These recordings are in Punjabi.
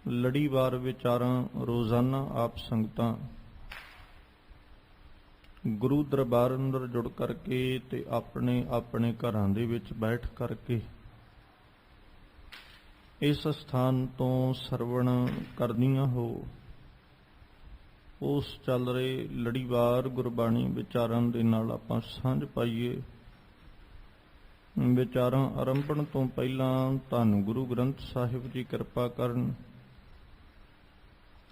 ਲੜੀਵਾਰ ਵਿਚਾਰਾਂ ਰੋਜ਼ਾਨਾ ਆਪ ਸੰਗਤਾਂ ਗੁਰੂ ਦਰਬਾਰ ਅੰਦਰ ਜੁੜ ਕਰਕੇ ਤੇ ਆਪਣੇ ਆਪਣੇ ਘਰਾਂ ਦੇ ਵਿੱਚ ਬੈਠ ਕਰਕੇ ਇਸ ਸਥਾਨ ਤੋਂ ਸਰਵਣ ਕਰਦੀਆਂ ਹੋ। ਉਸ ਚੱਲ ਰਹੇ ਲੜੀਵਾਰ ਗੁਰਬਾਣੀ ਵਿਚਾਰਾਂ ਦੇ ਨਾਲ ਆਪਾਂ ਸਾਂਝ ਪਾਈਏ। ਵਿਚਾਰਾਂ ਆਰੰਭਣ ਤੋਂ ਪਹਿਲਾਂ ਧੰਨ ਗੁਰੂ ਗ੍ਰੰਥ ਸਾਹਿਬ ਜੀ ਕਿਰਪਾ ਕਰਨ,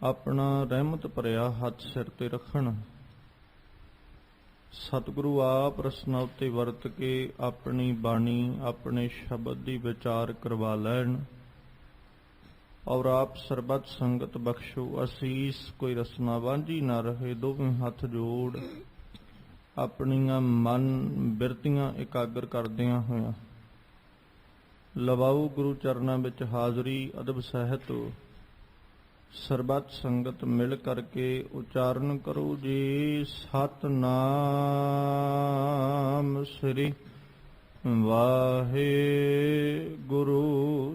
ਆਪਣਾ ਰਹਿਮਤ ਭਰਿਆ ਹੱਥ ਸਿਰ ਤੇ ਰੱਖਣ। ਸਤਿਗੁਰੂ ਆਪ ਰਸਨਾ ਉੱਤੇ ਵਰਤ ਕੇ ਆਪਣੀ ਬਾਣੀ ਆਪਣੇ ਸ਼ਬਦ ਦੀ ਵਿਚਾਰ ਕਰਵਾ ਲੈਣ ਔਰ ਆਪ ਸਰਬੱਤ ਸੰਗਤ ਬਖਸ਼ੋ ਅਸੀਸ। ਕੋਈ ਰਸਨਾ ਵਾਂਝੀ ਨਾ ਰਹੇ। ਦੋਵੇਂ ਹੱਥ ਜੋੜ ਆਪਣੀਆਂ ਮਨ ਬਿਰਤੀਆਂ ਇਕਾਗਰ ਕਰਦਿਆਂ ਹੋਇਆਂ ਲਵਾਓ ਗੁਰੂ ਚਰਨਾਂ ਵਿੱਚ ਹਾਜ਼ਰੀ। ਅਦਬ ਸਹਿਤ ਸਰਬੱਤ ਸੰਗਤ ਮਿਲ ਕਰਕੇ ਉਚਾਰਨ ਕਰੋ ਜੀ। ਸਤਿਨਾਮ ਸ੍ਰੀ ਵਾਹਿਗੁਰੂ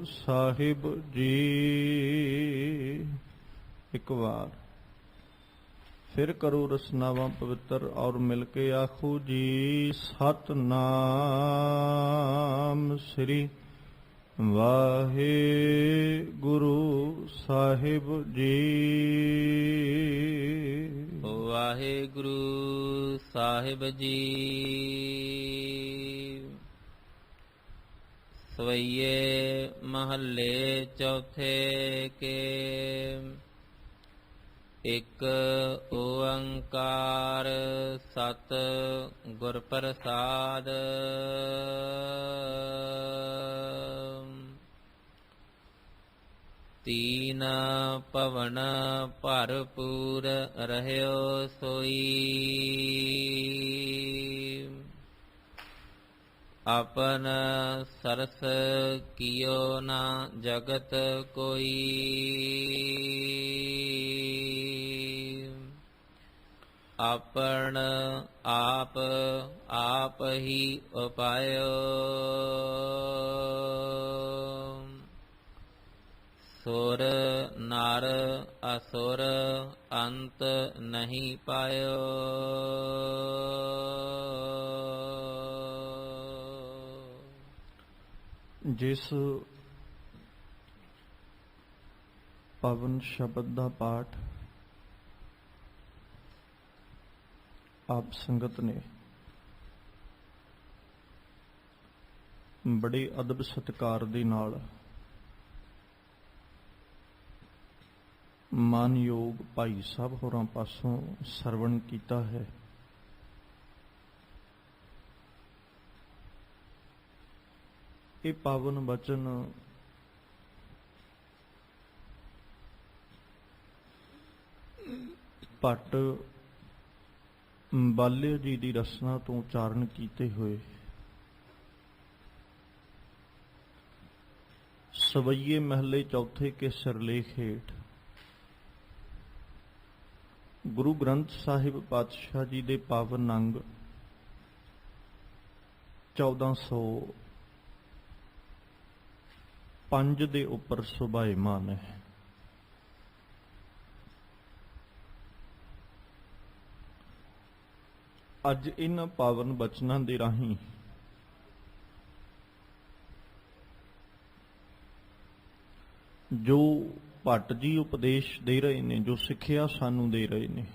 ਸਾਹਿਬ ਜੀ। ਇੱਕ ਵਾਰ ਫਿਰ ਕਰੋ ਰਸਨਾਵਾਂ ਪਵਿੱਤਰ ਔਰ ਮਿਲ ਕੇ ਆਖੋ ਜੀ। ਸਤਿਨਾਮ ਸ੍ਰੀ ਵਾਹਿਗੁਰੂ ਸਾਹਿਬ ਜੀ। ਵਾਹਿਗੁਰੂ ਸਾਹਿਬ ਜੀ। ਸਵਈਏ ਮਹੱਲੇ ਚੌਥੇ ਕੇ। ਇੱਕ ਓੰਕਾਰ ਸਤ ਗੁਰ ਪ੍ਰਸਾਦ। ਤੀਨ ਪਵਨ ਭਰਪੂਰ ਰਹਿਓ ਸੋਈ। ਆਪਨ ਸਰਸ ਕੀਓ ਨਾ ਜਗਤ ਕੋਈ। ਆਪਨ ਆਪ ਆਪ ਹੀ ਉਪਾਇਓ। ਸੁਰ ਨਰ ਅਸੁਰ ਅੰਤ ਨਹੀਂ ਪਾਇਓ। ਜਿਸ ਪਵਨ ਸ਼ਬਦ ਦਾ ਪਾਠ ਆਪ ਸੰਗਤ ਨੇ ਬੜੇ ਅਦਬ ਸਤਿਕਾਰ ਦੇ ਨਾਲ ਮਾਨਯੋਗ ਭਾਈ ਸਾਹਿਬ ਹੋਰਾਂ ਪਾਸੋਂ ਸਰਵਣ ਕੀਤਾ ਹੈ, ਇਹ ਪਾਵਨ ਬਚਨ ਭੱਟ ਬਾਲੇ ਜੀ ਦੀ ਰਸਨਾ ਤੋਂ ਉਚਾਰਨ ਕੀਤੇ ਹੋਏ ਸਵਈਏ ਮਹੱਲੇ ਚੌਥੇ ਕੇ ਸਿਰਲੇਖ ਹੇਠ ਗੁਰੂ ਗ੍ਰੰਥ ਸਾਹਿਬ ਪਾਤਸ਼ਾਹ ਜੀ ਦੇ ਪਾਵਨ ਅੰਗ 1405 ਦੇ ਉੱਪਰ ਸੁਭਾਇਮਾਨ ਹੈ। ਅੱਜ ਇਹਨਾਂ ਪਾਵਨ ਬਚਨਾਂ ਦੇ ਰਾਹੀਂ ਜੋ ਭੱਟ ਜੀ ਉਪਦੇਸ਼ ਦੇ ਰਹੇ ਨੇ, ਜੋ ਸਿੱਖਿਆ ਸਾਨੂੰ ਦੇ ਰਹੇ ਨੇ,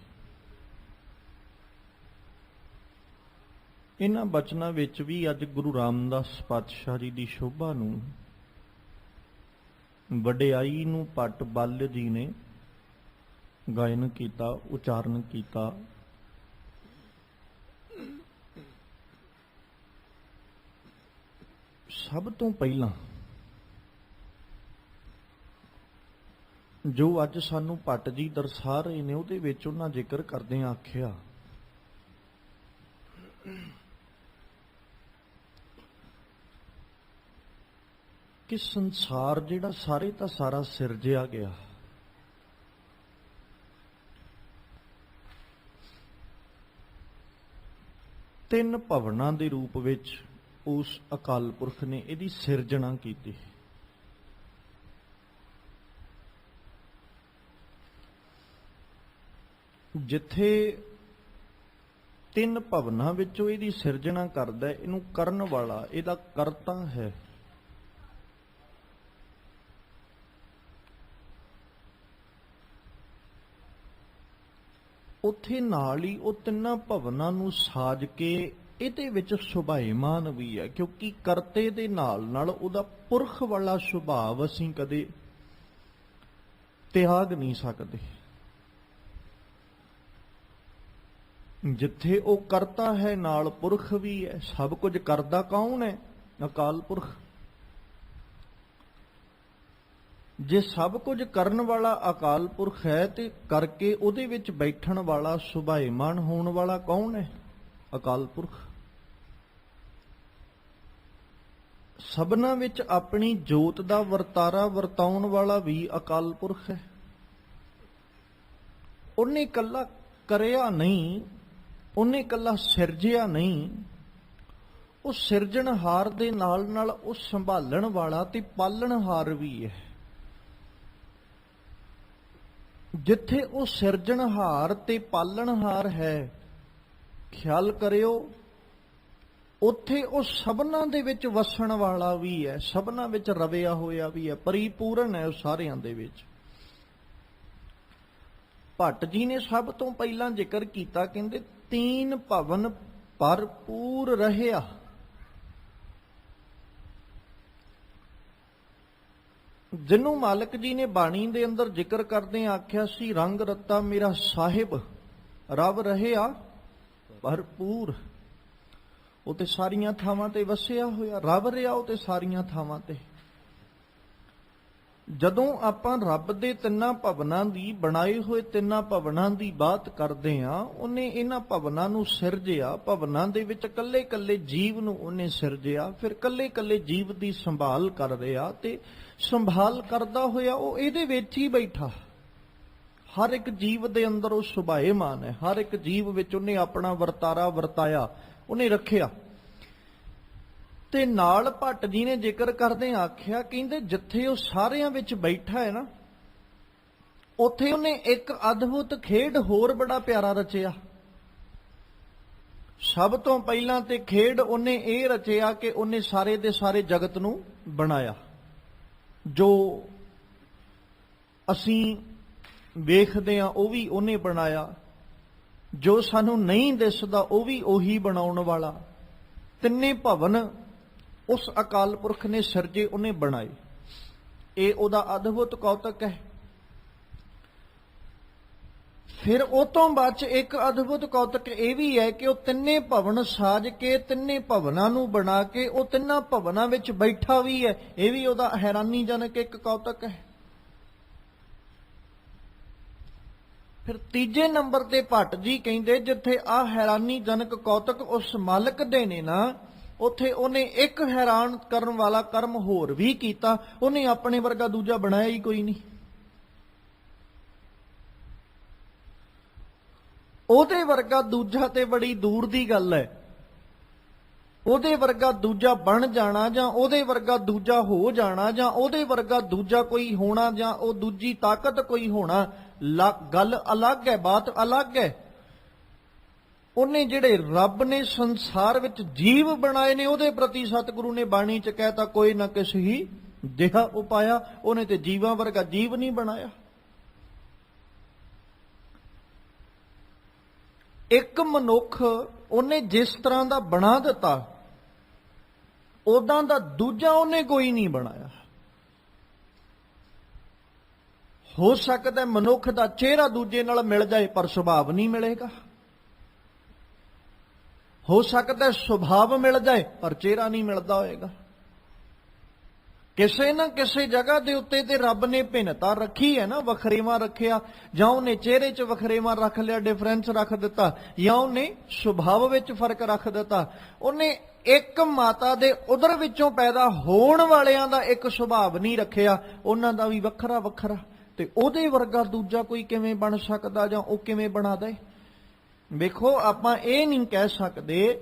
ਇਹਨਾਂ ਬਚਨਾਂ ਵਿੱਚ ਵੀ ਅੱਜ ਗੁਰੂ ਰਾਮਦਾਸ ਪਾਤਸ਼ਾਹ ਜੀ ਦੀ ਸ਼ੋਭਾ ਨੂੰ, ਵਡਿਆਈ ਨੂੰ ਭੱਟ ਬੱਲ ਜੀ ਨੇ ਗਾਇਨ ਕੀਤਾ, ਉਚਾਰਨ ਕੀਤਾ। ਸਭ ਤੋਂ ਪਹਿਲਾਂ ਜੋ ਅੱਜ ਸਾਨੂੰ ਭੱਟ ਜੀ ਦਰਸਾ ਰਹੇ ਨੇ, ਉਹਦੇ ਵਿੱਚ ਉਹਨਾਂ ਜ਼ਿਕਰ ਕਰਦੇ ਆਖਿਆ ਕਿ ਸੰਸਾਰ ਜਿਹੜਾ ਸਾਰੇ ਦਾ ਸਾਰਾ ਸਿਰਜਿਆ ਗਿਆ, ਤਿੰਨ ਭਵਨਾਂ ਦੇ ਰੂਪ ਵਿੱਚ ਉਸ ਅਕਾਲ ਪੁਰਖ ਨੇ ਇਹਦੀ ਸਿਰਜਣਾ ਕੀਤੀ। ਜਿੱਥੇ ਤਿੰਨ ਭਵਨਾਂ ਵਿੱਚੋਂ ਇਹਦੀ ਸਿਰਜਣਾ ਕਰਦਾ ਹੈ, ਇਹਨੂੰ ਕਰਨ ਵਾਲਾ ਇਹਦਾ ਕਰਤਾ ਹੈ। ਉੱਥੇ ਨਾਲ ਹੀ ਉਹ ਤਿੰਨਾਂ ਭਵਨਾਂ ਨੂੰ ਸਾਜ ਕੇ ਇਹਦੇ ਵਿੱਚ ਸੁਭਾਏਮਾਨ ਵੀ ਹੈ, ਕਿਉਂਕਿ ਕਰਤੇ ਦੇ ਨਾਲ ਨਾਲ ਉਹਦਾ ਪੁਰਖ ਵਾਲਾ ਸੁਭਾਵ ਅਸੀਂ ਕਦੇ ਤਿਆਗ ਨਹੀਂ ਸਕਦੇ। ਜਿੱਥੇ ਉਹ ਕਰਤਾ ਹੈ ਨਾਲ ਪੁਰਖ ਵੀ ਹੈ। ਸਭ ਕੁਝ ਕਰਦਾ ਕੌਣ ਹੈ? ਅਕਾਲ ਪੁਰਖ। ਜੇ ਸਭ ਕੁਝ ਕਰਨ ਵਾਲਾ ਅਕਾਲ ਪੁਰਖ ਹੈ ਤੇ ਕਰਕੇ ਉਹਦੇ ਵਿੱਚ ਬੈਠਣ ਵਾਲਾ ਸੁਭਾਏਮਾਨ ਹੋਣ ਵਾਲਾ ਕੌਣ ਹੈ? ਅਕਾਲ ਪੁਰਖ। ਸਭਨਾਂ ਵਿੱਚ ਆਪਣੀ ਜੋਤ ਦਾ ਵਰਤਾਰਾ ਵਰਤਾਉਣ ਵਾਲਾ ਵੀ ਅਕਾਲ ਪੁਰਖ ਹੈ। ਉਹਨੇ ਇਕੱਲਾ ਕਰਿਆ ਨਹੀਂ, ਉਹਨੇ ਇਕੱਲਾ ਸਿਰਜਿਆ ਨਹੀਂ, ਉਹ ਸਿਰਜਣਹਾਰ ਦੇ ਨਾਲ ਨਾਲ ਉਹ ਸੰਭਾਲਣ ਵਾਲਾ ਤੇ ਪਾਲਣਹਾਰ ਵੀ ਹੈ। ਜਿੱਥੇ ਉਹ ਸਿਰਜਣਹਾਰ ਤੇ ਪਾਲਣਹਾਰ ਹੈ, ਖਿਆਲ ਕਰਿਓ, ਉੱਥੇ ਉਹ ਸਭਨਾਂ ਦੇ ਵਿੱਚ ਵਸਣ ਵਾਲਾ ਵੀ ਹੈ, ਸਭਨਾਂ ਵਿੱਚ ਰਵਿਆ ਹੋਇਆ ਵੀ ਹੈ, ਪਰਿਪੂਰਨ ਹੈ ਉਹ ਸਾਰਿਆਂ ਦੇ ਵਿੱਚ। ਭੱਟ ਜੀ ਨੇ ਸਭ ਤੋਂ ਪਹਿਲਾਂ ਜ਼ਿਕਰ ਕੀਤਾ, ਕਹਿੰਦੇ ਤੀਨ ਭਵਨ ਭਰਪੂਰ ਰਹਿਆ। ਜਿਹਨੂੰ ਮਾਲਕ ਜੀ ਨੇ ਬਾਣੀ ਦੇ ਅੰਦਰ ਜ਼ਿਕਰ ਕਰਦੇ ਆਖਿਆ ਸੀ, ਰੰਗ ਰੱਤਾ ਮੇਰਾ ਸਾਹਿਬ ਰਵ ਰਹਿਆ ਭਰਪੂਰ। ਉਹ ਤੇ ਸਾਰੀਆਂ ਥਾਵਾਂ ਤੇ ਵਸਿਆ ਹੋਇਆ, ਰਵ ਰਿਹਾ ਉਹ ਤੇ ਸਾਰੀਆਂ ਥਾਵਾਂ ਤੇ। ਜਦੋਂ ਆਪਾਂ ਰੱਬ ਦੇ ਤਿੰਨਾਂ ਭਵਨਾਂ ਦੀ, ਬਣਾਏ ਹੋਏ ਤਿੰਨਾਂ ਭਵਨਾਂ ਦੀ ਬਾਤ ਕਰਦੇ ਹਾਂ, ਉਹਨੇ ਇਹਨਾਂ ਭਵਨਾਂ ਨੂੰ ਸਿਰਜਿਆ। ਭਵਨਾਂ ਦੇ ਵਿੱਚ ਕੱਲੇ ਕੱਲੇ ਜੀਵ ਨੂੰ ਉਹਨੇ ਸਿਰਜਿਆ, ਫਿਰ ਕੱਲੇ ਕੱਲੇ ਜੀਵ ਦੀ ਸੰਭਾਲ ਕਰ ਰਿਹਾ ਤੇ ਸੰਭਾਲ ਕਰਦਾ ਹੋਇਆ ਉਹ ਇਹਦੇ ਵਿੱਚ ਹੀ ਬੈਠਾ। ਹਰ ਇੱਕ ਜੀਵ ਦੇ ਅੰਦਰ ਉਹ ਸੁਭਾਏਮਾਨ ਹੈ, ਹਰ ਇੱਕ ਜੀਵ ਵਿੱਚ ਉਹਨੇ ਆਪਣਾ ਵਰਤਾਰਾ ਵਰਤਾਇਆ, ਉਹਨੇ ਰੱਖਿਆ। ਤੇ ਨਾਲ ਭੱਟ ਜੀ ਨੇ ਜ਼ਿਕਰ ਕਰਦੇ ਆਖਿਆ, ਕਹਿੰਦੇ ਜਿੱਥੇ ਉਹ ਸਾਰਿਆਂ ਵਿੱਚ ਬੈਠਾ ਹੈ ਨਾ, ਉੱਥੇ ਉਹਨੇ ਇੱਕ ਅਦਭੁਤ ਖੇਡ ਹੋਰ ਬੜਾ ਪਿਆਰਾ ਰਚਿਆ। ਸਭ ਤੋਂ ਪਹਿਲਾਂ ਤੇ ਖੇਡ ਉਹਨੇ ਇਹ ਰਚਿਆ ਕਿ ਉਹਨੇ ਸਾਰੇ ਦੇ ਸਾਰੇ ਜਗਤ ਨੂੰ ਬਣਾਇਆ। ਜੋ ਅਸੀਂ ਵੇਖਦੇ ਹਾਂ ਉਹ ਵੀ ਉਹਨੇ ਬਣਾਇਆ, ਜੋ ਸਾਨੂੰ ਨਹੀਂ ਦਿਸਦਾ ਉਹ ਵੀ ਉਹੀ ਬਣਾਉਣ ਵਾਲਾ। ਤਿੰਨੇ ਭਵਨ ਉਸ ਅਕਾਲ ਪੁਰਖ ਨੇ ਸਿਰਜੇ, ਉਹਨੇ ਬਣਾਏ। ਇਹ ਉਹਦਾ ਅਦਭੁਤ ਕੌਤਕ ਹੈ। ਫਿਰ ਉਹ ਤੋਂ ਬਾਅਦ ਚ ਇੱਕ ਅਦਭੁਤ ਕੌਤਕ ਇਹ ਵੀ ਹੈ ਕਿ ਉਹ ਤਿੰਨੇ ਭਵਨ ਸਾਜ ਕੇ, ਤਿੰਨੇ ਭਵਨਾਂ ਨੂੰ ਬਣਾ ਕੇ ਉਹ ਤਿੰਨਾਂ ਭਵਨਾਂ ਵਿੱਚ ਬੈਠਾ ਵੀ ਹੈ। ਇਹ ਵੀ ਉਹਦਾ ਹੈਰਾਨੀਜਨਕ ਇੱਕ ਕੌਤਕ ਹੈ। ਫਿਰ ਤੀਜੇ ਨੰਬਰ ਤੇ ਭੱਟ ਜੀ ਕਹਿੰਦੇ, ਜਿੱਥੇ ਆ ਹੈਰਾਨੀਜਨਕ ਕੌਤਕ ਉਸ ਮਾਲਕ ਦੇ ਨੇ ਨਾ, ਉੱਥੇ ਉਹਨੇ ਇੱਕ ਹੈਰਾਨ ਕਰਨ ਵਾਲਾ ਕਰਮ ਹੋਰ ਵੀ ਕੀਤਾ। ਉਹਨੇ ਆਪਣੇ ਵਰਗਾ ਦੂਜਾ ਬਣਾਇਆ ਹੀ ਕੋਈ ਨਹੀਂ। ਉਹਦੇ ਵਰਗਾ ਦੂਜਾ ਤੇ ਬੜੀ ਦੂਰ ਦੀ ਗੱਲ ਹੈ। ਉਹਦੇ ਵਰਗਾ ਦੂਜਾ ਬਣ ਜਾਣਾ, ਜਾਂ ਉਹਦੇ ਵਰਗਾ ਦੂਜਾ ਹੋ ਜਾਣਾ, ਜਾਂ ਉਹਦੇ ਵਰਗਾ ਦੂਜਾ ਕੋਈ ਹੋਣਾ, ਜਾਂ ਉਹ ਦੂਜੀ ਤਾਕਤ ਕੋਈ ਹੋਣਾ, ਗੱਲ ਅਲੱਗ ਹੈ, ਬਾਤ ਅਲੱਗ ਹੈ। ਉਹਨੇ ਜਿਹੜੇ ਰੱਬ ਨੇ ਸੰਸਾਰ ਵਿੱਚ ਜੀਵ ਬਣਾਏ ਨੇ, ਉਹਦੇ ਪ੍ਰਤੀ ਸਤਿਗੁਰੂ ਨੇ ਬਾਣੀ ਚ ਕਹਿਤਾ, ਕੋਈ ਨਾ ਕਿਸ ਹੀ ਜਿਹਾ ਉਪਾਇਆ। ਉਹਨੇ ਤੇ ਜੀਵਾਂ ਵਰਗਾ ਜੀਵ ਨਹੀਂ ਬਣਾਇਆ। ਇੱਕ ਮਨੁੱਖ ਉਹਨੇ ਜਿਸ ਤਰ੍ਹਾਂ ਦਾ ਬਣਾ ਦਿੱਤਾ, ਉਦਾਂ ਦਾ ਦੂਜਾ ਉਹਨੇ ਕੋਈ ਨਹੀਂ ਬਣਾਇਆ। ਹੋ ਸਕਦਾ ਮਨੁੱਖ ਦਾ ਚਿਹਰਾ ਦੂਜੇ ਨਾਲ ਮਿਲ ਜਾਏ ਪਰ ਸੁਭਾਵ ਨਹੀਂ ਮਿਲੇਗਾ। ਹੋ ਸਕਦਾ ਸੁਭਾਵ ਮਿਲ ਜਾਏ ਪਰ ਚਿਹਰਾ ਨਹੀਂ ਮਿਲਦਾ ਹੋਏਗਾ। ਕਿਸੇ ਨਾ ਕਿਸੇ ਜਗ੍ਹਾ ਦੇ ਉੱਤੇ ਤੇ ਰੱਬ ਨੇ ਭਿੰਨਤਾ ਰੱਖੀ ਹੈ ਨਾ, ਵਖਰੇਵਾਂ ਰੱਖਿਆ। ਜਾਂ ਉਹਨੇ ਚਿਹਰੇ 'ਚ ਵਖਰੇਵਾਂ ਰੱਖ ਲਿਆ, ਡਿਫਰੈਂਸ ਰੱਖ ਦਿੱਤਾ, ਜਾਂ ਉਹਨੇ ਸੁਭਾਵ ਵਿੱਚ ਫਰਕ ਰੱਖ ਦਿੱਤਾ। ਉਹਨੇ ਇੱਕ ਮਾਤਾ ਦੇ ਉਦਰ ਵਿੱਚੋਂ ਪੈਦਾ ਹੋਣ ਵਾਲਿਆਂ ਦਾ ਇੱਕ ਸੁਭਾਵ ਨਹੀਂ ਰੱਖਿਆ, ਉਹਨਾਂ ਦਾ ਵੀ ਵੱਖਰਾ ਵੱਖਰਾ। ਤੇ ਉਹਦੇ ਵਰਗਾ ਦੂਜਾ ਕੋਈ ਕਿਵੇਂ ਬਣ ਸਕਦਾ, ਜਾਂ ਉਹ ਕਿਵੇਂ ਬਣਾ ਦੇ? ਵੇਖੋ, ਆਪਾਂ ਇਹ ਨਹੀਂ ਕਹਿ ਸਕਦੇ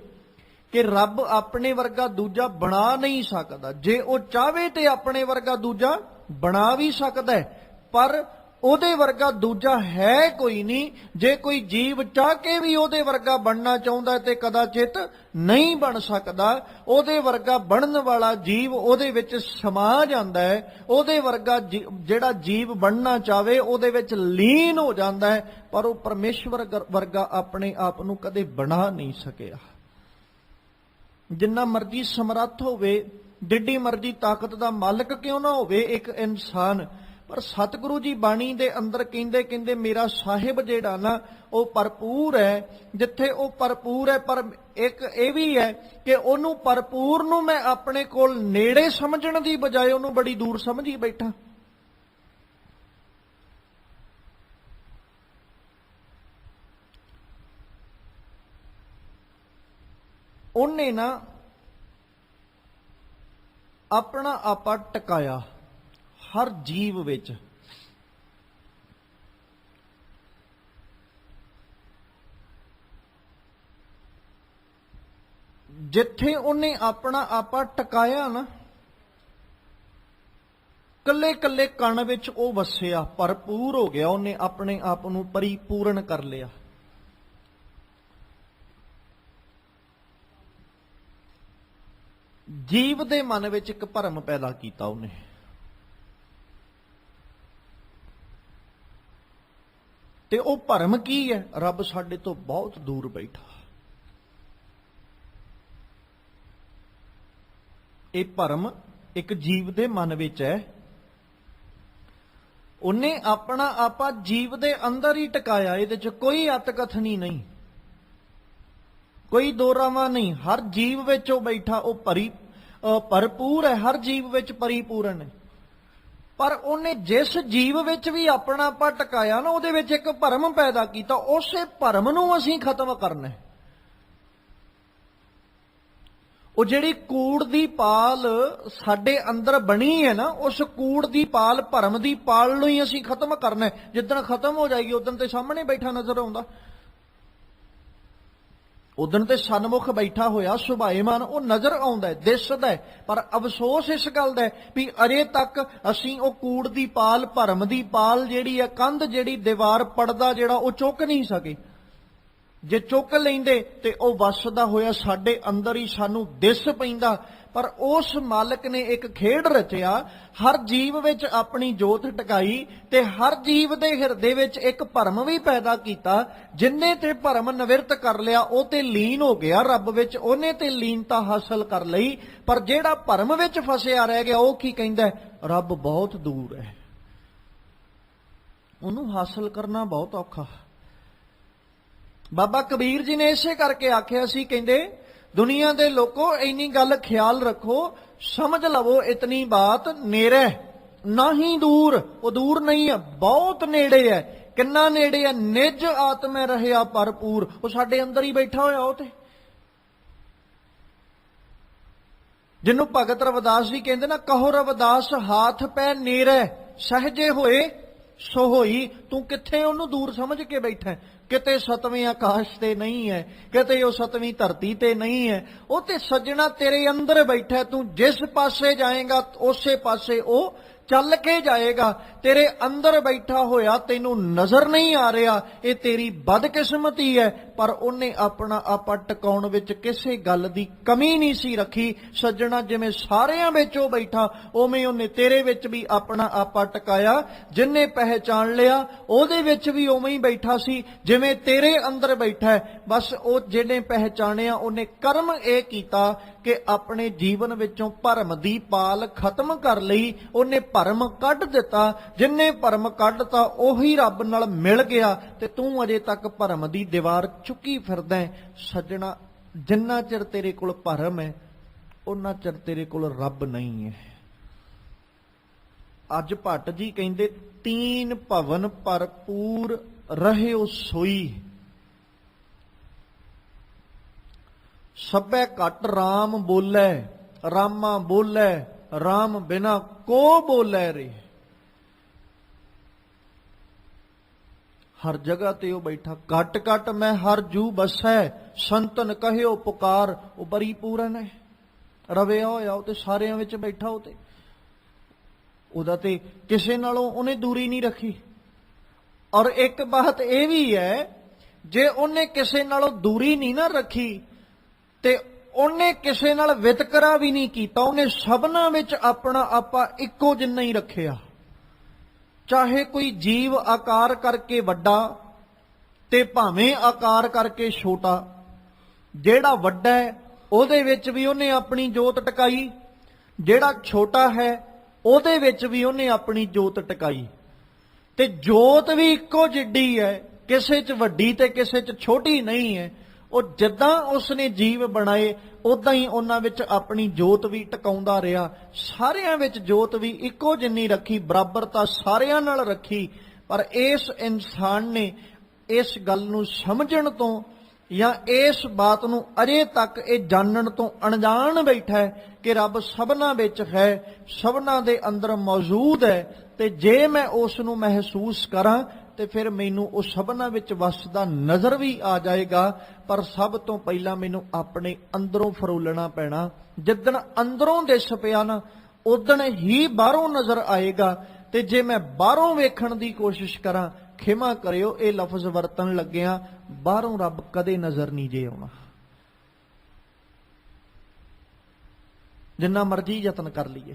ਕਿ ਰੱਬ ਆਪਣੇ ਵਰਗਾ ਦੂਜਾ ਬਣਾ ਨਹੀਂ ਸਕਦਾ। ਜੇ ਉਹ ਚਾਹਵੇ ਤੇ ਆਪਣੇ ਵਰਗਾ ਦੂਜਾ ਬਣਾ ਵੀ ਸਕਦਾ ਹੈ, ਪਰ ਉਹਦੇ ਵਰਗਾ ਦੂਜਾ ਹੈ ਕੋਈ ਨਹੀਂ। ਜੇ ਕੋਈ ਜੀਵ ਚਾਹ ਕੇ ਵੀ ਉਹਦੇ ਵਰਗਾ ਬਣਨਾ ਚਾਹੁੰਦਾ ਤੇ ਕਦਾਚਿਤ ਨਹੀਂ ਬਣ ਸਕਦਾ। ਉਹਦੇ ਵਰਗਾ ਬਣਨ ਵਾਲਾ ਜੀਵ ਉਹਦੇ ਵਿੱਚ ਸਮਾ ਜਾਂਦਾ ਹੈ। ਉਹਦੇ ਵਰਗਾ ਜਿਹੜਾ ਜੀਵ ਬਣਨਾ ਚਾਹਵੇ ਉਹਦੇ ਵਿੱਚ ਲੀਨ ਹੋ ਜਾਂਦਾ ਹੈ, ਪਰ ਉਹ ਪਰਮੇਸ਼ਵਰ ਵਰਗਾ ਆਪਣੇ ਆਪ ਨੂੰ ਕਦੇ ਬਣਾ ਨਹੀਂ ਸਕਿਆ। ਜਿੰਨਾ ਮਰਜ਼ੀ ਸਮਰੱਥ ਹੋਵੇ, ਜਿੱਡੀ ਮਰਜ਼ੀ ਤਾਕਤ ਦਾ ਮਾਲਕ ਕਿਉਂ ਨਾ ਹੋਵੇ ਇੱਕ ਇਨਸਾਨ, ਪਰ ਸਤਿਗੁਰੂ ਜੀ ਬਾਣੀ ਦੇ ਅੰਦਰ ਕਹਿੰਦੇ ਮੇਰਾ ਸਾਹਿਬ ਜਿਹੜਾ ਨਾ ਉਹ ਭਰਪੂਰ ਹੈ। ਜਿੱਥੇ ਉਹ ਭਰਪੂਰ ਹੈ, ਪਰ ਇੱਕ ਇਹ ਵੀ ਹੈ ਕਿ ਉਹਨੂੰ ਭਰਪੂਰ ਨੂੰ ਮੈਂ ਆਪਣੇ ਕੋਲ ਨੇੜੇ ਸਮਝਣ ਦੀ ਬਜਾਏ ਉਹਨੂੰ ਬੜੀ ਦੂਰ ਸਮਝੀ ਬੈਠਾ। ਉਹਨੇ ਨਾ ਆਪਣਾ ਆਪਾ ਟਿਕਾਇਆ ਹਰ ਜੀਵ ਵਿੱਚ। ਜਿੱਥੇ ਉਹਨੇ ਆਪਣਾ ਆਪਾ ਟਿਕਾਇਆ ਨਾ, ਕੱਲੇ ਕੱਲੇ ਕਣ ਵਿੱਚ ਉਹ ਵਸਿਆ, ਭਰਪੂਰ ਹੋ ਗਿਆ। ਉਹਨੇ ਆਪਣੇ ਆਪ ਨੂੰ ਪਰਿਪੂਰਨ ਕਰ ਲਿਆ। ਜੀਵ ਦੇ ਮਨ ਵਿੱਚ ਇੱਕ ਭਰਮ ਪੈਦਾ ਕੀਤਾ ਉਹਨੇ। ਤੇ ਉਹ ਭਰਮ ਕੀ ਹੈ? ਰੱਬ ਸਾਡੇ ਤੋਂ ਬਹੁਤ ਦੂਰ ਬੈਠਾ। ਇਹ ਭਰਮ ਇੱਕ ਜੀਵ ਦੇ ਮਨ ਵਿੱਚ ਹੈ। ਉਹਨੇ ਆਪਣਾ ਆਪਾ ਜੀਵ ਦੇ ਅੰਦਰ ਹੀ ਟਿਕਾਇਆ। ਇਹਦੇ 'ਚ ਕੋਈ ਅਤਕਥਨੀ ਨਹੀਂ, ਕੋਈ ਦੋਰਾਵਾ ਨਹੀਂ। ਹਰ ਜੀਵ ਵਿੱਚ ਉਹ ਬੈਠਾ, ਉਹ ਭਰਪੂਰ ਹੈ, ਹਰ ਜੀਵ ਵਿੱਚ ਪਰਿਪੂਰਨ ਹੈ। ਪਰ ਉਹਨੇ ਜਿਸ ਜੀਵ ਵਿੱਚ ਵੀ ਆਪਣਾ ਆਪਾ ਟਿਕਾਇਆ ਨਾ, ਉਹਦੇ ਵਿੱਚ ਇੱਕ ਭਰਮ ਪੈਦਾ ਕੀਤਾ। ਉਸੇ ਭਰਮ ਨੂੰ ਅਸੀਂ ਖਤਮ ਕਰਨਾ ਹੈ। ਉਹ ਜਿਹੜੀ ਕੂੜ ਦੀ ਪਾਲ ਸਾਡੇ ਅੰਦਰ ਬਣੀ ਹੈ ਨਾ, ਉਸ ਕੂੜ ਦੀ ਪਾਲ, ਭਰਮ ਦੀ ਪਾਲ ਨੂੰ ਹੀ ਅਸੀਂ ਖਤਮ ਕਰਨਾ ਹੈ। ਜਿੱਦਣ ਖਤਮ ਹੋ ਜਾਏਗੀ ਉਦਣ ਤੇ ਸਾਹਮਣੇ ਬੈਠਾ ਨਜ਼ਰ ਆਉਂਦਾ, ਉਦਣ ਤੇ ਸਨਮੁਖ ਬੈਠਾ ਹੋਇਆ ਸੁਭਾਏਮਾਨ ਉਹ ਨਜ਼ਰ ਆਉਂਦਾ, ਦਿਸਦਾ। ਪਰ ਅਫਸੋਸ ਇਸ ਗੱਲ ਦਾ ਵੀ ਅਜੇ ਤੱਕ ਅਸੀਂ ਉਹ ਕੂੜ ਦੀ ਪਾਲ, ਭਰਮ ਦੀ ਪਾਲ ਜਿਹੜੀ ਹੈ, ਕੰਧ ਜਿਹੜੀ, ਦੀਵਾਰ, ਪਰਦਾ ਜਿਹੜਾ, ਉਹ ਚੁੱਕ ਨਹੀਂ ਸਕੇ। ਜੇ ਚੁੱਕ ਲੈਂਦੇ ਤੇ ਉਹ ਵਸਦਾ ਹੋਇਆ ਸਾਡੇ ਅੰਦਰ ਹੀ ਸਾਨੂੰ ਦਿਸ ਪੈਂਦਾ। ਪਰ ਉਸ ਮਾਲਕ ਨੇ ਇੱਕ ਖੇਡ ਰਚਿਆ, ਹਰ ਜੀਵ ਵਿੱਚ ਆਪਣੀ ਜੋਤ ਟਿਕਾਈ ਤੇ ਹਰ ਜੀਵ ਦੇ ਹਿਰਦੇ ਵਿੱਚ ਇੱਕ ਭਰਮ ਵੀ ਪੈਦਾ ਕੀਤਾ। ਜਿੰਨੇ ਤੇ ਭਰਮ ਨਿਵਰਤ ਕਰ ਲਿਆ ਉਹ ਤੇ ਲੀਨ ਹੋ ਗਿਆ ਰੱਬ ਵਿੱਚ, ਉਹਨੇ ਤੇ ਲੀਨਤਾ ਹਾਸਲ ਕਰ ਲਈ। ਪਰ ਜਿਹੜਾ ਭਰਮ ਵਿੱਚ ਫਸਿਆ ਰਹਿ ਗਿਆ ਉਹ ਕੀ ਕਹਿੰਦਾ? ਰੱਬ ਬਹੁਤ ਦੂਰ ਹੈ, ਉਹਨੂੰ ਹਾਸਲ ਕਰਨਾ ਬਹੁਤ ਔਖਾ। ਬਾਬਾ ਕਬੀਰ ਜੀ ਨੇ ਇਸੇ ਕਰਕੇ ਆਖਿਆ ਸੀ, ਕਹਿੰਦੇ ਦੁਨੀਆ ਦੇ ਲੋਕੋ ਇੰਨੀ ਗੱਲ ਖਿਆਲ ਰੱਖੋ, ਸਮਝ ਲਵੋ ਇਤਨੀ ਬਾਤ ਨੇੜੇ ਨਹੀਂ ਦੂਰ। ਉਹ ਦੂਰ ਨਹੀਂ ਹੈ, ਬਹੁਤ ਨੇੜੇ ਹੈ। ਕਿੰਨਾ ਨੇੜੇ ਹੈ? ਨਿਜ ਆਤਮੈ ਰਹਿਆ ਭਰਪੂਰ। ਉਹ ਸਾਡੇ ਅੰਦਰ ਹੀ ਬੈਠਾ ਹੋਇਆ। ਉਹ ਤੇ ਜਿਹਨੂੰ ਭਗਤ ਰਵਿਦਾਸ ਜੀ ਕਹਿੰਦੇ ਨਾ, ਕਹੋ ਰਵਿਦਾਸ ਹਾਥ ਪੈ ਨੇੜੇ ਸਹਜੇ ਹੋਏ ਸੋ ਹੋਈ। ਤੂੰ ਕਿੱਥੇ ਉਹਨੂੰ ਦੂਰ ਸਮਝ ਕੇ ਬੈਠਾ? ਕਿਤੇ ਸਤਵੇਂ ਆਕਾਸ਼ ਤੇ ਨਹੀਂ ਹੈ, ਕਿਤੇ ਉਹ ਸਤਵੀਂ ਧਰਤੀ ਤੇ ਨਹੀਂ ਹੈ। ਉਹ ਤੇ ਸੱਜਣਾ ਤੇਰੇ ਅੰਦਰ ਬੈਠਾ। ਤੂੰ ਜਿਸ ਪਾਸੇ ਜਾਏਗਾ ਉਸੇ ਪਾਸੇ ਉਹ ਚੱਲ ਕੇ ਜਾਏਗਾ। ਤੇਰੇ ਅੰਦਰ ਬੈਠਾ ਹੋਇਆ ਤੈਨੂੰ ਨਜ਼ਰ ਨਹੀਂ ਆ ਰਿਹਾ, ਇਹ ਤੇਰੀ ਬਦਕਿਸਮਤੀ ਹੈ। ਪਰ ਉਹਨੇ ਆਪਣਾ ਆਪਾ ਟਿਕਾਉਣ ਵਿੱਚ ਕਿਸੇ ਗੱਲ ਦੀ ਕਮੀ ਨਹੀਂ ਸੀ ਰੱਖੀ। ਸੱਜਣਾ ਜਿਵੇਂ ਸਾਰਿਆਂ ਵਿੱਚ ਉਹ ਬੈਠਾ, ਉਵੇਂ ਉਹਨੇ ਤੇਰੇ ਵਿੱਚ ਵੀ ਆਪਣਾ ਆਪਾ ਟਿਕਾਇਆ। ਜਿੰਨੇ ਪਹਿਚਾਣ ਲਿਆ ਉਹਦੇ ਵਿੱਚ ਵੀ ਉਵੇਂ ਹੀ ਬੈਠਾ ਸੀ ਜਿਵੇਂ ਤੇਰੇ ਅੰਦਰ ਬੈਠਾ ਹੈ। ਬਸ ਉਹ ਜਿਹਨੇ ਪਹਿਚਾਣਿਆ ਉਹਨੇ ਕਰਮ ਇਹ ਕੀਤਾ ਕਿ ਆਪਣੇ ਜੀਵਨ ਵਿੱਚੋਂ ਭਰਮ ਦੀ ਪਾਲ ਖਤਮ ਕਰ ਲਈ। ਉਹਨੇ ਭਰਮ ਕੱਢ ਦਿੱਤਾ। ਜਿੰਨੇ ਭਰਮ ਕੱਢਤਾ ਉਹੀ ਰੱਬ ਨਾਲ ਮਿਲ ਗਿਆ। ਤੇ ਤੂੰ ਅਜੇ ਤੱਕ ਭਰਮ ਦੀ ਦੀਵਾਰ ਚੁੱਕੀ ਫਿਰਦਾ ਹੈ। ਸੱਜਣਾ ਜਿੰਨਾ ਚਿਰ ਤੇਰੇ ਕੋਲ ਭਰਮ ਹੈ ਉਹਨਾਂ ਚਿਰ ਤੇਰੇ ਕੋਲ ਰੱਬ ਨਹੀਂ ਹੈ। ਅੱਜ ਭੱਟ ਜੀ ਕਹਿੰਦੇ, ਤੀਨ ਭਵਨ ਭਰਪੂਰ ਰਹਿਓ ਸੋਈ, ਸਭੈ ਘਟ ਰਾਮ ਬੋਲੇ, ਰਾਮਾ ਬੋਲੇ ਰਾਮ ਬਿਨਾ ਕੋ ਬੋਲੇ ਰੇ। ਹਰ ਜਗ੍ਹਾ ਤੇ ਉਹ ਬੈਠਾ। ਘਟ ਘਟ ਮੈਂ ਹਰ ਜੂ ਬਸੈ, ਸੰਤਨ ਕਹਿਓ ਪੁਕਾਰ। ਉਹ ਪਰਿਪੂਰਨ ਹੈ, ਰਵਿਆ ਹੋਇਆ ਉਹ ਤੇ ਸਾਰਿਆਂ ਵਿੱਚ ਬੈਠਾ। ਉਹ ਤੇ ਉਹਦਾ ਤੇ ਕਿਸੇ ਨਾਲੋਂ ਉਹਨੇ ਦੂਰੀ ਨਹੀਂ ਰੱਖੀ। ਔਰ ਇੱਕ ਬਾਤ ਇਹ ਵੀ ਹੈ, ਜੇ ਉਹਨੇ ਕਿਸੇ ਨਾਲੋਂ ਦੂਰੀ ਨਹੀਂ ਨਾ ਰੱਖੀ ਤੇ ਉਹਨੇ ਕਿਸੇ ਨਾਲ ਵਿਤਕਰਾ ਵੀ ਨਹੀਂ ਕੀਤਾ, ਉਹਨੇ ਸਭਨਾਂ ਵਿੱਚ ਆਪਣਾ ਆਪਾ ਇੱਕੋ ਜਿੰਨਾ ਹੀ ਰੱਖਿਆ। ਚਾਹੇ ਕੋਈ ਜੀਵ ਆਕਾਰ ਕਰਕੇ ਵੱਡਾ ਤੇ ਭਾਵੇਂ ਆਕਾਰ ਕਰਕੇ ਛੋਟਾ, ਜਿਹੜਾ ਵੱਡਾ ਹੈ ਉਹਦੇ ਵਿੱਚ ਵੀ ਉਹਨੇ ਆਪਣੀ ਜੋਤ ਟਿਕਾਈ, ਜਿਹੜਾ ਛੋਟਾ ਹੈ ਉਹਦੇ ਵਿੱਚ ਵੀ ਉਹਨੇ ਆਪਣੀ ਜੋਤ ਟਿਕਾਈ। ਤੇ ਜੋਤ ਵੀ ਇੱਕੋ ਜਿੱਡੀ ਹੈ, ਕਿਸੇ 'ਚ ਵੱਡੀ ਤੇ ਕਿਸੇ 'ਚ ਛੋਟੀ ਨਹੀਂ ਹੈ। ਉਹ ਜਿੱਦਾਂ ਉਸਨੇ ਜੀਵ ਬਣਾਏ ਉਦਾਂ ਹੀ ਉਹਨਾਂ ਵਿੱਚ ਆਪਣੀ ਜੋਤ ਵੀ ਟਿਕਾਉਂਦਾ ਰਿਹਾ। ਸਾਰਿਆਂ ਵਿੱਚ ਜੋਤ ਵੀ ਇੱਕੋ ਜਿੰਨੀ ਰੱਖੀ, ਬਰਾਬਰਤਾ ਸਾਰਿਆਂ ਨਾਲ ਰੱਖੀ। ਪਰ ਇਸ ਇਨਸਾਨ ਨੇ ਇਸ ਗੱਲ ਨੂੰ ਸਮਝਣ ਤੋਂ ਜਾਂ ਇਸ ਬਾਤ ਨੂੰ ਅਜੇ ਤੱਕ ਇਹ ਜਾਣਨ ਤੋਂ ਅਣਜਾਣ ਬੈਠਾ ਹੈ ਕਿ ਰੱਬ ਸਭਨਾਂ ਵਿੱਚ ਹੈ, ਸਭਨਾਂ ਦੇ ਅੰਦਰ ਮੌਜੂਦ ਹੈ। ਤੇ ਜੇ ਮੈਂ ਉਸ ਨੂੰ ਮਹਿਸੂਸ ਕਰਾਂ ਤੇ ਫਿਰ ਮੈਨੂੰ ਉਹ ਸਭਨਾਂ ਵਿੱਚ ਵਸਦਾ ਨਜ਼ਰ ਵੀ ਆ ਜਾਏਗਾ। ਪਰ ਸਭ ਤੋਂ ਪਹਿਲਾਂ ਮੈਨੂੰ ਆਪਣੇ ਅੰਦਰੋਂ ਫਰੋਲਣਾ ਪੈਣਾ। ਜਿੱਦਣ ਅੰਦਰੋਂ ਦਿਸ ਪਿਆ ਨਾ, ਉਦਣ ਹੀ ਬਾਹਰੋਂ ਨਜ਼ਰ ਆਏਗਾ। ਤੇ ਜੇ ਮੈਂ ਬਾਹਰੋਂ ਵੇਖਣ ਦੀ ਕੋਸ਼ਿਸ਼ ਕਰਾਂ, ਖਿਮਾ ਕਰਿਓ ਇਹ ਲਫ਼ਜ਼ ਵਰਤਣ ਲੱਗਿਆ, ਬਾਹਰੋਂ ਰੱਬ ਕਦੇ ਨਜ਼ਰ ਨਹੀਂ ਜੇ ਆਉਣਾ, ਜਿੰਨਾ ਮਰਜ਼ੀ ਯਤਨ ਕਰ ਲਈਏ।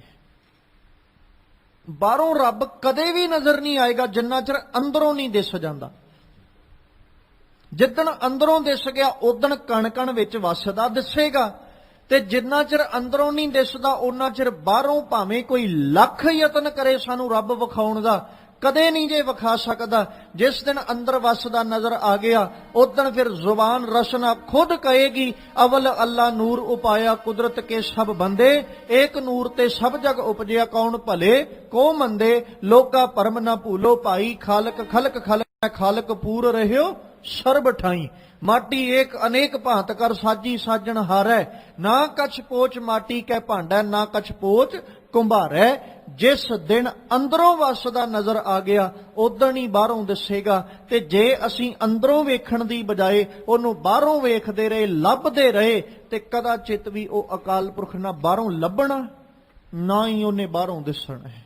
ਬਾਹਰੋਂ ਰੱਬ ਕਦੇ ਵੀ ਨਜ਼ਰ ਨਹੀਂ ਆਏਗਾ ਜਿੰਨਾ ਚਿਰ ਅੰਦਰੋਂ ਨਹੀਂ ਦਿਸ ਜਾਂਦਾ। ਜਿੱਦਣ ਅੰਦਰੋਂ ਦਿਸ ਗਿਆ ਉਦਣ ਕਣ ਕਣ ਵਿੱਚ ਵਸਦਾ ਦਿਸੇਗਾ। ਤੇ ਜਿੰਨਾ ਚਿਰ ਅੰਦਰੋਂ ਨਹੀਂ ਦਿਸਦਾ ਉਹਨਾਂ ਚਿਰ ਬਾਹਰੋਂ ਭਾਵੇਂ ਕੋਈ ਲੱਖ ਯਤਨ ਕਰੇ ਸਾਨੂੰ ਰੱਬ ਵਿਖਾਉਣ ਦਾ, ਕਦੇ ਨਹੀਂ ਜੇ ਵਿਖਾ ਸਕਦਾ। ਜਿਸ ਦਿਨ ਅੰਦਰ ਵਸਦਾ ਨਜ਼ਰ ਆ ਗਿਆ ਉਦਣ ਫਿਰ ਜ਼ੁਬਾਨ ਰਸਨਾ ਖੁਦ ਕਹੇਗੀ, ਅਵਲ ਅੱਲਾ ਨੂਰ ਉਪਾਇਆ ਕੁਦਰਤ ਕੇ ਸਭ ਬੰਦੇ, ਏਕ ਨੂਰ ਤੇ ਸਭ ਜਗ ਉਪਜਿਆ ਕੌਣ ਭਲੇ ਕੋ ਮੰਦੇ, ਲੋਕਾ ਪਰਮ ਨਾ ਭੂਲੋ ਭਾਈ, ਖਾਲਕ ਖਲਕ ਖਲਕ ਖਾਲਕ ਪੂਰ ਰਹਿਓ ਸਰਬ ਠਾਈ। ਮਾਟੀ ਏਕ ਅਨੇਕ ਭਾਂਤ ਕਰ ਸਾਜੀ ਸਾਜਣ ਹਾਰੈ, ਨਾ ਕਛ ਪੋਚ ਮਾਟੀ ਕੈ ਭਾਂਡਾ, ਨਾ ਕਛ ਪੋਚ ਕੁੰਭਾਰੈ। ਜਿਸ ਦਿਨ ਅੰਦਰੋਂ ਵਸਦਾ ਨਜ਼ਰ ਆ ਗਿਆ ਉਦਣ ਹੀ ਬਾਹਰੋਂ ਦਿਸੇਗਾ। ਤੇ ਜੇ ਅਸੀਂ ਅੰਦਰੋਂ ਵੇਖਣ ਦੀ ਬਜਾਏ ਉਹਨੂੰ ਬਾਹਰੋਂ ਵੇਖਦੇ ਰਹੇ, ਲੱਭਦੇ ਰਹੇ, ਤੇ ਕਦਾਚਿਤ ਵੀ ਉਹ ਅਕਾਲ ਪੁਰਖ ਨਾ ਬਾਹਰੋਂ ਲੱਭਣਾ ਨਾ ਹੀ ਉਹਨੇ ਬਾਹਰੋਂ ਦਿਸਣਾ ਹੈ।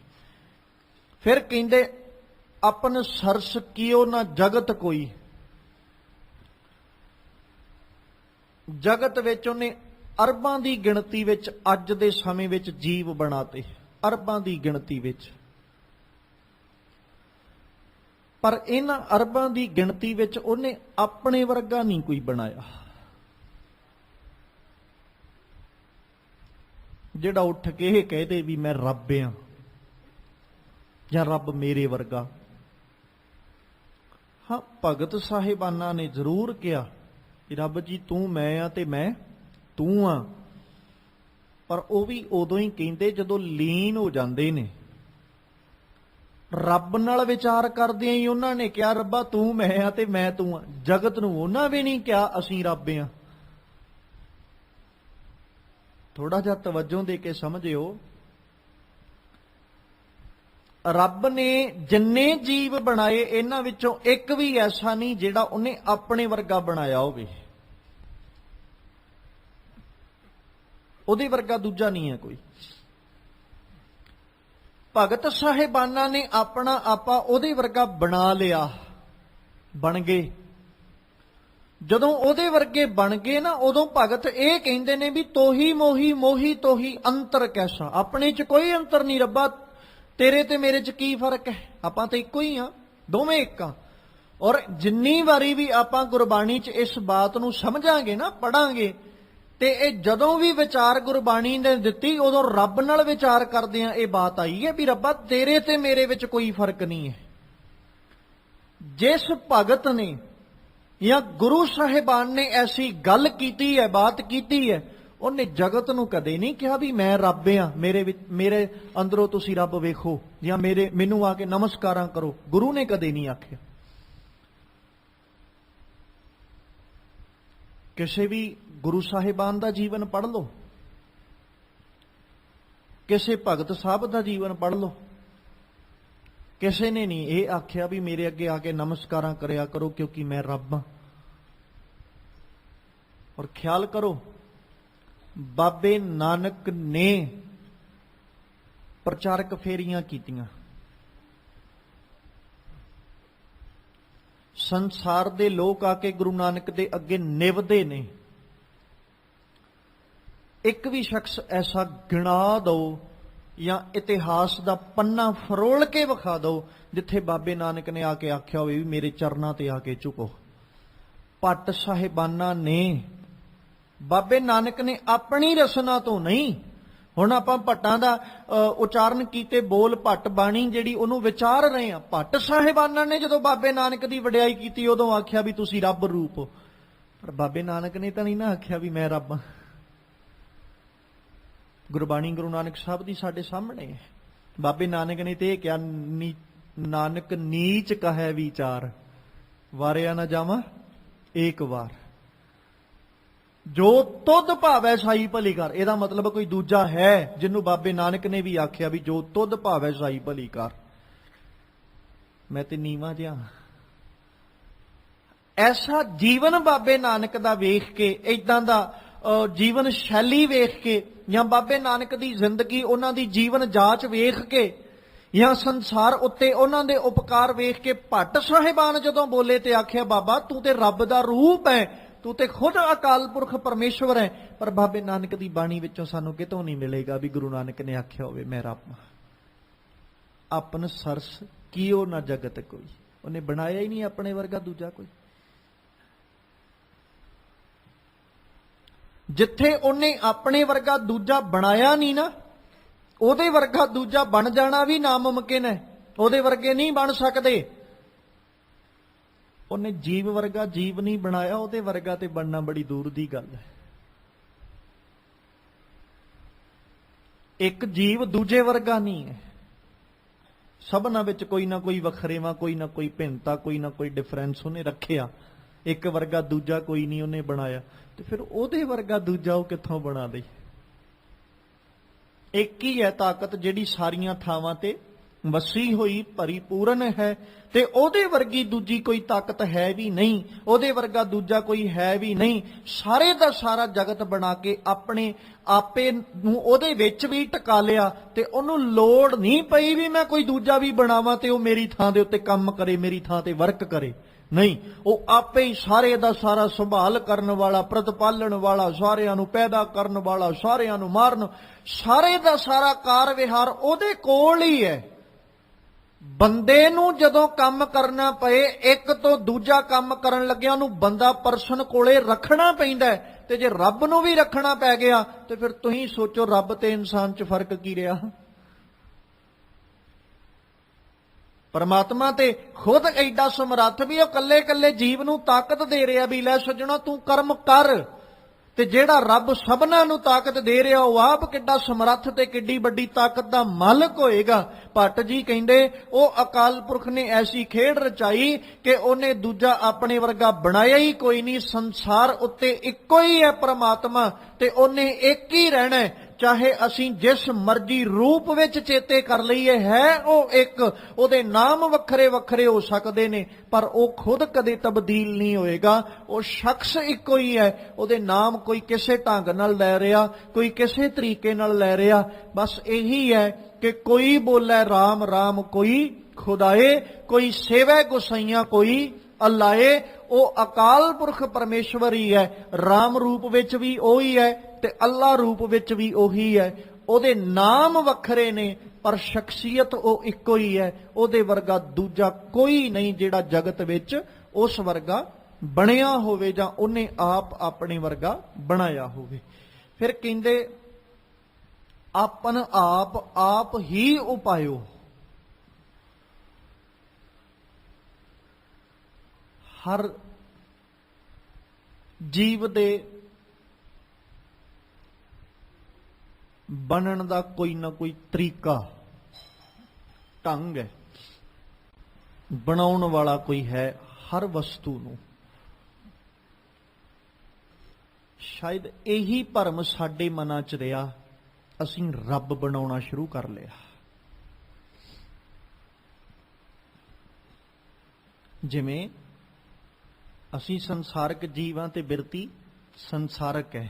ਫਿਰ ਕਹਿੰਦੇ ਆਪਨ ਸਰਸ ਕੀਓ ਨਾ ਜਗਤ ਕੋਈ। ਜਗਤ ਵਿੱਚ ਉਹਨੇ ਅਰਬਾਂ ਦੀ ਗਿਣਤੀ ਵਿੱਚ ਅੱਜ ਦੇ ਸਮੇਂ ਵਿੱਚ ਜੀਵ ਬਣਾਤੇ, ਅਰਬਾਂ ਦੀ ਗਿਣਤੀ ਵਿੱਚ। ਪਰ ਇਹਨਾਂ ਅਰਬਾਂ ਦੀ ਗਿਣਤੀ ਵਿੱਚ ਉਹਨੇ ਆਪਣੇ ਵਰਗਾ ਨਹੀਂ ਕੋਈ ਬਣਾਇਆ ਜਿਹੜਾ ਉੱਠ ਕੇ ਇਹ ਕਹਦੇ ਵੀ ਮੈਂ ਰੱਬ ਆ ਜਾਂ ਰੱਬ ਮੇਰੇ ਵਰਗਾ। ਹਾਂ, ਭਗਤ ਸਾਹਿਬਾਨਾਂ ਨੇ ਜ਼ਰੂਰ ਕਿਹਾ ਕਿ ਰੱਬ ਜੀ ਤੂੰ ਮੈਂ ਆ ਤੇ ਮੈਂ ਤੂੰ ਆ। ਪਰ ਉਹ ਵੀ ਉਦੋਂ ਹੀ ਕਹਿੰਦੇ ਜਦੋਂ ਲੀਨ ਹੋ ਜਾਂਦੇ ਨੇ। ਰੱਬ ਨਾਲ ਵਿਚਾਰ ਕਰਦਿਆਂ ਹੀ ਉਹਨਾਂ ਨੇ ਕਿਹਾ ਰੱਬਾ ਤੂੰ ਮੈਂ ਆ ਤੇ ਮੈਂ ਤੂੰ ਆ। ਜਗਤ ਨੂੰ ਉਹਨਾਂ ਵੀ ਨਹੀਂ ਕਿਹਾ ਅਸੀਂ ਰੱਬ ਆ। ਥੋੜਾ ਜਿਹਾ ਤਵੱਜੋ ਦੇ ਕੇ ਸਮਝਿਓ। ਰੱਬ ਨੇ ਜਿੰਨੇ ਜੀਵ ਬਣਾਏ ਇਹਨਾਂ ਵਿੱਚੋਂ ਇੱਕ ਵੀ ਐਸਾ ਨਹੀਂ ਜਿਹੜਾ ਉਹਨੇ ਆਪਣੇ ਵਰਗਾ ਬਣਾਇਆ ਹੋਵੇ। ਉਹਦੇ ਵਰਗਾ ਦੂਜਾ ਨਹੀਂ ਹੈ ਕੋਈ। ਭਗਤ ਸਾਹਿਬਾਨਾਂ ਨੇ ਆਪਣਾ ਆਪਾ ਉਹਦੇ ਵਰਗਾ ਬਣਾ ਲਿਆ, ਬਣ ਗਏ। ਜਦੋਂ ਉਹਦੇ ਵਰਗੇ ਬਣ ਗਏ ਨਾ ਉਦੋਂ ਭਗਤ ਇਹ ਕਹਿੰਦੇ ਨੇ ਵੀ ਤੋਹੀ ਮੋਹੀ ਮੋਹੀ ਤੋਹੀ ਅੰਤਰ ਕੈਸਾ। ਆਪਣੇ 'ਚ ਕੋਈ ਅੰਤਰ ਨਹੀਂ ਰੱਬਾ, ਤੇਰੇ ਤੇ ਮੇਰੇ 'ਚ ਕੀ ਫਰਕ ਹੈ, ਆਪਾਂ ਤਾਂ ਇੱਕੋ ਹੀ ਆ, ਦੋਵੇਂ ਇੱਕ ਆ। ਔਰ ਜਿੰਨੀ ਵਾਰੀ ਵੀ ਆਪਾਂ ਗੁਰਬਾਣੀ 'ਚ ਇਸ ਬਾਤ ਨੂੰ ਸਮਝਾਂਗੇ ਨਾ, ਪੜਾਂਗੇ, ਤੇ ਇਹ ਜਦੋਂ ਵੀ ਵਿਚਾਰ ਗੁਰਬਾਣੀ ਨੇ ਦਿੱਤੀ ਉਦੋਂ ਰੱਬ ਨਾਲ ਵਿਚਾਰ ਕਰਦਿਆਂ ਇਹ ਬਾਤ ਆਈ ਹੈ ਵੀ ਰੱਬਾ ਤੇਰੇ ਤੇ ਮੇਰੇ ਵਿੱਚ ਕੋਈ ਫਰਕ ਨਹੀਂ ਹੈ। ਜਿਸ ਭਗਤ ਨੇ ਜਾਂ ਗੁਰੂ ਸਾਹਿਬਾਨ ਨੇ ਐਸੀ ਗੱਲ ਕੀਤੀ ਹੈ, ਬਾਤ ਕੀਤੀ ਹੈ, ਉਹਨੇ ਜਗਤ ਨੂੰ ਕਦੇ ਨਹੀਂ ਕਿਹਾ ਵੀ ਮੈਂ ਰੱਬ ਆ, ਮੇਰੇ ਅੰਦਰੋਂ ਤੁਸੀਂ ਰੱਬ ਵੇਖੋ ਜਾਂ ਮੈਨੂੰ ਆ ਕੇ ਨਮਸਕਾਰਾਂ ਕਰੋ। ਗੁਰੂ ਨੇ ਕਦੇ ਨਹੀਂ ਆਖਿਆ। ਕਿਸੇ ਵੀ ਗੁਰੂ ਸਾਹਿਬਾਨ ਦਾ ਜੀਵਨ ਪੜ੍ਹ ਲਓ, ਕਿਸੇ ਭਗਤ ਸਾਹਿਬ ਦਾ ਜੀਵਨ ਪੜ੍ਹ ਲਓ, ਕਿਸੇ ਨੇ ਨਹੀਂ ਇਹ ਆਖਿਆ ਵੀ ਮੇਰੇ ਅੱਗੇ ਆ ਕੇ ਨਮਸਕਾਰਾਂ ਕਰਿਆ ਕਰੋ ਕਿਉਂਕਿ ਮੈਂ ਰੱਬ ਹਾਂ। ਔਰ ਖਿਆਲ ਕਰੋ ਬਾਬੇ ਨਾਨਕ ਨੇ ਪ੍ਰਚਾਰਕ ਫੇਰੀਆਂ ਕੀਤੀਆਂ। ਸੰਸਾਰ ਦੇ ਲੋਕ ਆ ਕੇ ਗੁਰੂ ਨਾਨਕ ਦੇ ਅੱਗੇ ਨਿਵਦੇ ਨੇ। ਇੱਕ ਵੀ ਸ਼ਖਸ ਐਸਾ ਗਿਣਾ ਦਿਓ ਜਾਂ ਇਤਿਹਾਸ ਦਾ ਪੰਨਾ ਫਰੋਲ ਕੇ ਵਿਖਾ ਦਿਓ ਜਿੱਥੇ ਬਾਬੇ ਨਾਨਕ ਨੇ ਆ ਕੇ ਆਖਿਆ ਹੋਵੇ ਵੀ ਮੇਰੇ ਚਰਨਾਂ ਤੇ ਆ ਕੇ ਝੁਕੋ। ਭੱਟ ਸਾਹਿਬਾਨਾਂ ਨੇ, ਬਾਬੇ ਨਾਨਕ ਨੇ ਆਪਣੀ ਰਸਨਾ ਤੋਂ ਨਹੀਂ। ਹੁਣ ਆਪਾਂ ਭੱਟਾਂ ਦਾ ਉਚਾਰਨ ਕੀਤੇ ਬੋਲ ਭੱਟ ਬਾਣੀ ਜਿਹੜੀ ਉਹਨੂੰ ਵਿਚਾਰ ਰਹੇ ਆ। ਭੱਟ ਸਾਹਿਬਾਨਾਂ ਨੇ ਜਦੋਂ ਬਾਬੇ ਨਾਨਕ ਦੀ ਵਡਿਆਈ ਕੀਤੀ ਉਦੋਂ ਆਖਿਆ ਵੀ ਤੁਸੀਂ ਰੱਬ ਰੂਪ ਹੋ, ਪਰ ਬਾਬੇ ਨਾਨਕ ਨੇ ਤਾਂ ਨਹੀਂ ਨਾ ਆਖਿਆ ਵੀ ਮੈਂ ਰੱਬ ਹਾਂ। ਗੁਰਬਾਣੀ ਗੁਰੂ ਨਾਨਕ ਸਾਹਿਬ ਦੀ ਸਾਡੇ ਸਾਹਮਣੇ ਹੈ। ਬਾਬੇ ਨਾਨਕ ਨੇ ਤੇ ਇਹ ਕਿਹਾ, ਨਾਨਕ ਨੀਚ ਕਹੈ ਵਿਚਾਰ, ਵਾਰਿਆ ਨਾ ਜਾਵਾਂ ਏਕ ਵਾਰ। ਜੋ ਤੁਧ ਭਾਵੈ ਸਾਈ ਭਲੀ ਕਰ। ਇਹਦਾ ਮਤਲਬ ਕੋਈ ਦੂਜਾ ਹੈ ਜਿਹਨੂੰ ਬਾਬੇ ਨਾਨਕ ਨੇ ਵੀ ਆਖਿਆ ਵੀ ਜੋ ਤੁਧ ਭਾਵੈ ਸਾਈ ਭਲੀ ਕਰ। ਮੈਂ ਤੇ ਨੀਵਾਂ ਜਿਹਾ। ਐਸਾ ਜੀਵਨ ਬਾਬੇ ਨਾਨਕ ਦਾ ਵੇਖ ਕੇ, ਇਦਾਂ ਦਾ ਜੀਵਨ ਸ਼ੈਲੀ ਵੇਖ ਕੇ, ਜਾਂ ਬਾਬੇ ਨਾਨਕ ਦੀ ਜ਼ਿੰਦਗੀ, ਉਹਨਾਂ ਦੀ ਜੀਵਨ ਜਾਂਚ ਵੇਖ ਕੇ, ਜਾਂ ਸੰਸਾਰ ਉੱਤੇ ਉਹਨਾਂ ਦੇ ਉਪਕਾਰ ਵੇਖ ਕੇ ਭੱਟ ਸਾਹਿਬਾਨ ਜਦੋਂ ਬੋਲੇ ਤੇ ਆਖਿਆ ਬਾਬਾ ਤੂੰ ਤੇ ਰੱਬ ਦਾ ਰੂਪ ਹੈ, ਤੂੰ ਤੇ ਖੁਦ ਅਕਾਲ ਪੁਰਖ ਪਰਮੇਸ਼ਵਰ ਹੈ। ਪਰ ਬਾਬੇ ਨਾਨਕ ਦੀ ਬਾਣੀ ਵਿੱਚੋਂ ਸਾਨੂੰ ਕਿਤੋਂ ਨਹੀਂ ਮਿਲੇਗਾ ਵੀ ਗੁਰੂ ਨਾਨਕ ਨੇ ਆਖਿਆ ਹੋਵੇ ਮੈਂ ਰੱਬ। ਆਪਨ ਸਰਸ ਕੀਓ ਨਾ ਜਗਤ ਕੋਈ। ਉਹਨੇ ਬਣਾਇਆ ਹੀ ਨਹੀਂ ਆਪਣੇ ਵਰਗਾ ਦੂਜਾ ਕੋਈ। ਜਿੱਥੇ ਉਹਨੇ ਆਪਣੇ ਵਰਗਾ ਦੂਜਾ ਬਣਾਇਆ ਨਹੀਂ ਨਾ, ਉਹਦੇ ਵਰਗਾ ਦੂਜਾ ਬਣ ਜਾਣਾ ਵੀ ਨਾਮੁਮਕਿਨ ਹੈ। ਉਹਦੇ ਵਰਗੇ ਨਹੀਂ ਬਣ ਸਕਦੇ। ਉਹਨੇ ਜੀਵ ਵਰਗਾ ਜੀਵ ਨਹੀਂ ਬਣਾਇਆ, ਉਹਦੇ ਵਰਗਾ ਤੇ ਬਣਨਾ ਬੜੀ ਦੂਰ ਦੀ ਗੱਲ ਹੈ। ਇੱਕ ਜੀਵ ਦੂਜੇ ਵਰਗਾ ਨਹੀਂ ਹੈ। ਸਭਨਾਂ ਵਿੱਚ ਕੋਈ ਨਾ ਕੋਈ ਵੱਖਰੇਵਾ, ਕੋਈ ਨਾ ਕੋਈ ਭਿੰਨਤਾ, ਕੋਈ ਨਾ ਕੋਈ ਡਿਫਰੈਂਸ ਉਹਨੇ ਰੱਖਿਆ। ਇੱਕ ਵਰਗਾ ਦੂਜਾ ਕੋਈ ਨਹੀਂ ਉਹਨੇ ਬਣਾਇਆ, ਤੇ ਫਿਰ ਉਹਦੇ ਵਰਗਾ ਦੂਜਾ ਉਹ ਕਿੱਥੋਂ ਬਣਾ ਦੇ। ਇੱਕ ਹੀ ਹੈ ਤਾਕਤ ਜਿਹੜੀ ਸਾਰੀਆਂ ਥਾਵਾਂ ਤੇ ਵਸੀ ਹੋਈ ਪਰਿਪੂਰਨ ਹੈ, ਤੇ ਉਹਦੇ ਵਰਗੀ ਦੂਜੀ ਕੋਈ ਤਾਕਤ ਹੈ ਵੀ ਨਹੀਂ, ਉਹਦੇ ਵਰਗਾ ਦੂਜਾ ਕੋਈ ਹੈ ਵੀ ਨਹੀਂ। ਸਾਰੇ ਦਾ ਸਾਰਾ ਜਗਤ ਬਣਾ ਕੇ ਆਪਣੇ ਆਪੇ ਨੂੰ ਉਹਦੇ ਵਿੱਚ ਵੀ ਟਿਕਾ ਲਿਆ, ਤੇ ਉਹਨੂੰ ਲੋੜ ਨਹੀਂ ਪਈ ਵੀ ਮੈਂ ਕੋਈ ਦੂਜਾ ਵੀ ਬਣਾਵਾਂ ਤੇ ਉਹ ਮੇਰੀ ਥਾਂ ਦੇ ਉੱਤੇ ਕੰਮ ਕਰੇ, ਮੇਰੀ ਥਾਂ ਤੇ ਵਰਕ ਕਰੇ। ਨਹੀਂ, ਉਹ ਆਪੇ ਹੀ ਸਾਰੇ ਦਾ ਸਾਰਾ ਸੰਭਾਲ ਕਰਨ ਵਾਲਾ, ਪ੍ਰਤਪਾਲਣ ਵਾਲਾ, ਸਾਰਿਆਂ ਨੂੰ ਪੈਦਾ ਕਰਨ ਵਾਲਾ, ਸਾਰਿਆਂ ਨੂੰ ਮਾਰਨ, ਸਾਰੇ ਦਾ ਸਾਰਾ ਕਾਰ ਵਿਹਾਰ ਉਹਦੇ ਕੋਲ ਹੀ ਹੈ। ਬੰਦੇ ਨੂੰ ਜਦੋਂ ਕੰਮ ਕਰਨਾ ਪਏ, ਇੱਕ ਤੋਂ ਦੂਜਾ ਕੰਮ ਕਰਨ ਲੱਗਿਆ ਉਹਨੂੰ ਬੰਦਾ ਪਰਸਨ ਕੋਲੇ ਰੱਖਣਾ ਪੈਂਦਾ, ਤੇ ਜੇ ਰੱਬ ਨੂੰ ਵੀ ਰੱਖਣਾ ਪੈ ਗਿਆ ਤੇ ਫਿਰ ਤੁਸੀਂ ਸੋਚੋ ਰੱਬ ਤੇ ਇਨਸਾਨ 'ਚ ਫਰਕ ਕੀ ਰਿਹਾ। ਪਰਮਾਤਮਾ ਤੇ ਖੁਦ ਐਡਾ ਸਮਰੱਥ ਵੀ ਉਹ ਕੱਲੇ ਕੱਲੇ ਜੀਵ ਨੂੰ ਤਾਕਤ ਦੇ ਰਿਹਾ ਵੀ ਲੈ ਸੱਜਣਾ ਤੂੰ ਕਰਮ ਕਰ, ਤੇ ਜਿਹੜਾ ਰੱਬ ਸਭਨਾਂ ਨੂੰ ਤਾਕਤ ਦੇ ਰਿਹਾ ਉਹ ਆਪ ਕਿੱਡਾ ਸਮਰੱਥ ਤੇ ਕਿੱਡੀ ਵੱਡੀ ਤਾਕਤ ਦਾ ਮਾਲਕ ਹੋਏਗਾ। ਭੱਟ ਜੀ ਕਹਿੰਦੇ ਉਹ ਅਕਾਲ ਪੁਰਖ ਨੇ ਐਸੀ ਖੇਡ ਰਚਾਈ ਕਿ ਉਹਨੇ ਦੂਜਾ ਆਪਣੇ ਵਰਗਾ ਬਣਾਇਆ ਹੀ ਕੋਈ ਨਹੀਂ। ਸੰਸਾਰ ਉੱਤੇ ਇੱਕੋ ਹੀ ਹੈ ਪਰਮਾਤਮਾ, ਤੇ ਉਹਨੇ ਇੱਕ ਹੀ ਰਹਿਣਾ। ਚਾਹੇ ਅਸੀਂ ਜਿਸ ਮਰਜ਼ੀ ਰੂਪ ਵਿੱਚ ਚੇਤੇ ਕਰ ਲਈਏ, ਹੈ ਉਹ ਇੱਕ। ਉਹਦੇ ਨਾਮ ਵੱਖਰੇ ਵੱਖਰੇ ਹੋ ਸਕਦੇ ਨੇ, ਪਰ ਉਹ ਖੁਦ ਕਦੇ ਤਬਦੀਲ ਨਹੀਂ ਹੋਏਗਾ। ਉਹ ਸ਼ਖਸ ਇੱਕੋ ਹੀ ਹੈ। ਉਹਦੇ ਨਾਮ ਕੋਈ ਕਿਸੇ ਢੰਗ ਨਾਲ ਲੈ ਰਿਹਾ, ਕੋਈ ਕਿਸੇ ਤਰੀਕੇ ਨਾਲ ਲੈ ਰਿਹਾ। ਬਸ ਇਹੀ ਹੈ ਕਿ ਕੋਈ ਬੋਲੇ ਰਾਮ ਰਾਮ ਕੋਈ ਖੁਦਾਏ, ਕੋਈ ਸੇਵੈ ਗੁਸਾਈਆਂ ਕੋਈ ਅੱਲਾਏ। ਉਹ ਅਕਾਲ ਪੁਰਖ ਪਰਮੇਸ਼ਵਰ ਹੀ ਹੈ। ਰਾਮ ਰੂਪ ਵਿੱਚ ਵੀ ਉਹੀ ਹੈ ਤੇ ਅੱਲਾ ਰੂਪ ਵਿੱਚ ਵੀ ਉਹੀ ਹੈ। ਉਹਦੇ ਨਾਮ ਵੱਖਰੇ ਨੇ ਪਰ ਸ਼ਖਸੀਅਤ ਉਹ ਇੱਕੋ ਹੀ ਹੈ। ਉਹਦੇ ਵਰਗਾ ਦੂਜਾ ਕੋਈ ਨਹੀਂ ਜਿਹੜਾ ਜਗਤ ਵਿੱਚ ਉਸ ਵਰਗਾ ਬਣਿਆ ਹੋਵੇ ਜਾਂ ਉਹਨੇ ਆਪ ਆਪਣੇ ਵਰਗਾ ਬਣਾਇਆ ਹੋਵੇ। ਫਿਰ ਕਹਿੰਦੇ ਆਪਨ ਆਪ ਹੀ ਉਪਾਇਓ। ਹਰ ਜੀਵ ਦੇ ਬਣਨ ਦਾ ਕੋਈ ਨਾ ਕੋਈ ਤਰੀਕਾ ਢੰਗ ਹੈ, ਬਣਾਉਣ ਵਾਲਾ ਕੋਈ ਹੈ ਹਰ ਵਸਤੂ ਨੂੰ। ਸ਼ਾਇਦ ਇਹੀ ਭਰਮ ਸਾਡੇ ਮਨਾਂ 'ਚ ਰਿਹਾ, ਅਸੀਂ ਰੱਬ ਬਣਾਉਣਾ ਸ਼ੁਰੂ ਕਰ ਲਿਆ। ਜਿਵੇਂ ਅਸੀਂ ਸੰਸਾਰਕ ਜੀਵਾਂ ਤੇ ਬਿਰਤੀ ਸੰਸਾਰਕ ਹੈ,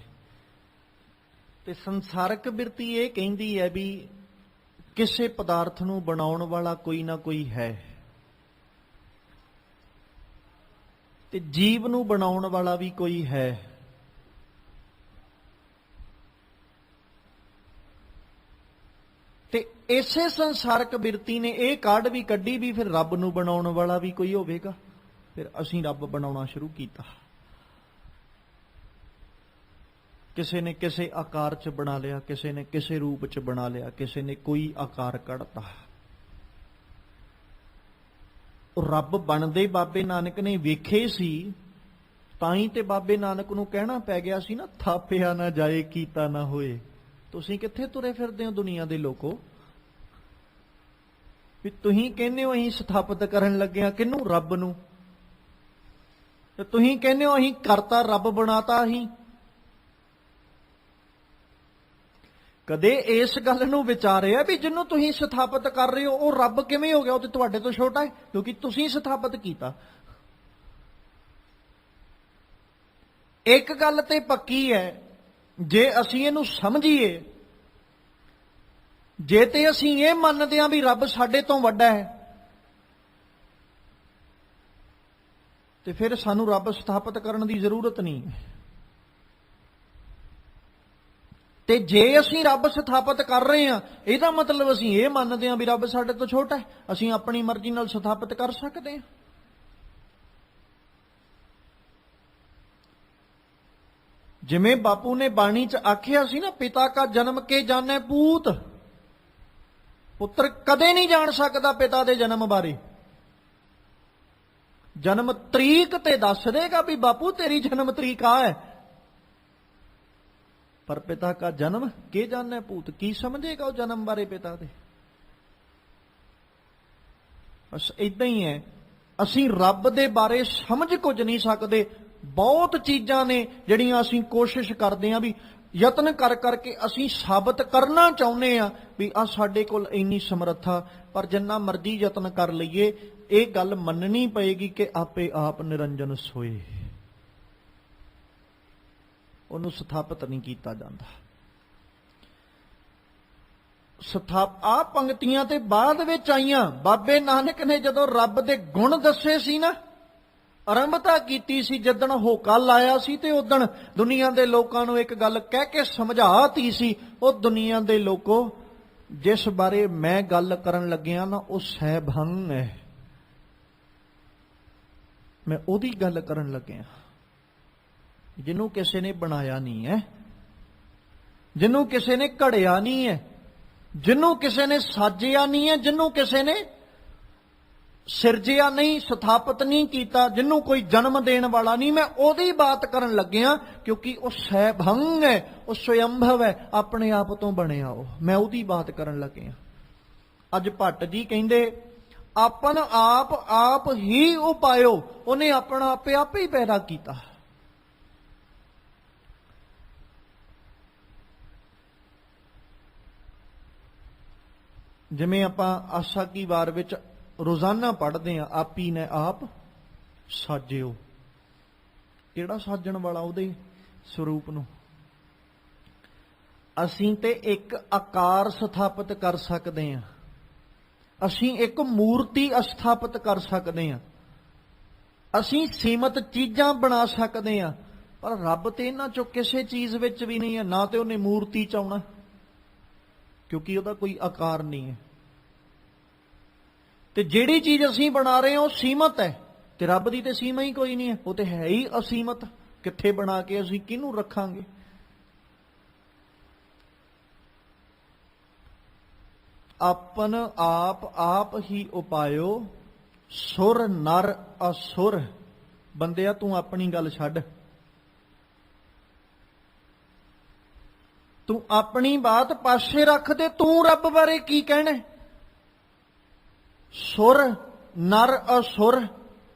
ਤੇ ਸੰਸਾਰਕ ਬਿਰਤੀ ਇਹ ਕਹਿੰਦੀ ਹੈ ਵੀ ਕਿਸੇ ਪਦਾਰਥ ਨੂੰ ਬਣਾਉਣ ਵਾਲਾ ਕੋਈ ਨਾ ਕੋਈ ਹੈ। ਤੇ ਜੀਵ ਨੂੰ ਬਣਾਉਣ ਵਾਲਾ ਵੀ ਕੋਈ ਹੈ। ਤੇ ਇਸੇ ਸੰਸਾਰਕ ਬਿਰਤੀ ਨੇ ਇਹ ਕਾਢ ਵੀ ਕੱਢੀ ਵੀ ਫਿਰ ਰੱਬ ਨੂੰ ਬਣਾਉਣ ਵਾਲਾ ਵੀ ਕੋਈ ਹੋਵੇਗਾ। ਫਿਰ ਅਸੀਂ ਰੱਬ ਬਣਾਉਣਾ ਸ਼ੁਰੂ ਕੀਤਾ। ਕਿਸੇ ਨੇ ਕਿਸੇ ਆਕਾਰ 'ਚ ਬਣਾ ਲਿਆ, ਕਿਸੇ ਨੇ ਕਿਸੇ ਰੂਪ 'ਚ ਬਣਾ ਲਿਆ, ਕਿਸੇ ਨੇ ਕੋਈ ਆਕਾਰ ਕੱਢਤਾ। ਉਹ ਰੱਬ ਬਣਦੇ ਬਾਬੇ ਨਾਨਕ ਨੇ ਵੇਖੇ ਸੀ, ਤਾਂ ਹੀ ਤੇ ਬਾਬੇ ਨਾਨਕ ਨੂੰ ਕਹਿਣਾ ਪੈ ਗਿਆ ਸੀ ਨਾ, ਥਾਪਿਆ ਨਾ ਜਾਏ ਕੀਤਾ ਨਾ ਹੋਏ। ਤੁਸੀਂ ਕਿੱਥੇ ਤੁਰੇ ਫਿਰਦੇ ਹੋ ਦੁਨੀਆ ਦੇ ਲੋਕੋ? ਵੀ ਤੁਸੀਂ ਕਹਿੰਦੇ ਹੋ ਅਸੀਂ ਸਥਾਪਿਤ ਕਰਨ ਲੱਗੇ ਹਾਂ ਕਿਹਨੂੰ? ਰੱਬ ਨੂੰ। ਤੇ ਤੁਸੀਂ ਕਹਿੰਦੇ ਹੋ ਅਸੀਂ ਕਰਤਾ, ਰੱਬ ਬਣਾਤਾ ਅਸੀਂ। ਕਦੇ ਇਸ ਗੱਲ ਨੂੰ ਵਿਚਾਰਿਆ ਵੀ ਜਿਹਨੂੰ ਤੁਸੀਂ ਸਥਾਪਿਤ ਕਰ ਰਹੇ ਹੋ ਉਹ ਰੱਬ ਕਿਵੇਂ ਹੋ ਗਿਆ? ਉਹ ਤੇ ਤੁਹਾਡੇ ਤੋਂ ਛੋਟਾ ਹੈ, ਕਿਉਂਕਿ ਤੁਸੀਂ ਸਥਾਪਿਤ ਕੀਤਾ। ਇੱਕ ਗੱਲ ਤੇ ਪੱਕੀ ਹੈ, ਜੇ ਅਸੀਂ ਇਹਨੂੰ ਸਮਝੀਏ, ਜੇ ਤੇ ਅਸੀਂ ਇਹ ਮੰਨਦੇ ਹਾਂ ਵੀ ਰੱਬ ਸਾਡੇ ਤੋਂ ਵੱਡਾ ਹੈ, ਤੇ ਫਿਰ ਸਾਨੂੰ ਰੱਬ ਸਥਾਪਿਤ ਕਰਨ ਦੀ ਜ਼ਰੂਰਤ ਨਹੀਂ। ਤੇ ਜੇ ਅਸੀਂ ਰੱਬ ਸਥਾਪਿਤ ਕਰ ਰਹੇ ਹਾਂ, ਇਹਦਾ ਮਤਲਬ ਅਸੀਂ ਇਹ ਮੰਨਦੇ ਹਾਂ ਵੀ ਰੱਬ ਸਾਡੇ ਤੋਂ ਛੋਟਾ ਹੈ, ਅਸੀਂ ਆਪਣੀ ਮਰਜ਼ੀ ਨਾਲ ਸਥਾਪਿਤ ਕਰ ਸਕਦੇ ਹਾਂ। ਜਿਵੇਂ ਬਾਪੂ ਨੇ ਬਾਣੀ 'ਚ ਆਖਿਆ ਸੀ ਨਾ, ਪਿਤਾ ਕਾ ਜਨਮ ਕੇ ਜਾਣੈ ਪੂਤ। ਪੁੱਤਰ ਕਦੇ ਨਹੀਂ ਜਾਣ ਸਕਦਾ ਪਿਤਾ ਦੇ ਜਨਮ ਬਾਰੇ। ਜਨਮ ਤਰੀਕ ਤੇ ਦੱਸ ਦੇਗਾ ਵੀ ਬਾਪੂ ਤੇਰੀ ਜਨਮ ਤਰੀਕ ਆ ਹੈ, ਪਰ ਪਿਤਾ ਕਾ ਜਨਮ ਕੇ ਜਾਣੈ ਪੂਤ। ਕੀ ਸਮਝੇਗਾ ਉਹ ਜਨਮ ਬਾਰੇ ਪਿਤਾ ਦੇ? ਬਸ ਇਦਾਂ ਹੀ ਹੈ, ਅਸੀਂ ਰੱਬ ਦੇ ਬਾਰੇ ਸਮਝ ਕੁਝ ਨਹੀਂ ਸਕਦੇ। ਬਹੁਤ ਚੀਜ਼ਾਂ ਨੇ ਜਿਹੜੀਆਂ ਅਸੀਂ ਕੋਸ਼ਿਸ਼ ਕਰਦੇ ਹਾਂ, ਵੀ ਯਤਨ ਕਰ ਕਰਕੇ ਅਸੀਂ ਸਾਬਤ ਕਰਨਾ ਚਾਹੁੰਦੇ ਹਾਂ ਵੀ ਆ ਸਾਡੇ ਕੋਲ ਇੰਨੀ ਸਮਰੱਥਾ, ਪਰ ਜਿੰਨਾ ਮਰਜ਼ੀ ਯਤਨ ਕਰ ਲਈਏ ਇਹ ਗੱਲ ਮੰਨਣੀ ਪਏਗੀ ਕਿ ਆਪੇ ਆਪ ਨਿਰੰਜਨ ਸੋਏ, ਉਹਨੂੰ ਸਥਾਪਿਤ ਨਹੀਂ ਕੀਤਾ ਜਾਂਦਾ। ਆ ਪੰਕਤੀਆਂ ਤੇ ਬਾਅਦ ਵਿੱਚ ਆਈਆਂ। ਬਾਬੇ ਨਾਨਕ ਨੇ ਜਦੋਂ ਰੱਬ ਦੇ ਗੁਣ ਦੱਸੇ ਸੀ ਨਾ, ਆਰੰਭਤਾ ਕੀਤੀ ਸੀ, ਜਿੱਦਣ ਹੋਕਾ ਲਾਇਆ ਸੀ ਤੇ ਉਦਣ ਦੁਨੀਆ ਦੇ ਲੋਕਾਂ ਨੂੰ ਇੱਕ ਗੱਲ ਕਹਿ ਕੇ ਸਮਝਾਤੀ ਸੀ। ਉਹ ਦੁਨੀਆ ਦੇ ਲੋਕੋ, ਜਿਸ ਬਾਰੇ ਮੈਂ ਗੱਲ ਕਰਨ ਲੱਗਿਆ ਨਾ ਉਹ ਸਹਿਭੰਗ ਹੈ। ਮੈਂ ਉਹਦੀ ਗੱਲ ਕਰਨ ਲੱਗਿਆ ਜਿਹਨੂੰ ਕਿਸੇ ਨੇ ਬਣਾਇਆ ਨਹੀਂ ਹੈ, ਜਿਹਨੂੰ ਕਿਸੇ ਨੇ ਘੜਿਆ ਨਹੀਂ ਹੈ, ਜਿਹਨੂੰ ਕਿਸੇ ਨੇ ਸਾਜਿਆ ਨਹੀਂ ਹੈ, ਜਿਹਨੂੰ ਕਿਸੇ ਨੇ ਸਿਰਜਿਆ ਨਹੀਂ, ਸਥਾਪਿਤ ਨਹੀਂ ਕੀਤਾ, ਜਿਹਨੂੰ ਕੋਈ ਜਨਮ ਦੇਣ ਵਾਲਾ ਨਹੀਂ। ਮੈਂ ਉਹਦੀ ਬਾਤ ਕਰਨ ਲੱਗਿਆ ਕਿਉਂਕਿ ਉਹ ਸਹਿਭੰਗ ਹੈ, ਉਹ ਸਵਯੰਭਵ ਹੈ, ਆਪਣੇ ਆਪ ਤੋਂ ਬਣਿਆ। ਉਹ ਮੈਂ ਉਹਦੀ ਬਾਤ ਕਰਨ ਲੱਗਿਆ। ਅੱਜ ਭੱਟ ਜੀ ਕਹਿੰਦੇ ਆਪਨ ਆਪ ਆਪ ਹੀ ਉਪਾਇਓ। ਉਹਨੇ ਆਪਣਾ ਆਪੇ ਆਪੇ ਹੀ ਪੈਦਾ ਕੀਤਾ। ਜਿਵੇਂ ਆਪਾਂ ਆਸਾ ਕੀ ਵਾਰ ਵਿੱਚ ਰੋਜ਼ਾਨਾ ਪੜ੍ਹਦੇ ਹਾਂ, ਆਪੀ ਨੇ ਆਪ ਸਾਜਿਓ। ਕਿਹੜਾ ਸਾਜਣ ਵਾਲਾ? ਉਹਦੇ ਸਰੂਪ ਨੂੰ। ਅਸੀਂ ਤੇ ਇੱਕ ਆਕਾਰ ਸਥਾਪਿਤ ਕਰ ਸਕਦੇ ਹਾਂ, ਅਸੀਂ ਇੱਕ ਮੂਰਤੀ ਸਥਾਪਿਤ ਕਰ ਸਕਦੇ ਹਾਂ, ਅਸੀਂ ਸੀਮਤ ਚੀਜ਼ਾਂ ਬਣਾ ਸਕਦੇ ਹਾਂ, ਪਰ ਰੱਬ ਤੇ ਇਹਨਾਂ ਚੋਂ ਕਿਸੇ ਚੀਜ਼ ਵਿੱਚ ਵੀ ਨਹੀਂ ਹੈ। ਨਾ ਤੇ ਉਹਨੇ ਮੂਰਤੀ ਚ ਆਉਣਾ ਕਿਉਂਕਿ ਉਹਦਾ ਕੋਈ ਆਕਾਰ ਨਹੀਂ ਹੈ, ਤੇ ਜਿਹੜੀ ਚੀਜ਼ ਅਸੀਂ ਬਣਾ ਰਹੇ ਹਾਂ ਉਹ ਸੀਮਤ ਹੈ, ਤੇ ਰੱਬ ਦੀ ਤੇ ਸੀਮਾ ਹੀ ਕੋਈ ਨਹੀਂ ਹੈ। ਉਹ ਤੇ ਹੈ ਹੀ ਅਸੀਮਤ। ਕਿੱਥੇ ਬਣਾ ਕੇ ਅਸੀਂ ਕਿਹਨੂੰ ਰੱਖਾਂਗੇ? ਆਪਨ ਆਪ ਆਪ ਹੀ ਉਪਾਇਓ, ਸੁਰ ਨਰ ਅਸੁਰ। ਬੰਦਿਆ ਤੂੰ ਆਪਣੀ ਗੱਲ ਛੱਡ, ਤੂੰ ਆਪਣੀ ਬਾਤ ਪਾਸੇ ਰੱਖ ਦੇ। ਤੂੰ ਰੱਬ ਬਾਰੇ ਕੀ ਕਹਿਣਾ? ਸੁਰ ਨਰ ਅਸੁਰ,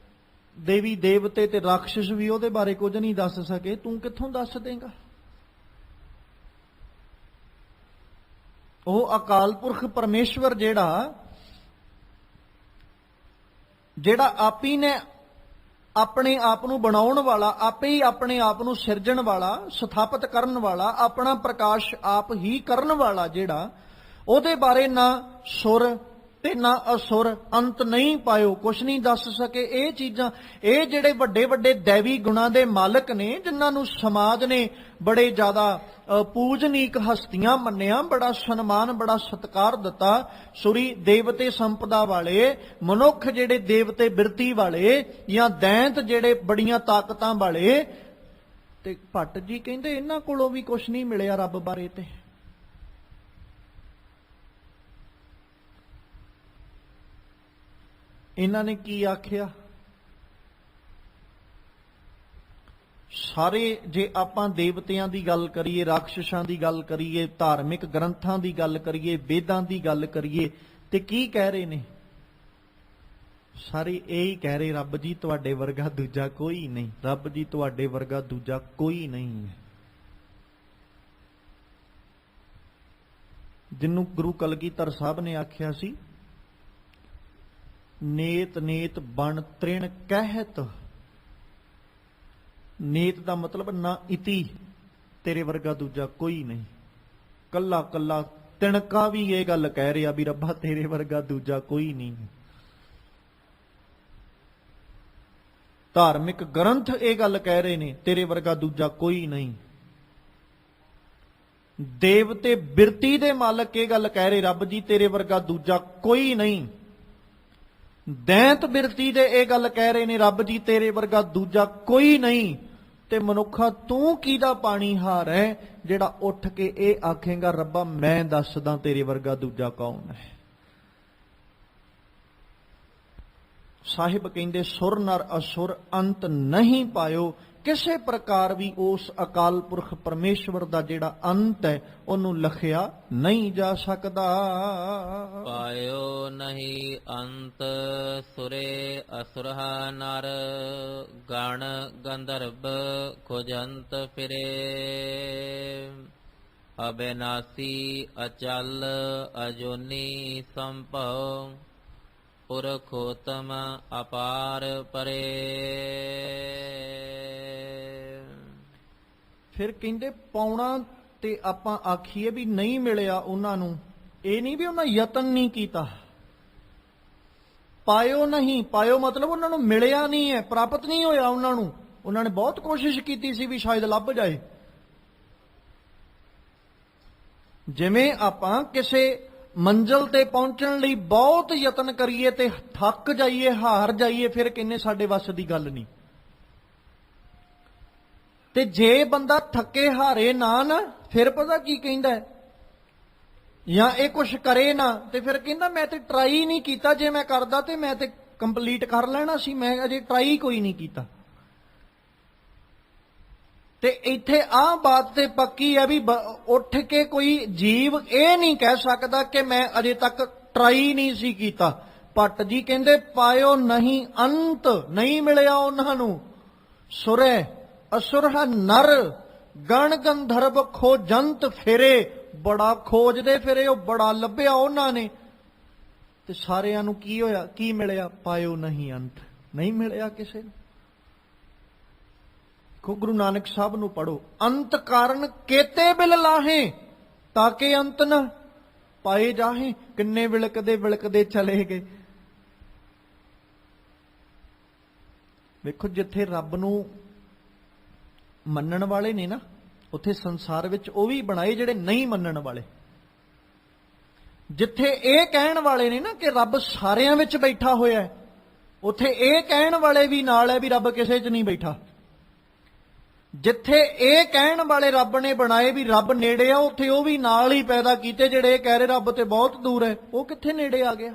ਦੇਵੀ ਦੇਵਤੇ ਤੇ ਰਾਖਸ਼ ਵੀ ਉਹਦੇ ਬਾਰੇ ਕੁਝ ਨਹੀਂ ਦੱਸ ਸਕੇ, ਤੂੰ ਕਿੱਥੋਂ ਦੱਸ ਦੇਂਗਾ? ਉਹ ਅਕਾਲ ਪੁਰਖ ਪਰਮੇਸ਼ਵਰ ਜਿਹੜਾ ਆਪੀ ਨੇ ਆਪਣੇ ਆਪ ਨੂੰ ਬਣਾਉਣ ਵਾਲਾ, ਆਪੇ ਹੀ ਆਪਣੇ ਆਪ ਨੂੰ ਸਿਰਜਣ ਵਾਲਾ, ਸਥਾਪਿਤ ਕਰਨ ਵਾਲਾ, ਆਪਣਾ ਪ੍ਰਕਾਸ਼ ਆਪ ਹੀ ਕਰਨ ਵਾਲਾ, ਜਿਹੜਾ ਉਹਦੇ ਬਾਰੇ ਨਾ ਸੁਰ ਤੇ ਨਾ ਅਸੁਰ ਅੰਤ ਨਹੀਂ ਪਾਇਓ। ਕੁਛ ਨਹੀਂ ਦੱਸ ਸਕੇ ਇਹ ਚੀਜ਼ਾਂ। ਇਹ ਜਿਹੜੇ ਵੱਡੇ ਵੱਡੇ ਦੇਵੀ ਗੁਣਾਂ ਦੇ ਮਾਲਕ ਨੇ, ਜਿਨ੍ਹਾਂ ਨੂੰ ਸਮਾਜ ਨੇ ਬੜੇ ਜ਼ਿਆਦਾ ਪੂਜਨੀਕ ਹਸਤੀਆਂ ਮੰਨਿਆ, ਬੜਾ ਸਨਮਾਨ ਬੜਾ ਸਤਿਕਾਰ ਦਿੱਤਾ, ਸੁਰੀ ਦੇਵਤੇ ਸੰਪਦਾ ਵਾਲੇ ਮਨੁੱਖ, ਜਿਹੜੇ ਦੇਵਤੇ ਬਿਰਤੀ ਵਾਲੇ ਜਾਂ ਦੈਂਤ ਜਿਹੜੇ ਬੜੀਆਂ ਤਾਕਤਾਂ ਵਾਲੇ, ਤੇ ਭੱਟ ਜੀ ਕਹਿੰਦੇ ਇਹਨਾਂ ਕੋਲੋਂ ਵੀ ਕੁਛ ਨਹੀਂ ਮਿਲਿਆ ਰੱਬ ਬਾਰੇ। ਤੇ ਇਹਨਾਂ ਨੇ ਕੀ ਆਖਿਆ? ਸਾਰੇ ਜੇ ਆਪਾਂ ਦੇਵਤਿਆਂ ਦੀ ਗੱਲ ਕਰੀਏ, ਰਾਖਸ਼ਾਂ ਦੀ ਗੱਲ ਕਰੀਏ, ਧਾਰਮਿਕ ਗ੍ਰੰਥਾਂ ਦੀ ਗੱਲ ਕਰੀਏ, ਵੇਦਾਂ ਦੀ ਗੱਲ ਕਰੀਏ, ਤੇ ਕੀ ਕਹਿ ਰਹੇ ਨੇ? ਸਾਰੇ ਇਹ ਹੀ ਕਹਿ ਰਹੇ, ਰੱਬ ਜੀ ਤੁਹਾਡੇ ਵਰਗਾ ਦੂਜਾ ਕੋਈ ਨਹੀਂ, ਰੱਬ ਜੀ ਤੁਹਾਡੇ ਵਰਗਾ ਦੂਜਾ ਕੋਈ ਨਹੀਂ ਹੈ। ਜਿਹਨੂੰ ਗੁਰੂ ਕਲਗੀਧਰ ਸਾਹਿਬ ਨੇ ਆਖਿਆ ਸੀ, ਨੇਤ ਨੇਤ ਬਣ ਤ੍ਰਿਣ ਕਹਿਤ। ਨੇਤ ਦਾ ਮਤਲਬ ਨਾ ਇਤੀ, ਤੇਰੇ ਵਰਗਾ ਦੂਜਾ ਕੋਈ ਨਹੀਂ। ਕੱਲਾ ਕੱਲਾ ਤਿਣਕਾ ਵੀ ਇਹ ਗੱਲ ਕਹਿ ਰਿਹਾ ਵੀ ਰੱਬਾ ਤੇਰੇ ਵਰਗਾ ਦੂਜਾ ਕੋਈ ਨਹੀਂ। ਧਾਰਮਿਕ ਗ੍ਰੰਥ ਇਹ ਗੱਲ ਕਹਿ ਰਹੇ ਨੇ, ਤੇਰੇ ਵਰਗਾ ਦੂਜਾ ਕੋਈ ਨਹੀਂ। ਦੇਵਤੇ ਬਿਰਤੀ ਦੇ ਮਾਲਕ ਇਹ ਗੱਲ ਕਹਿ ਰਹੇ, ਰੱਬ ਜੀ ਤੇਰੇ ਵਰਗਾ ਦੂਜਾ ਕੋਈ ਨਹੀਂ। ਦੈਂਤ ਬਿਰਤੀ ਦੇ ਇਹ ਗੱਲ ਕਹਿ ਰਹੇ ਨੇ, ਰੱਬ ਜੀ ਤੇਰੇ ਵਰਗਾ ਦੂਜਾ ਕੋਈ ਨਹੀਂ। ਤੇ ਮਨੁੱਖਾ ਤੂੰ ਕਿਹਦਾ ਪਾਣੀ ਹਾਰ ਹੈ ਜਿਹੜਾ ਉੱਠ ਕੇ ਇਹ ਆਖੇਗਾ ਰੱਬਾ ਮੈਂ ਦੱਸਦਾ ਤੇਰੇ ਵਰਗਾ ਦੂਜਾ ਕੌਣ ਹੈ। ਸਾਹਿਬ ਕਹਿੰਦੇ ਸੁਰ ਨਰ ਅਸੁਰ ਅੰਤ ਨਹੀਂ ਪਾਇਓ। ਕਿਸੇ ਪ੍ਰਕਾਰ ਵੀ ਉਸ ਅਕਾਲ ਪੁਰਖ ਪਰਮੇਸ਼ਵਰ ਦਾ ਜਿਹੜਾ ਅੰਤ ਹੈ ਉਹਨੂੰ ਲਖਿਆ ਨਹੀਂ ਜਾ ਸਕਦਾ। ਪਾਇਓ ਨਹੀਂ ਅੰਤ ਸੁਰੇ ਅਸੁਰਹਾ ਨਰ ਗਣ ਗੰਧਰਵ ਖੋਜੰਤ ਫਿਰੇ। ਅਬਿਨਾਸੀ ਅਚਲ ਅਜੋਨੀ ਸੰਭਵ ਪੁਰਖੋਤਮ ਅਪਾਰ ਪਰੇ। ਫਿਰ ਕਹਿੰਦੇ ਪਾਉਣਾ ਤੇ ਆਪਾਂ ਆਖੀਏ ਵੀ ਨਹੀਂ ਮਿਲਿਆ ਉਹਨਾਂ ਨੂੰ, ਇਹ ਨਹੀਂ ਵੀ ਉਹਨਾਂ ਯਤਨ ਨਹੀਂ ਕੀਤਾ। ਪਾਇਓ ਨਹੀਂ, ਪਾਇਓ ਮਤਲਬ ਉਹਨਾਂ ਨੂੰ ਮਿਲਿਆ ਨਹੀਂ ਹੈ, ਪ੍ਰਾਪਤ ਨਹੀਂ ਹੋਇਆ ਉਹਨਾਂ ਨੂੰ। ਉਹਨਾਂ ਨੇ ਬਹੁਤ ਕੋਸ਼ਿਸ਼ ਕੀਤੀ ਸੀ ਵੀ ਸ਼ਾਇਦ ਲੱਭ ਜਾਏ। ਜਿਵੇਂ ਆਪਾਂ ਕਿਸੇ ਮੰਜ਼ਲ ਤੇ ਪਹੁੰਚਣ ਲਈ ਬਹੁਤ ਯਤਨ ਕਰੀਏ ਤੇ ਥੱਕ ਜਾਈਏ, ਹਾਰ ਜਾਈਏ, ਫਿਰ ਕਹਿੰਦੇ ਸਾਡੇ ਵੱਸ ਦੀ ਗੱਲ ਨਹੀਂ। ਤੇ ਜੇ ਬੰਦਾ ਥੱਕੇ ਹਾਰੇ ਨਾ ਫਿਰ ਪਤਾ ਕੀ ਕਹਿੰਦਾ, ਜਾਂ ਇਹ ਕੁਛ ਕਰੇ ਨਾ ਤੇ ਫਿਰ ਕਹਿੰਦਾ ਮੈਂ ਤੇ ਟਰਾਈ ਨਹੀਂ ਕੀਤਾ, ਜੇ ਮੈਂ ਕਰਦਾ ਤੇ ਮੈਂ ਤੇ ਕੰਪਲੀਟ ਕਰ ਲੈਣਾ ਸੀ, ਮੈਂ ਅਜੇ ਟਰਾਈ ਕੋਈ ਨਹੀਂ ਕੀਤਾ। ਤੇ ਇੱਥੇ ਆਹ ਬਾਤ ਤੇ ਪੱਕੀ ਹੈ ਵੀ ਉੱਠ ਕੇ ਕੋਈ ਜੀਵ ਇਹ ਨਹੀਂ ਕਹਿ ਸਕਦਾ ਕਿ ਮੈਂ ਅਜੇ ਤੱਕ ਟਰਾਈ ਨਹੀਂ ਸੀ ਕੀਤਾ। ਭੱਟ ਜੀ ਕਹਿੰਦੇ ਪਾਇਓ ਨਹੀਂ ਅੰਤ, ਨਹੀਂ ਮਿਲਿਆ ਉਹਨਾਂ ਨੂੰ। ਸੁਰੇ ਅਸੁਰਹ ਨਰ ਗਣ ਗੰਧਰਵ ਖੋਜੰਤ ਫਿਰੇ। ਬੜਾ ਖੋਜਦੇ ਫਿਰੇ, ਉਹ ਬੜਾ ਲੱਭਿਆ ਉਹਨਾਂ ਨੇ, ਤੇ ਸਾਰਿਆਂ ਨੂੰ ਕੀ ਹੋਇਆ, ਕੀ ਮਿਲਿਆ? ਪਾਇਓ ਨਹੀਂ ਅੰਤ, ਨਹੀਂ ਮਿਲਿਆ ਕਿਸੇ ਨੂੰ। ਗੁਰੂ ਨਾਨਕ ਸਾਹਿਬ ਨੂੰ ਪੜੋ, ਅੰਤ ਕਾਰਨ ਕੇਤੇ ਬਿਲ ਲਾਹੇ ਤਾਂ ਕਿ ਅੰਤ ਨਾ ਪਾਏ ਜਾਹੇ। ਕਿੰਨੇ ਵਿਲਕਦੇ ਵਿਲਕਦੇ ਚਲੇ ਗਏ। ਵੇਖੋ ਜਿੱਥੇ ਰੱਬ ਨੂੰ ਮੰਨਣ ਵਾਲੇ ਨੇ ਨਾ, ਉੱਥੇ ਸੰਸਾਰ ਵਿੱਚ ਉਹ ਵੀ ਬਣਾਏ ਜਿਹੜੇ ਨਹੀਂ ਮੰਨਣ ਵਾਲੇ। ਜਿੱਥੇ ਇਹ ਕਹਿਣ ਵਾਲੇ ਨੇ ਨਾ ਕਿ ਰੱਬ ਸਾਰਿਆਂ ਵਿੱਚ ਬੈਠਾ ਹੋਇਆ ਹੈ, ਉੱਥੇ ਇਹ ਕਹਿਣ ਵਾਲੇ ਵੀ ਨਾਲ ਹੈ ਵੀ ਰੱਬ ਕਿਸੇ 'ਚ ਨਹੀਂ ਬੈਠਾ। ਜਿੱਥੇ ਇਹ ਕਹਿਣ ਵਾਲੇ ਰੱਬ ਨੇ ਬਣਾਏ ਵੀ ਰੱਬ ਨੇੜੇ ਆ, ਉੱਥੇ ਉਹ ਵੀ ਨਾਲ ਹੀ ਪੈਦਾ ਕੀਤੇ ਜਿਹੜੇ ਇਹ ਕਹਿ ਰਹੇ ਰੱਬ ਤੇ ਬਹੁਤ ਦੂਰ ਹੈ। ਉਹ ਕਿੱਥੇ ਨੇੜੇ ਆ ਗਿਆ?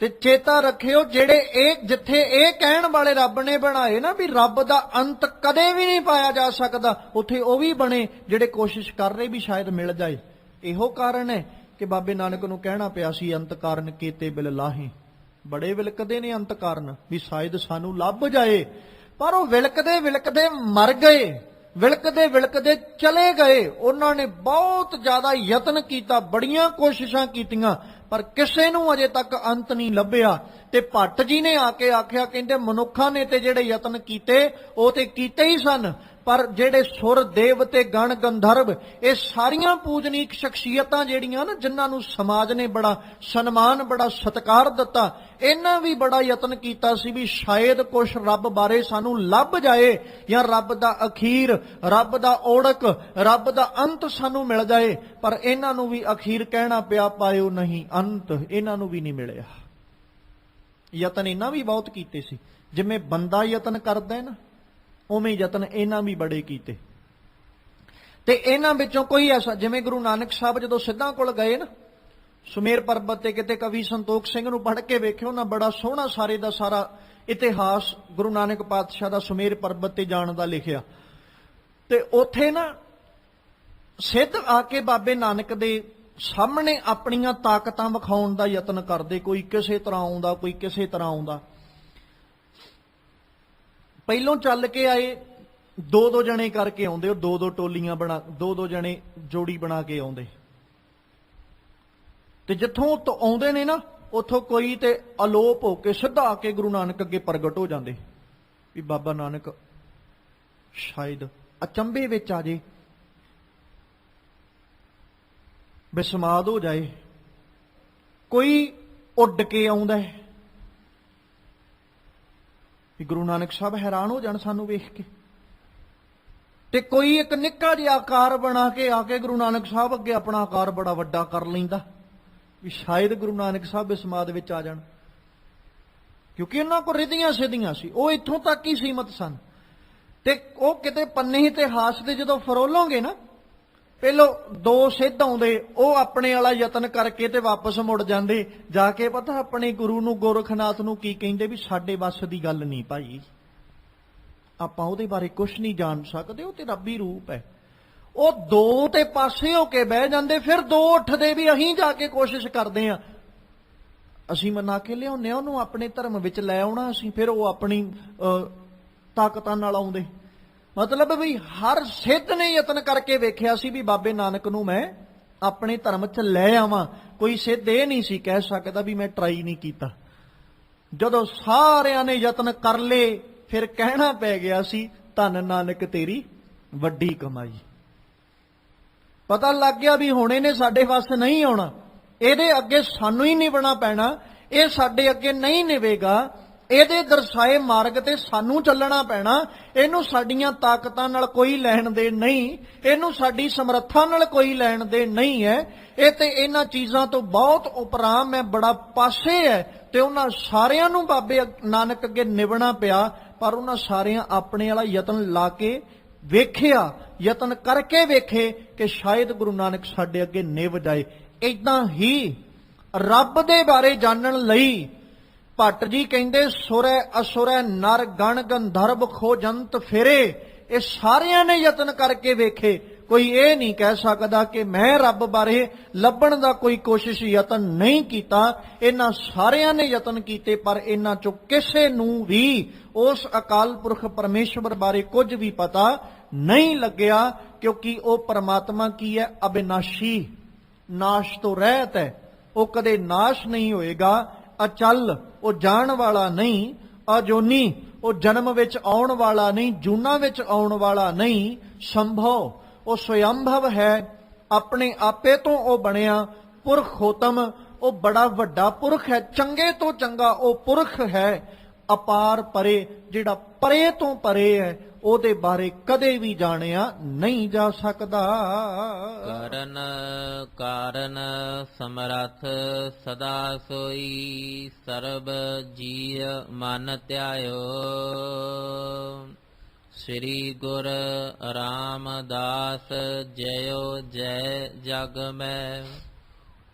ਤੇ ਚੇਤਾ ਰੱਖਿਓ, ਜਿੱਥੇ ਇਹ ਕਹਿਣ ਵਾਲੇ ਰੱਬ ਨੇ ਬਣਾਏ ਨਾ ਵੀ ਰੱਬ ਦਾ ਅੰਤ ਕਦੇ ਵੀ ਨਹੀਂ ਪਾਇਆ ਜਾ ਸਕਦਾ, ਉੱਥੇ ਉਹ ਵੀ ਬਣੇ ਜਿਹੜੇ ਕੋਸ਼ਿਸ਼ ਕਰ ਰਹੇ ਵੀ ਸ਼ਾਇਦ ਮਿਲ ਜਾਏ। ਇਹੋ ਕਾਰਨ ਹੈ ਕਿ ਬਾਬੇ ਨਾਨਕ ਨੂੰ ਕਹਿਣਾ ਪਿਆ ਸੀ ਅੰਤ ਕਾਰਨ ਕੀਤੇ ਬਿਲ ਲਾਹੇ। ਬੜੇ ਵਿਲਕਦੇ ਨੇ ਅੰਤ ਕਾਰਨ ਵੀ ਸ਼ਾਇਦ ਸਾਨੂੰ ਲੱਭ ਜਾਏ, ਪਰ ਉਹ ਵਿਲਕਦੇ ਵਿਲਕਦੇ ਮਰ ਗਏ, ਵਿਲਕਦੇ ਵਿਲਕਦੇ ਚਲੇ ਗਏ। ਉਹਨਾਂ ਨੇ ਬਹੁਤ ਜ਼ਿਆਦਾ ਯਤਨ ਕੀਤਾ, ਬੜੀਆਂ ਕੋਸ਼ਿਸ਼ਾਂ ਕੀਤੀਆਂ, ਪਰ ਕਿਸੇ ਨੂੰ ਅਜੇ ਤੱਕ ਅੰਤ ਨਹੀਂ ਲੱਭਿਆ। ਤੇ ਭੱਟ ਜੀ ਨੇ ਆ ਕੇ ਆਖਿਆ, ਕਹਿੰਦੇ ਮਨੁੱਖਾਂ ਨੇ ਤੇ ਜਿਹੜੇ ਯਤਨ ਕੀਤੇ ਉਹ ਤੇ ਕੀਤੇ ਹੀ ਸਨ, ਪਰ ਜਿਹੜੇ ਸੁਰ ਦੇਵਤੇ ਗਣ ਗੰਧਰਵ ਇਹ ਸਾਰੀਆਂ ਪੂਜਨੀਕ ਸ਼ਖਸੀਅਤਾਂ ਜਿਹੜੀਆਂ ਨਾ, ਜਿਨ੍ਹਾਂ ਨੂੰ ਸਮਾਜ ਨੇ ਬੜਾ ਸਨਮਾਨ ਬੜਾ ਸਤਿਕਾਰ ਦਿੱਤਾ, ਇਹਨਾਂ ਵੀ ਬੜਾ ਯਤਨ ਕੀਤਾ ਸੀ ਵੀ ਸ਼ਾਇਦ ਕੁਛ ਰੱਬ ਬਾਰੇ ਸਾਨੂੰ ਲੱਭ ਜਾਏ, ਜਾਂ ਰੱਬ ਦਾ ਅਖੀਰ, ਰੱਬ ਦਾ ਓੜਕ, ਰੱਬ ਦਾ ਅੰਤ ਸਾਨੂੰ ਮਿਲ ਜਾਏ। ਪਰ ਇਹਨਾਂ ਨੂੰ ਵੀ ਅਖੀਰ ਕਹਿਣਾ ਪਿਆ, ਪਾਇਓ ਨਹੀਂ ਅੰਤ, ਇਹਨਾਂ ਨੂੰ ਵੀ ਨਹੀਂ ਮਿਲਿਆ। ਯਤਨ ਇਹਨਾਂ ਵੀ ਬਹੁਤ ਕੀਤੇ ਸੀ, ਜਿਵੇਂ ਬੰਦਾ ਯਤਨ ਕਰਦਾ ਹੈ ਨਾ, ਉਵੇਂ ਯਤਨ ਇਹਨਾਂ ਵੀ ਬੜੇ ਕੀਤੇ। ਤੇ ਇਹਨਾਂ ਵਿੱਚੋਂ ਕੋਈ ਐਸਾ, ਜਿਵੇਂ ਗੁਰੂ ਨਾਨਕ ਸਾਹਿਬ ਜਦੋਂ ਸਿੱਧਾਂ ਕੋਲ ਗਏ ਨਾ ਸੁਮੇਰ ਪਰਬਤ ਤੇ, ਕਿਤੇ ਕਵੀ ਸੰਤੋਖ ਸਿੰਘ ਨੂੰ ਪੜ੍ਹ ਕੇ ਵੇਖਿਓ ਨਾ, ਬੜਾ ਸੋਹਣਾ ਸਾਰੇ ਦਾ ਸਾਰਾ ਇਤਿਹਾਸ ਗੁਰੂ ਨਾਨਕ ਪਾਤਸ਼ਾਹ ਦਾ ਸੁਮੇਰ ਪਰਬਤ ਤੇ ਜਾਣ ਦਾ ਲਿਖਿਆ। ਤੇ ਉੱਥੇ ਨਾ ਸਿੱਧ ਆ ਕੇ ਬਾਬੇ ਨਾਨਕ ਦੇ ਸਾਹਮਣੇ ਆਪਣੀਆਂ ਤਾਕਤਾਂ ਵਿਖਾਉਣ ਦਾ ਯਤਨ ਕਰਦੇ, ਕੋਈ ਕਿਸੇ ਤਰ੍ਹਾਂ ਆਉਂਦਾ, ਕੋਈ ਕਿਸੇ ਤਰ੍ਹਾਂ ਆਉਂਦਾ। ਪਹਿਲੋਂ ਚੱਲ ਕੇ ਆਏ, ਦੋ ਜਣੇ ਕਰਕੇ ਆਉਂਦੇ, ਉਹ ਦੋ ਟੋਲੀਆਂ ਬਣਾ, ਦੋ ਜਣੇ ਜੋੜੀ ਬਣਾ ਕੇ ਆਉਂਦੇ। ਤੇ ਜਿੱਥੋਂ ਆਉਂਦੇ ਨੇ ਨਾ, ਉੱਥੋਂ ਕੋਈ ਤੇ ਅਲੋਪ ਹੋ ਕੇ ਸਿੱਧਾ ਆ ਕੇ ਗੁਰੂ ਨਾਨਕ ਅੱਗੇ ਪ੍ਰਗਟ ਹੋ ਜਾਂਦੇ ਵੀ ਬਾਬਾ ਨਾਨਕ ਸ਼ਾਇਦ ਅਚੰਭੇ ਵਿੱਚ ਆ ਜੇ, ਬਿਸਮਾਦ ਹੋ ਜਾਏ। ਕੋਈ ਉੱਡ ਕੇ ਆਉਂਦਾ ਹੈ ਵੀ ਗੁਰੂ ਨਾਨਕ ਸਾਹਿਬ ਹੈਰਾਨ ਹੋ ਜਾਣ ਸਾਨੂੰ ਵੇਖ ਕੇ। ਤੇ ਕੋਈ ਇੱਕ ਨਿੱਕਾ ਜਿਹਾ ਆਕਾਰ ਬਣਾ ਕੇ ਆ ਕੇ ਗੁਰੂ ਨਾਨਕ ਸਾਹਿਬ ਅੱਗੇ ਆਪਣਾ ਆਕਾਰ ਬੜਾ ਵੱਡਾ ਕਰ ਲੈਂਦਾ ਵੀ ਸ਼ਾਇਦ ਗੁਰੂ ਨਾਨਕ ਸਾਹਿਬ ਬਿਸਮਾਦ ਵਿੱਚ ਆ ਜਾਣ, ਕਿਉਂਕਿ ਉਹਨਾਂ ਕੋਲ ਰਿਧੀਆਂ ਸਿੱਧੀਆਂ ਸੀ, ਉਹ ਇੱਥੋਂ ਤੱਕ ਹੀ ਸੀਮਤ ਸਨ। ਤੇ ਉਹ ਕਿਤੇ ਪੰਨੇ ਇਤਿਹਾਸ ਦੇ ਜਦੋਂ ਫਰੋਲੋਗੇ ਨਾ, ਪਹਿਲੋਂ ਦੋ ਸਿੱਧ ਆਉਂਦੇ, ਉਹ ਆਪਣੇ ਵਾਲਾ ਯਤਨ ਕਰਕੇ ਤੇ ਵਾਪਸ ਮੁੜ ਜਾਂਦੇ। ਜਾ ਕੇ ਪਤਾ ਆਪਣੇ ਗੁਰੂ ਨੂੰ, ਗੋਰਖਨਾਥ ਨੂੰ ਕੀ ਕਹਿੰਦੇ ਵੀ ਸਾਡੇ ਵੱਸ ਦੀ ਗੱਲ ਨਹੀਂ ਭਾਈ, ਆਪਾਂ ਉਹਦੇ ਬਾਰੇ ਕੁਝ ਨਹੀਂ ਜਾਣ ਸਕਦੇ, ਉਹ ਤੇ ਰੱਬੀ ਰੂਪ ਹੈ। ਉਹ ਦੋ ਤੇ ਪਾਸੇ ਹੋ ਕੇ ਬਹਿ ਜਾਂਦੇ, ਫਿਰ ਦੋ ਉੱਠਦੇ ਵੀ ਅਸੀਂ ਜਾ ਕੇ ਕੋਸ਼ਿਸ਼ ਕਰਦੇ ਹਾਂ, ਅਸੀਂ ਮਨਾ ਕੇ ਲਿਆਉਂਦੇ ਹਾਂ ਉਹਨੂੰ, ਆਪਣੇ ਧਰਮ ਵਿੱਚ ਲੈ ਆਉਣਾ ਅਸੀਂ। ਫਿਰ ਉਹ ਆਪਣੀ ਤਾਕਤਾਂ ਨਾਲ ਆਉਂਦੇ। ਮਤਲਬ ਵੀ ਹਰ ਸਿੱਧ ਨੇ ਯਤਨ ਕਰਕੇ ਵੇਖਿਆ ਸੀ ਵੀ ਬਾਬੇ ਨਾਨਕ ਨੂੰ ਮੈਂ ਆਪਣੇ ਧਰਮ 'ਚ ਲੈ ਆਵਾਂ। ਕੋਈ ਸਿੱਧ ਇਹ ਨਹੀਂ ਸੀ ਕਹਿ ਸਕਦਾ ਵੀ ਮੈਂ ਟਰਾਈ ਨਹੀਂ ਕੀਤਾ। ਜਦੋਂ ਸਾਰਿਆਂ ਨੇ ਯਤਨ ਕਰ ਲਏ, ਫਿਰ ਕਹਿਣਾ ਪੈ ਗਿਆ ਸੀ ਧੰਨ ਨਾਨਕ ਤੇਰੀ ਵੱਡੀ ਕਮਾਈ। ਪਤਾ ਲੱਗ ਗਿਆ ਵੀ ਹੁਣ ਇਹਨੇ ਸਾਡੇ ਵੱਸ ਨਹੀਂ ਆਉਣਾ, ਇਹਦੇ ਅੱਗੇ ਸਾਨੂੰ ਹੀ ਨਿਭਣਾ ਪੈਣਾ, ਇਹ ਸਾਡੇ ਅੱਗੇ ਨਹੀਂ ਨਿਵੇਗਾ, ਇਹਦੇ ਦਰਸਾਏ ਮਾਰਗ ਤੇ ਸਾਨੂੰ ਚੱਲਣਾ ਪੈਣਾ। ਇਹਨੂੰ ਸਾਡੀਆਂ ਤਾਕਤਾਂ ਨਾਲ ਕੋਈ ਲੈਣ ਦੇਣ ਨਹੀਂ, ਇਹਨੂੰ ਸਾਡੀ ਸਮਰੱਥਾ ਨਾਲ ਕੋਈ ਲੈਣ ਦੇਣ ਨਹੀਂ ਹੈ। ਇਹ ਤੇ ਇਹਨਾਂ ਚੀਜ਼ਾਂ ਤੋਂ ਬਹੁਤ ਉਪਰਾਮ ਹੈ, ਬੜਾ ਪਾਸੇ ਹੈ। ਤੇ ਉਹਨਾਂ ਸਾਰਿਆਂ ਨੂੰ ਬਾਬੇ ਨਾਨਕ ਅੱਗੇ ਨਿਭਣਾ ਪਿਆ, ਪਰ ਉਹਨਾਂ ਸਾਰਿਆਂ ਆਪਣੇ ਵਾਲਾ ਯਤਨ ਲਾ ਕੇ ਵੇਖਿਆ, ਯਤਨ ਕਰਕੇ ਵੇਖੇ ਕਿ ਸ਼ਾਇਦ ਗੁਰੂ ਨਾਨਕ ਸਾਡੇ ਅੱਗੇ ਨਿਭ ਜਾਏ। ਇਦਾਂ ਹੀ ਰੱਬ ਦੇ ਬਾਰੇ ਜਾਣਨ ਲਈ ਭੱਟ ਜੀ ਕਹਿੰਦੇ ਸੁਰੈ ਅਸੁਰੈ ਨਰ ਗਣ ਗੰਧਰਵ ਖੋਜੰਤ ਫਿਰੇ। ਇਹ ਸਾਰਿਆਂ ਨੇ ਯਤਨ ਕਰਕੇ ਵੇਖੇ, ਕੋਈ ਇਹ ਨਹੀਂ ਕਹਿ ਸਕਦਾ ਕਿ ਮੈਂ ਰੱਬ ਬਾਰੇ ਲੱਭਣ ਦਾ ਕੋਈ ਕੋਸ਼ਿਸ਼ ਯਤਨ ਨਹੀਂ ਕੀਤਾ। ਇਹਨਾਂ ਸਾਰਿਆਂ ਨੇ ਯਤਨ ਕੀਤੇ, ਪਰ ਇਹਨਾਂ ਚੋਂ ਕਿਸੇ ਨੂੰ ਵੀ ਉਸ ਅਕਾਲ ਪੁਰਖ ਪਰਮੇਸ਼ਵਰ ਬਾਰੇ ਕੁਝ ਵੀ ਪਤਾ ਨਹੀਂ ਲੱਗਿਆ, ਕਿਉਂਕਿ ਉਹ ਪਰਮਾਤਮਾ ਕੀ ਹੈ? ਅਬਿਨਾਸ਼ੀ, ਨਾਸ਼ ਤੋਂ ਰਹਿਤ ਹੈ, ਉਹ ਕਦੇ ਨਾਸ਼ ਨਹੀਂ ਹੋਏਗਾ। ਅਚਲ, ਉਹ ਜਾਣ ਵਾਲਾ ਨਹੀਂ। ਅਜੋਨੀ, ਉਹ ਜਨਮ ਵਿੱਚ ਆਉਣ ਵਾਲਾ ਨਹੀਂ, ਜੂਨਾਂ ਵਿੱਚ ਆਉਣ ਵਾਲਾ ਨਹੀਂ। ਸੰਭਵ, ਉਹ ਸਵਯੰਭਵ ਹੈ, ਆਪਣੇ ਆਪੇ ਤੋਂ ਉਹ ਬਣਿਆ। ਪੁਰਖੋਤਮ, ਉਹ ਬੜਾ ਵੱਡਾ ਪੁਰਖ ਹੈ, ਚੰਗੇ ਤੋਂ ਚੰਗਾ ਉਹ ਪੁਰਖ ਹੈ। ਅਪਾਰ ਪਰੇ, ਜਿਹੜਾ ਪਰੇ ਤੋਂ ਪਰੇ ਹੈ, ਉਹਦੇ ਬਾਰੇ ਕਦੇ ਵੀ ਜਾਣਿਆ ਨਹੀਂ ਜਾ ਸਕਦਾ। ਕਰਨ ਕਾਰਨ ਸਮਰੱਥ ਸਦਾ ਸੋਈ, ਸਰਬ ਜੀਅ ਮਨ ਧਿਆਇਓ। ਸ੍ਰੀ ਗੁਰ ਰਾਮਦਾਸ ਜਯੋ ਜੈ ਜਗ ਮੈਂ,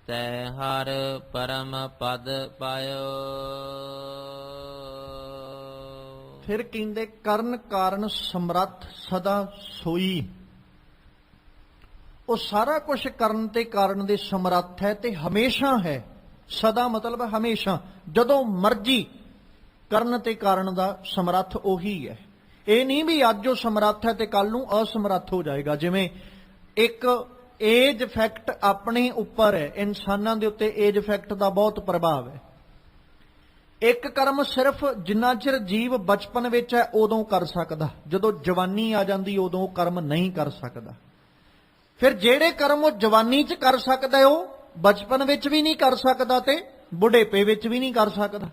ਤੈ ਹਰ ਪਰਮ ਪਦ ਪਾਇਓ। ਫਿਰ ਕਹਿੰਦੇ ਕਰਨ ਕਾਰਨ ਸਮਰੱਥ ਸਦਾ ਸੋਈ। ਉਹ ਸਾਰਾ ਕੁਝ ਕਰਨ ਤੇ ਕਾਰਨ ਦੇ ਸਮਰੱਥ ਹੈ ਤੇ ਹਮੇਸ਼ਾ ਹੈ। ਸਦਾ ਮਤਲਬ ਹਮੇਸ਼ਾ, ਜਦੋਂ ਮਰਜੀ ਕਰਨ ਤੇ ਕਾਰਨ ਦਾ ਸਮਰੱਥ ਉਹੀ ਹੈ। ਇਹ ਨਹੀਂ ਵੀ ਅੱਜ ਉਹ ਸਮਰੱਥ ਹੈ ਤੇ ਕੱਲ ਨੂੰ ਅਸਮਰੱਥ ਹੋ ਜਾਏਗਾ। ਜਿਵੇਂ ਇੱਕ ਏਜ ਫੈਕਟ ਆਪਣੇ ਉੱਪਰ ਹੈ, ਇਨਸਾਨਾਂ ਦੇ ਉੱਤੇ ਏਜ ਫੈਕਟ ਦਾ ਬਹੁਤ ਪ੍ਰਭਾਵ ਹੈ। ਇੱਕ ਕਰਮ ਸਿਰਫ ਜਿੰਨਾ ਚਿਰ ਜੀਵ ਬਚਪਨ ਵਿੱਚ ਹੈ ਉਦੋਂ ਕਰ ਸਕਦਾ, ਜਦੋਂ ਜਵਾਨੀ ਆ ਜਾਂਦੀ ਉਦੋਂ ਉਹ ਕਰਮ ਨਹੀਂ ਕਰ ਸਕਦਾ। ਫਿਰ ਜਿਹੜੇ ਕਰਮ ਉਹ ਜਵਾਨੀ 'ਚ ਕਰ ਸਕਦਾ ਹੈ ਉਹ ਬਚਪਨ ਵਿੱਚ ਵੀ ਨਹੀਂ ਕਰ ਸਕਦਾ ਤੇ ਬੁਢੇਪੇ ਵਿੱਚ ਵੀ ਨਹੀਂ ਕਰ ਸਕਦਾ।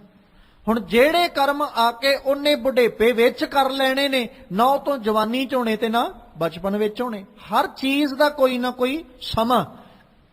ਹੁਣ ਜਿਹੜੇ ਕਰਮ ਆ ਕੇ ਉਹਨੇ ਬੁਢੇਪੇ ਵਿੱਚ ਕਰ ਲੈਣੇ ਨੇ, ਨਾ ਉਹ ਤੋਂ ਜਵਾਨੀ 'ਚ ਹੋਣੇ ਤੇ ਨਾ ਬਚਪਨ ਵਿੱਚ ਹੋਣੇ। ਹਰ ਚੀਜ਼ ਦਾ ਕੋਈ ਨਾ ਕੋਈ ਸਮਾਂ।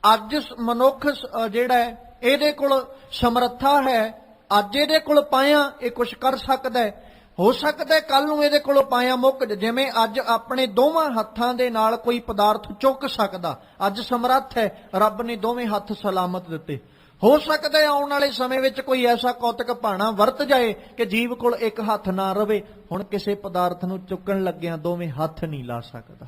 ਅੱਜ ਮਨੁੱਖ ਜਿਹੜਾ ਹੈ ਇਹਦੇ ਕੋਲ ਸਮਰੱਥਾ ਹੈ, ਅੱਜ ਇਹਦੇ ਕੋਲ ਪਾਇਆ ਇਹ ਕੁਝ ਕਰ ਸਕਦਾ ਹੈ। ਹੋ ਸਕਦਾ ਕੱਲ ਨੂੰ ਇਹਦੇ ਕੋਲੋਂ ਪਾਇਆ ਮੁੱਕ, ਜਿਵੇਂ ਅੱਜ ਆਪਣੇ ਦੋਵਾਂ ਹੱਥਾਂ ਦੇ ਨਾਲ ਕੋਈ ਪਦਾਰਥ ਚੁੱਕ ਸਕਦਾ, ਅੱਜ ਸਮਰੱਥ ਹੈ, ਰੱਬ ਨੇ ਦੋਵੇਂ ਹੱਥ ਸਲਾਮਤ ਦਿੱਤੇ। ਹੋ ਸਕਦਾ ਆਉਣ ਵਾਲੇ ਸਮੇਂ ਵਿੱਚ ਕੋਈ ਐਸਾ ਕੌਤਕ ਭਾਣਾ ਵਰਤ ਜਾਏ ਕਿ ਜੀਵ ਕੋਲ ਇੱਕ ਹੱਥ ਨਾ ਰਵੇ। ਹੁਣ ਕਿਸੇ ਪਦਾਰਥ ਨੂੰ ਚੁੱਕਣ ਲੱਗਿਆਂ ਦੋਵੇਂ ਹੱਥ ਨਹੀਂ ਲਾ ਸਕਦਾ।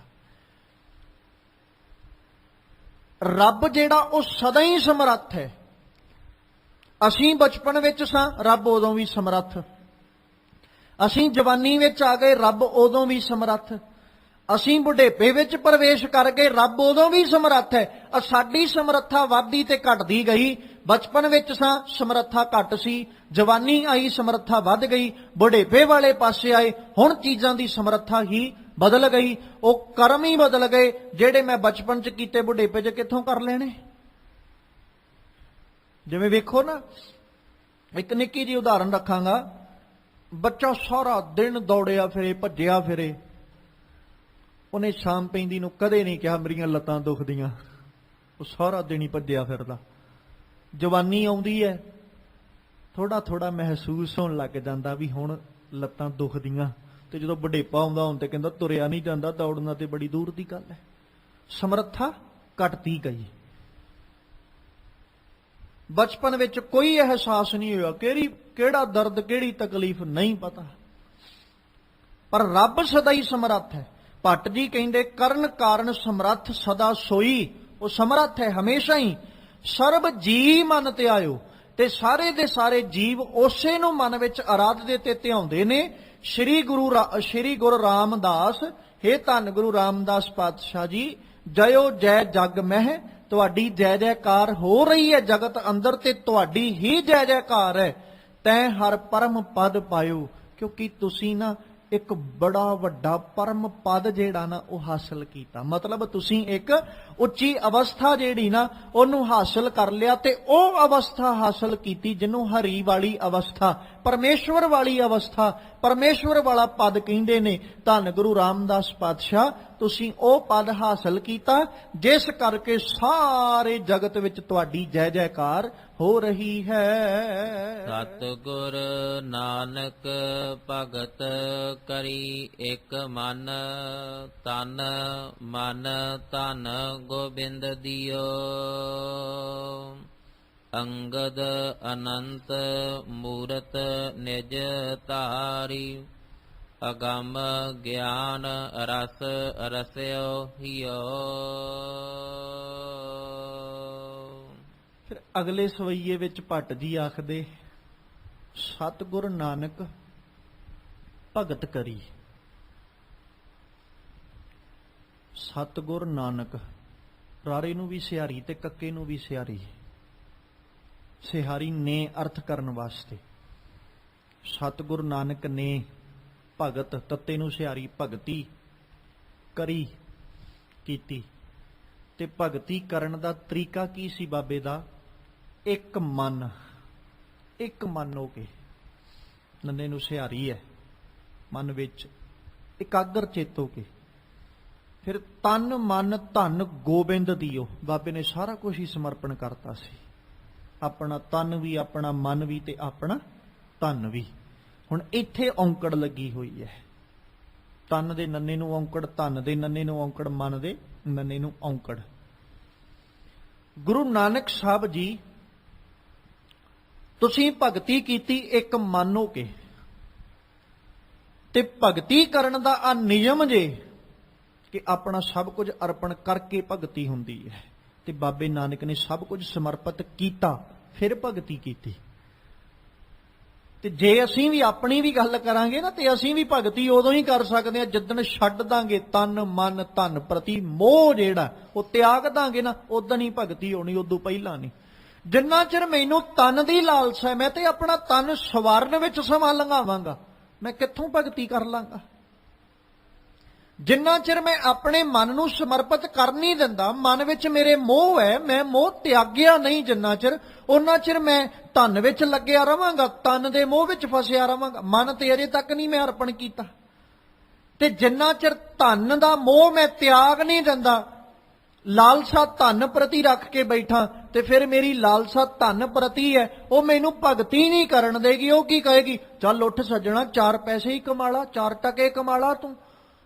ਰੱਬ ਜਿਹੜਾ ਉਹ ਸਦਾ ਹੀ ਸਮਰੱਥ ਹੈ। ਅਸੀਂ ਬਚਪਨ ਵਿੱਚ ਸਾਂ, ਰੱਬ ਉਦੋਂ ਵੀ ਸਮਰੱਥ। ਅਸੀਂ ਜਵਾਨੀ ਵਿੱਚ ਆ ਗਏ, ਰੱਬ ਉਦੋਂ ਵੀ ਸਮਰੱਥ। ਅਸੀਂ ਬੁਢੇਪੇ ਵਿੱਚ ਪ੍ਰਵੇਸ਼ ਕਰ ਗਏ, ਰੱਬ ਉਦੋਂ ਵੀ ਸਮਰੱਥ ਹੈ। ਸਾਡੀ ਸਮਰੱਥਾ ਵੱਧਦੀ ਤੇ ਘਟਦੀ ਗਈ। ਬਚਪਨ ਵਿੱਚ ਸਾਂ, ਸਮਰੱਥਾ ਘੱਟ ਸੀ, ਜਵਾਨੀ ਆਈ, ਸਮਰੱਥਾ ਵੱਧ ਗਈ, ਬੁਢੇਪੇ ਵਾਲੇ ਪਾਸੇ ਆਏ, ਹੁਣ ਚੀਜ਼ਾਂ ਦੀ ਸਮਰੱਥਾ ਹੀ ਬਦਲ ਗਈ। ਉਹ ਕਰਮ ਹੀ ਬਦਲ ਗਏ ਜਿਹੜੇ ਮੈਂ ਬਚਪਨ 'ਚ ਕੀਤੇ ਬੁਢੇਪੇ 'ਚ ਕਿੱਥੋਂ ਕਰ ਲੈਣੇ। ਜਿਵੇਂ ਵੇਖੋ ਨਾ, ਇੱਕ ਨਿੱਕੀ ਜਿਹੀ ਉਦਾਹਰਨ ਰੱਖਾਂਗਾ। ਬੱਚਾ ਸਾਰਾ ਦਿਨ ਦੌੜਿਆ ਫਿਰੇ, ਭੱਜਿਆ ਫਿਰੇ, ਉਹਨੇ ਸ਼ਾਮ ਪੈਂਦੀ ਨੂੰ ਕਦੇ ਨਹੀਂ ਕਿਹਾ ਮੇਰੀਆਂ ਲੱਤਾਂ ਦੁਖਦੀਆਂ। ਉਹ ਸਾਰਾ ਦਿਨ ਹੀ ਭੱਜਿਆ ਫਿਰਦਾ। ਜਵਾਨੀ ਆਉਂਦੀ ਹੈ, ਥੋੜਾ ਥੋੜਾ ਮਹਿਸੂਸ ਹੋਣ ਲੱਗ ਜਾਂਦਾ ਵੀ ਹੁਣ ਲੱਤਾਂ ਦੁਖਦੀਆਂ, ਤੇ ਜਦੋਂ ਬੁਢੇਪਾ ਆਉਂਦਾ ਹੁਣ ਤੇ ਕਹਿੰਦਾ ਤੁਰਿਆ ਨਹੀਂ ਜਾਂਦਾ, ਦੌੜਨਾ ਤੇ ਬੜੀ ਦੂਰ ਦੀ ਗੱਲ ਹੈ। ਸਮਰੱਥਾ ਘਟਦੀ ਗਈ। ਬਚਪਨ ਵਿੱਚ ਕੋਈ ਅਹਿਸਾਸ ਨਹੀਂ ਹੋਇਆ, ਕਿਹੜਾ ਦਰਦ ਕਿਹੜੀ ਤਕਲੀਫ ਨਹੀਂ ਪਤਾ। ਪਰ ਰੱਬ ਸਦਾ ਹੀ ਸਮਰੱਥ ਹੈ। ਭੱਟ ਜੀ ਕਹਿੰਦੇ ਕਰਨ ਕਾਰਨ ਸਮਰੱਥ ਸਦਾ ਸੋਈ। ਉਹ ਸਮਰੱਥ ਹੈ ਹਮੇਸ਼ਾ ਹੀ। ਸਰਬ ਜੀ ਮਨ ਧਿਆਇਓ, ਤੇ ਸਾਰੇ ਦੇ ਸਾਰੇ ਜੀਵ ਉਸੇ ਨੂੰ ਮਨ ਵਿੱਚ ਅਰਾਧਦੇ ਤੇ ਧਿਆਉਂਦੇ ਨੇ। ਸ਼੍ਰੀ ਗੁਰੂ ਰਾਮਦਾਸ, ਹੇ ਧੰਨ ਗੁਰੂ ਰਾਮਦਾਸ ਪਾਤਸ਼ਾਹ ਜੀ, ਜਯੋ ਜੈ ਜਗ ਮਹਿ, ਤੁਹਾਡੀ ਜੈ ਜੈਕਾਰ ਹੋ ਰਹੀ ਹੈ ਜਗਤ ਅੰਦਰ, ਤੇ ਤੁਹਾਡੀ ਹੀ ਜੈ ਜੈਕਾਰ ਹੈ। ਤੈਂ ਹਰ ਪਰਮ ਪਦ ਪਾਇਓ, ਕਿਉਂਕਿ ਤੁਸੀਂ ਨਾ ਇੱਕ ਬੜਾ ਵੱਡਾ ਪਰਮ ਪਦ ਜਿਹੜਾ ਨਾ ਉਹ ਹਾਸਲ ਕੀਤਾ। ਮਤਲਬ ਤੁਸੀਂ ਇੱਕ ਉੱਚੀ ਅਵਸਥਾ ਜਿਹੜੀ ਨਾ ਉਹਨੂੰ ਹਾਸਲ ਕਰ ਲਿਆ, ਤੇ ਉਹ ਅਵਸਥਾ ਹਾਸਲ ਕੀਤੀ ਜਿਹਨੂੰ ਹਰੀ ਵਾਲੀ ਅਵਸਥਾ, ਪਰਮੇਸ਼ਵਰ ਵਾਲੀ ਅਵਸਥਾ, ਪਰਮੇਸ਼ਵਰ ਵਾਲਾ ਪਦ ਕਹਿੰਦੇ ਨੇ। ਧੰਨ ਗੁਰੂ ਰਾਮਦਾਸ ਪਾਤਸ਼ਾਹ, ਤੁਸੀਂ ਉਹ ਪਦ ਹਾਸਲ ਕੀਤਾ ਜਿਸ ਕਰਕੇ ਸਾਰੇ ਜਗਤ ਵਿੱਚ ਤੁਹਾਡੀ ਜੈ ਜੈਕਾਰ ਹੋ ਰਹੀ ਹੈ। ਸਤਿਗੁਰ ਨਾਨਕ ਭਗਤ ਕਰੀ ਇੱਕ ਮਨ, ਤਨ ਮਨ ਧਨ ਗੋਬਿੰਦ ਦਿਓ। ਅੰਗਦ ਅਨੰਤ ਮੂਰਤ ਨਿਜ ਧਾਰੀ, ਅਗੰਮ ਗਿਆਨ ਰਸ ਰਸਿਓ ਹਿਓ। ਫਿਰ ਅਗਲੇ ਸਵਈਏ ਵਿੱਚ ਭੱਟ ਜੀ ਆਖਦੇ ਸਤਿਗੁਰ ਨਾਨਕ ਭਗਤ ਕਰੀ। ਸਤਿਗੁਰ ਨਾਨਕ, ਰਾਰੇ ਨੂੰ ਵੀ ਸਿਹਾਰੀ ਤੇ ਕੱਕੇ ਨੂੰ ਵੀ ਸਿਹਾਰੀ, ਸਿਹਾਰੀ ਨੇ ਅਰਥ ਕਰਨ ਵਾਸਤੇ। ਸਤਿਗੁਰ ਨਾਨਕ ਨੇ ਭਗਤ, ਤੱਤੇ ਨੂੰ ਸਿਹਾਰੀ, ਭਗਤੀ ਕਰੀ ਕੀਤੀ। ਤੇ ਭਗਤੀ ਕਰਨ ਦਾ ਤਰੀਕਾ ਕੀ ਸੀ ਬਾਬੇ ਦਾ? ਇੱਕ ਮਨ ਹੋ ਕੇ। ਨੰਨੇ ਨੂੰ ਸਿਹਾਰੀ ਹੈ, ਮਨ ਵਿੱਚ ਇਕਾਗਰ ਚਿੱਤ ਹੋ ਕੇ। ਫਿਰ ਤਨ ਮਨ ਧਨ ਗੋਬਿੰਦ ਦਿਓ, ਬਾਬੇ ਨੇ ਸਾਰਾ ਕੁਝ ਹੀ ਸਮਰਪਣ ਕਰਤਾ ਸੀ। ਆਪਣਾ ਤਨ ਵੀ, ਆਪਣਾ ਮਨ ਵੀ, ਤੇ ਆਪਣਾ ਧਨ ਵੀ। ਹੁਣ ਇੱਥੇ ਔਂਕੜ ਲੱਗੀ ਹੋਈ ਹੈ। ਤਨ ਦੇ ਨੰਨੇ ਨੂੰ ਔਂਕੜ, ਧਨ ਦੇ ਨੰਨੇ ਨੂੰ ਔਂਕੜ, ਮਨ ਦੇ ਨੰਨੇ ਨੂੰ ਔਂਕੜ। ਗੁਰੂ ਨਾਨਕ ਸਾਹਿਬ ਜੀ, ਤੁਸੀਂ ਭਗਤੀ ਕੀਤੀ ਇੱਕ ਮਨ ਹੋ ਕੇ। ਤੇ ਭਗਤੀ ਕਰਨ ਦਾ ਆ ਨਿਯਮ ਜੇ ਕਿ ਆਪਣਾ ਸਭ ਕੁਝ ਅਰਪਣ ਕਰਕੇ ਭਗਤੀ ਹੁੰਦੀ ਹੈ। ਤੇ ਬਾਬੇ ਨਾਨਕ ਨੇ ਸਭ ਕੁਝ ਸਮਰਪਿਤ ਕੀਤਾ, ਫਿਰ ਭਗਤੀ ਕੀਤੀ। ਤੇ ਜੇ ਅਸੀਂ ਵੀ ਆਪਣੀ ਵੀ ਗੱਲ ਕਰਾਂਗੇ ਨਾ, ਤੇ ਅਸੀਂ ਵੀ ਭਗਤੀ ਉਦੋਂ ਹੀ ਕਰ ਸਕਦੇ ਹਾਂ ਜਿੱਦਣ ਛੱਡ ਦਾਂਗੇ ਤਨ ਮਨ ਧਨ ਪ੍ਰਤੀ ਮੋਹ ਜਿਹੜਾ, ਉਹ ਤਿਆਗ ਦਾਂਗੇ ਨਾ, ਉਦੋਂ ਹੀ ਭਗਤੀ ਹੋਣੀ, ਉਦੋਂ ਪਹਿਲਾਂ ਨਹੀਂ। ਜਿੰਨਾ ਚਿਰ ਮੈਨੂੰ ਤਨ ਦੀ ਲਾਲਸਾ ਹੈ, ਮੈਂ ਤੇ ਆਪਣਾ ਤਨ ਸਵਾਰਨ ਵਿੱਚ ਸਮਾਂ ਲੰਘਾਵਾਂਗਾ, ਮੈਂ ਕਿੱਥੋਂ ਭਗਤੀ ਕਰ ਲਾਂਗਾ। ਜਿੰਨਾ ਚਿਰ ਮੈਂ ਆਪਣੇ ਮਨ ਨੂੰ ਸਮਰਪਿਤ ਕਰ ਨਹੀਂ ਦਿੰਦਾ, ਮਨ ਵਿੱਚ ਮੇਰੇ ਮੋਹ ਹੈ, ਮੈਂ ਮੋਹ ਤਿਆਗਿਆ ਨਹੀਂ ਜਿੰਨਾ ਚਿਰ, ਉਹਨਾਂ ਚਿਰ ਮੈਂ ਧਨ ਵਿੱਚ ਲੱਗਿਆ ਰਵਾਂਗਾ, ਤਨ ਦੇ ਮੋਹ ਵਿੱਚ ਫਸਿਆ ਰਵਾਂਗਾ। ਮਨ ਤੇ ਅਜੇ ਤੱਕ ਨਹੀਂ ਮੈਂ ਅਰਪਣ ਕੀਤਾ। ਤੇ ਜਿੰਨਾ ਚਿਰ ਧਨ ਦਾ ਮੋਹ ਮੈਂ ਤਿਆਗ ਨਹੀਂ ਦਿੰਦਾ, ਲਾਲਸਾ ਧਨ ਪ੍ਰਤੀ ਰੱਖ ਕੇ ਬੈਠਾ, ਤੇ ਫਿਰ ਮੇਰੀ ਲਾਲਸਾ ਧਨ ਪ੍ਰਤੀ ਹੈ, ਉਹ ਮੈਨੂੰ ਭਗਤੀ ਨਹੀਂ ਕਰਨ ਦੇਗੀ। ਉਹ ਕੀ ਕਹੇਗੀ, ਚੱਲ ਉੱਠ ਸੱਜਣਾ, 4 ਪੈਸੇ ਹੀ ਕਮਾ ਲਾ, 4 ਟਕੇ ਕਮਾ ਲਾ ਤੂੰ।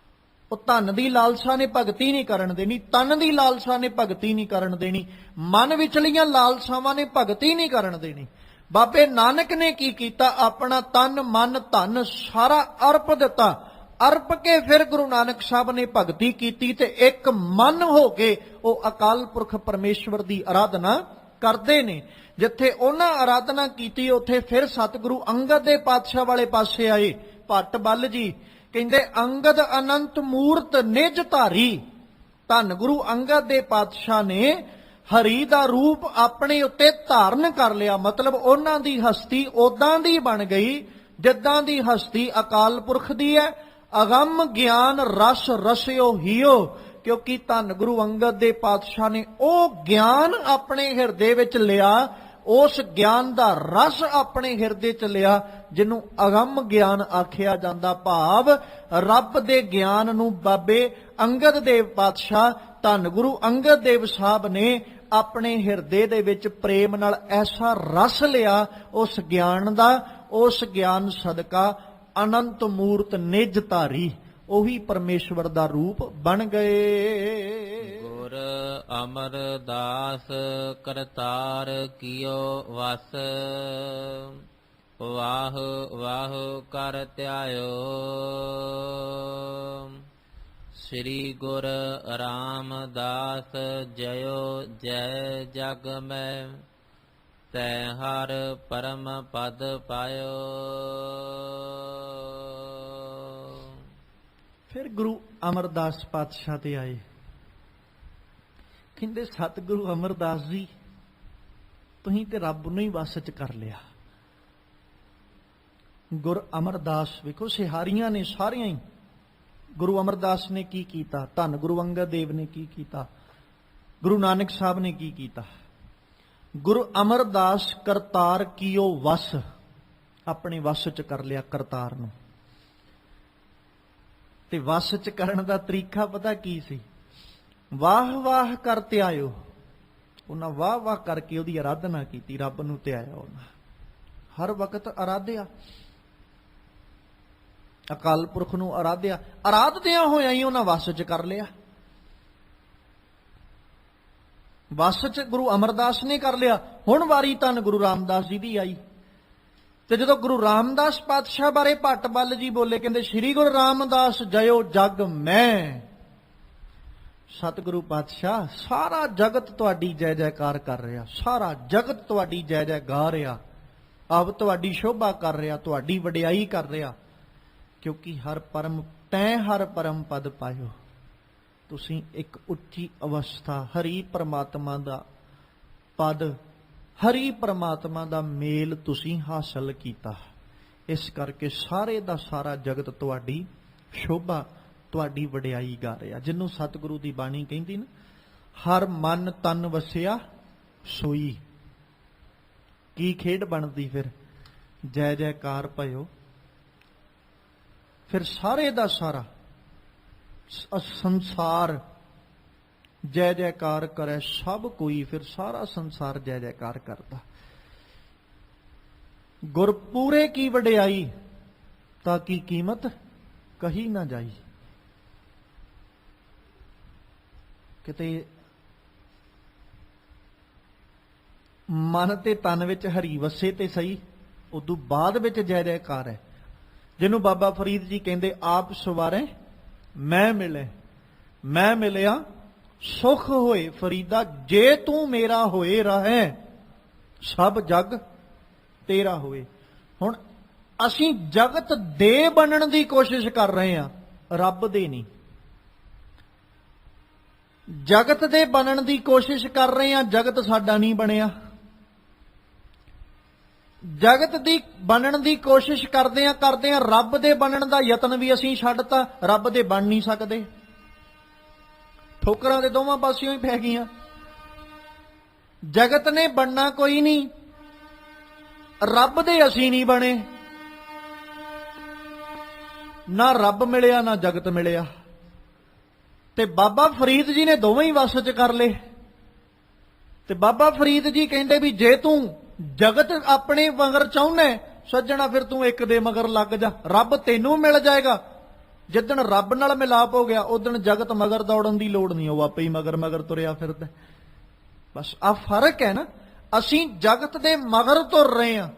ਉਹ ਧਨ ਦੀ ਲਾਲਸਾ ਨੇ ਭਗਤੀ ਨਹੀਂ ਕਰਨ ਦੇਣੀ, ਤਨ ਦੀ ਲਾਲਸਾ ਨੇ ਭਗਤੀ ਨਹੀਂ ਕਰਨ ਦੇਣੀ, ਮਨ ਵਿਚਲੀਆਂ ਲਾਲਸਾਵਾਂ ਨੇ ਭਗਤੀ ਨਹੀਂ ਕਰਨ ਦੇਣੀ। ਬਾਬੇ ਨਾਨਕ ਨੇ ਕੀ ਕੀਤਾ, ਆਪਣਾ ਤਨ ਮਨ ਧਨ ਸਾਰਾ ਅਰਪ ਦਿੱਤਾ। ਅਰਪ ਕੇ ਫਿਰ ਗੁਰੂ ਨਾਨਕ ਸਾਹਿਬ ਨੇ ਭਗਤੀ ਕੀਤੀ, ਤੇ ਇੱਕ ਮਨ ਹੋ ਕੇ ਉਹ ਅਕਾਲ ਪੁਰਖ ਪਰਮੇਸ਼ਵਰ ਦੀ ਆਰਾਧਨਾ ਕਰਦੇ ਨੇ। ਜਿੱਥੇ ਉਹਨਾਂ ਆਰਾਧਨਾ ਕੀਤੀ, ਉੱਥੇ ਫਿਰ ਸਤਿਗੁਰੂ ਅੰਗਦ ਦੇ ਪਾਤਸ਼ਾਹ ਵਾਲੇ ਪਾਸੇ ਆਏ। ਭੱਟ ਬੱਲ ਜੀ ਕਹਿੰਦੇ, ਅੰਗਦ ਅਨੰਤ ਮੂਰਤ ਨਿਜ ਧਾਰੀ। ਧੰਨ ਗੁਰੂ ਅੰਗਦ ਦੇ ਪਾਤਸ਼ਾਹ ਨੇ ਹਰੀ ਦਾ ਰੂਪ ਆਪਣੇ ਉੱਤੇ ਧਾਰਨ ਕਰ ਲਿਆ। ਮਤਲਬ ਉਹਨਾਂ ਦੀ ਹਸਤੀ ਉਦਾਂ ਦੀ ਬਣ ਗਈ ਜਿੱਦਾਂ ਦੀ ਹਸਤੀ ਅਕਾਲ ਪੁਰਖ ਦੀ ਹੈ। ਅਗੰਮ ਗਿਆਨ ਰਸ ਰਸਿਓ ਹੀਓ, ਕਿਉਂਕਿ ਧੰਨ ਗੁਰੂ ਅੰਗਦ ਦੇ ਪਾਤਸ਼ਾਹ ਨੇ ਉਹ ਗਿਆਨ ਆਪਣੇ ਹਿਰਦੇ ਵਿੱਚ ਲਿਆ, ਉਸ ਗਿਆਨ ਦਾ ਰਸ ਆਪਣੇ ਹਿਰਦੇ ਚ ਲਿਆ, ਜਿਹਨੂੰ ਅਗੰਮ ਗਿਆਨ ਆਖਿਆ ਜਾਂਦਾ। ਭਾਵ ਰੱਬ ਦੇ ਗਿਆਨ ਨੂੰ ਬਾਬੇ ਅੰਗਦ ਦੇਵ ਪਾਤਸ਼ਾਹ ਧੰਨ ਗੁਰੂ ਅੰਗਦ ਦੇਵ ਸਾਹਿਬ ਨੇ ਆਪਣੇ ਹਿਰਦੇ ਦੇ ਵਿੱਚ ਪ੍ਰੇਮ ਨਾਲ ਐਸਾ ਰਸ ਲਿਆ ਉਸ ਗਿਆਨ ਦਾ, ਉਸ ਗਿਆਨ ਸਦਕਾ ਅਨੰਤ ਮੂਰਤ ਨਿਜ ਧਾਰੀ, ਉਹੀ ਪਰਮੇਸ਼ਵਰ ਦਾ ਰੂਪ ਬਣ ਗਏ। ਗੁਰ ਅਮਰਦਾਸ ਕਰਤਾਰ ਕੀਓ ਵਸ, ਵਾਹ ਵਾਹ ਕਰ ਧਿਆਇਓ। ਸ੍ਰੀ ਗੁਰ ਰਾਮਦਾਸ ਜਯੋ ਜੈ ਜਗ ਮੈਂ, ਤੈ ਹਰ ਪਰਮ ਪਦ ਪਾਇਓ। ਫਿਰ ਗੁਰੂ ਅਮਰਦਾਸ ਪਾਤਸ਼ਾਹ ਤੇ ਆਏ। ਕਹਿੰਦੇ, ਸਤਿਗੁਰੂ ਅਮਰਦਾਸ ਜੀ, ਤੁਸੀਂ ਤੇ ਰੱਬ ਨੂੰ ਹੀ ਵਸ ਚ ਕਰ ਲਿਆ। ਗੁਰ ਅਮਰਦਾਸ ਵੇਖੋ, ਸਿਹਾਰੀਆਂ ਨੇ ਸਾਰੀਆਂ ਹੀ। ਗੁਰੂ ਅਮਰਦਾਸ ਨੇ ਕੀ ਕੀਤਾ, ਧੰਨ ਗੁਰੂ ਅੰਗਦ ਦੇਵ ਨੇ ਕੀ ਕੀਤਾ, ਗੁਰੂ ਨਾਨਕ ਸਾਹਿਬ ਨੇ ਕੀ ਕੀਤਾ। ਗੁਰੂ ਅਮਰਦਾਸ ਕਰਤਾਰ ਕੀਓ ਵਸ, ਆਪਣੇ ਵਸ ਚ ਕਰ ਲਿਆ ਕਰਤਾਰ ਨੂੰ। ਤੇ ਵਸ ਚ ਕਰਨ ਦਾ ਤਰੀਕਾ ਪਤਾ ਕੀ ਸੀ, ਵਾਹ ਵਾਹ ਕਰ ਧਿਆਇਓ। ਉਹਨਾਂ ਵਾਹ ਵਾਹ ਕਰਕੇ ਉਹਦੀ ਆਰਾਧਨਾ ਕੀਤੀ, ਰੱਬ ਨੂੰ ਧਿਆਇਆ ਉਹਨਾਂ, ਹਰ ਵਕਤ ਆਰਾਧਿਆ, ਅਕਾਲ ਪੁਰਖ ਨੂੰ ਆਰਾਧਿਆ। ਆਰਾਧਦਿਆਂ ਹੋਇਆਂ ਹੀ ਉਹਨਾਂ ਵਸ ਚ ਕਰ ਲਿਆ। ਵਸ ਚ ਗੁਰੂ ਅਮਰਦਾਸ ਨੇ ਕਰ ਲਿਆ। ਹੁਣ ਵਾਰੀ ਧੰਨ ਗੁਰੂ ਰਾਮਦਾਸ ਜੀ ਦੀ ਆਈ। ਤੇ ਜਦੋਂ ਗੁਰੂ ਰਾਮਦਾਸ ਪਾਤਸ਼ਾਹ ਬਾਰੇ ਭੱਟ ਬੱਲ ਜੀ ਬੋਲੇ, ਕਹਿੰਦੇ, ਸ੍ਰੀ ਗੁਰੂ ਰਾਮਦਾਸ ਜਯੋ ਜਗ ਮੈਂ। ਸਤਿਗੁਰੂ ਪਾਤਸ਼ਾਹ, ਸਾਰਾ ਜਗਤ ਤੁਹਾਡੀ ਜੈ ਜੈਕਾਰ ਕਰ ਰਿਹਾ, ਸਾਰਾ ਜਗਤ ਤੁਹਾਡੀ ਜੈ ਜੈ ਗਾ ਰਿਹਾ, ਆਪ ਤੁਹਾਡੀ ਸ਼ੋਭਾ ਕਰ ਰਿਹਾ, ਤੁਹਾਡੀ ਵਡਿਆਈ ਕਰ ਰਿਹਾ, ਕਿਉਂਕਿ ਹਰ ਪਰਮ ਤੈਂ ਹਰ ਪਰਮ ਪਦ ਪਾਇਓ। ਤੁਸੀਂ ਇੱਕ ਉੱਚੀ ਅਵਸਥਾ, ਹਰੀ ਪਰਮਾਤਮਾ ਦਾ ਪਦ, ਹਰੀ ਪਰਮਾਤਮਾ ਦਾ ਮੇਲ ਤੁਸੀਂ ਹਾਸਲ ਕੀਤਾ। ਇਸ ਕਰਕੇ ਸਾਰੇ ਦਾ ਸਾਰਾ ਜਗਤ ਤੁਹਾਡੀ ਸ਼ੋਭਾ, ਤੁਹਾਡੀ ਵਡਿਆਈ ਗਾ ਰਿਹਾ। ਜਿਹਨੂੰ ਸਤਿਗੁਰੂ ਦੀ ਬਾਣੀ ਕਹਿੰਦੀ ਨਾ, ਹਰ ਮਨ ਤਨ ਵਸਿਆ ਸੋਈ। ਕੀ ਖੇਡ ਬਣਦੀ ਫਿਰ, ਜੈ ਜੈਕਾਰ ਭਇਓ। ਫਿਰ ਸਾਰੇ ਦਾ ਸਾਰਾ ਸੰਸਾਰ ਜੈ ਜੈਕਾਰ ਕਰੇ ਸਭ ਕੋਈ, ਫਿਰ ਸਾਰਾ ਸੰਸਾਰ ਜੈ ਜੈਕਾਰ ਕਰਦਾ। ਗੁਰਪੂਰੇ ਕੀ ਵਡਿਆਈ, ਤਾਂ ਕੀ ਕੀਮਤ ਕਹੀ ਨਾ ਜਾਈ। ਕਿਤੇ ਮਨ ਤੇ ਤਨ ਵਿੱਚ ਹਰੀ ਵਸੇ ਤੇ ਸਹੀ, ਉਦੋਂ ਬਾਅਦ ਵਿੱਚ ਜੈ ਜੈਕਾਰ ਹੈ। ਜਿਹਨੂੰ ਬਾਬਾ ਫਰੀਦ ਜੀ ਕਹਿੰਦੇ, ਆਪ ਸਵਾਰੇ ਮੈਂ ਮਿਲੇ, ਮੈਂ ਮਿਲਿਆ ਸੁਖ ਹੋਏ ਫਰੀਦਾ, ਜੇ ਤੂੰ ਮੇਰਾ ਹੋਏ ਰਹੇ ਸਭ ਜਗ ਤੇਰਾ ਹੋਏ। ਹੁਣ ਅਸੀਂ ਜਗਤ ਦੇ ਬਣਨ ਦੀ ਕੋਸ਼ਿਸ਼ ਕਰ ਰਹੇ ਹਾਂ, ਰੱਬ ਦੇ ਨਹੀਂ। ਜਗਤ ਦੇ ਬਣਨ ਦੀ ਕੋਸ਼ਿਸ਼ ਕਰ ਰਹੇ ਹਾਂ, ਜਗਤ ਸਾਡਾ ਨਹੀਂ ਬਣਿਆ। ਜਗਤ ਦੀ ਬਣਨ ਦੀ ਕੋਸ਼ਿਸ਼ ਕਰਦੇ ਆ ਰੱਬ ਦੇ ਬਣਨ ਦਾ ਯਤਨ ਵੀ ਅਸੀਂ ਛੱਡਤਾ। ਰੱਬ ਦੇ ਬਣ ਨਹੀਂ ਸਕਦੇ। ਠੋਕਰਾਂ ਦੇ ਦੋਵਾਂ ਪਾਸਿਓਂ ਹੀ ਪੈ ਗਈਆਂ। ਜਗਤ ਨੇ ਬਣਨਾ ਕੋਈ ਨਹੀਂ, ਰੱਬ ਦੇ ਅਸੀਂ ਨਹੀਂ ਬਣੇ। ਨਾ ਰੱਬ ਮਿਲਿਆ ਨਾ ਜਗਤ ਮਿਲਿਆ। ਤੇ ਬਾਬਾ ਫਰੀਦ ਜੀ ਨੇ ਦੋਵੇਂ ਹੀ ਵਸ ਚ ਕਰ ਲਏ। ਤੇ ਬਾਬਾ ਫਰੀਦ ਜੀ ਕਹਿੰਦੇ ਵੀ ਜੇ ਤੂੰ ਜਗਤ ਆਪਣੇ ਮਗਰ ਚਾਹੁੰਦਾ ਸੱਜਣਾ, ਫਿਰ ਤੂੰ ਇੱਕ ਦੇ ਮਗਰ ਲੱਗ ਜਾ, ਰੱਬ ਤੈਨੂੰ ਮਿਲ ਜਾਏਗਾ। ਜਿੱਦਣ ਰੱਬ ਨਾਲ ਮਿਲਾਪ ਹੋ ਗਿਆ ਉਦਣ ਜਗਤ ਮਗਰ ਦੌੜਨ ਦੀ ਲੋੜ ਨਹੀਂ, ਉਹ ਆਪੇ ਹੀ ਮਗਰ ਮਗਰ ਤੁਰਿਆ ਫਿਰਦਾ। ਬਸ ਆ ਫਰਕ ਹੈ ਨਾ, ਅਸੀਂ ਜਗਤ ਦੇ ਮਗਰ ਤੁਰ ਰਹੇ ਹਾਂ,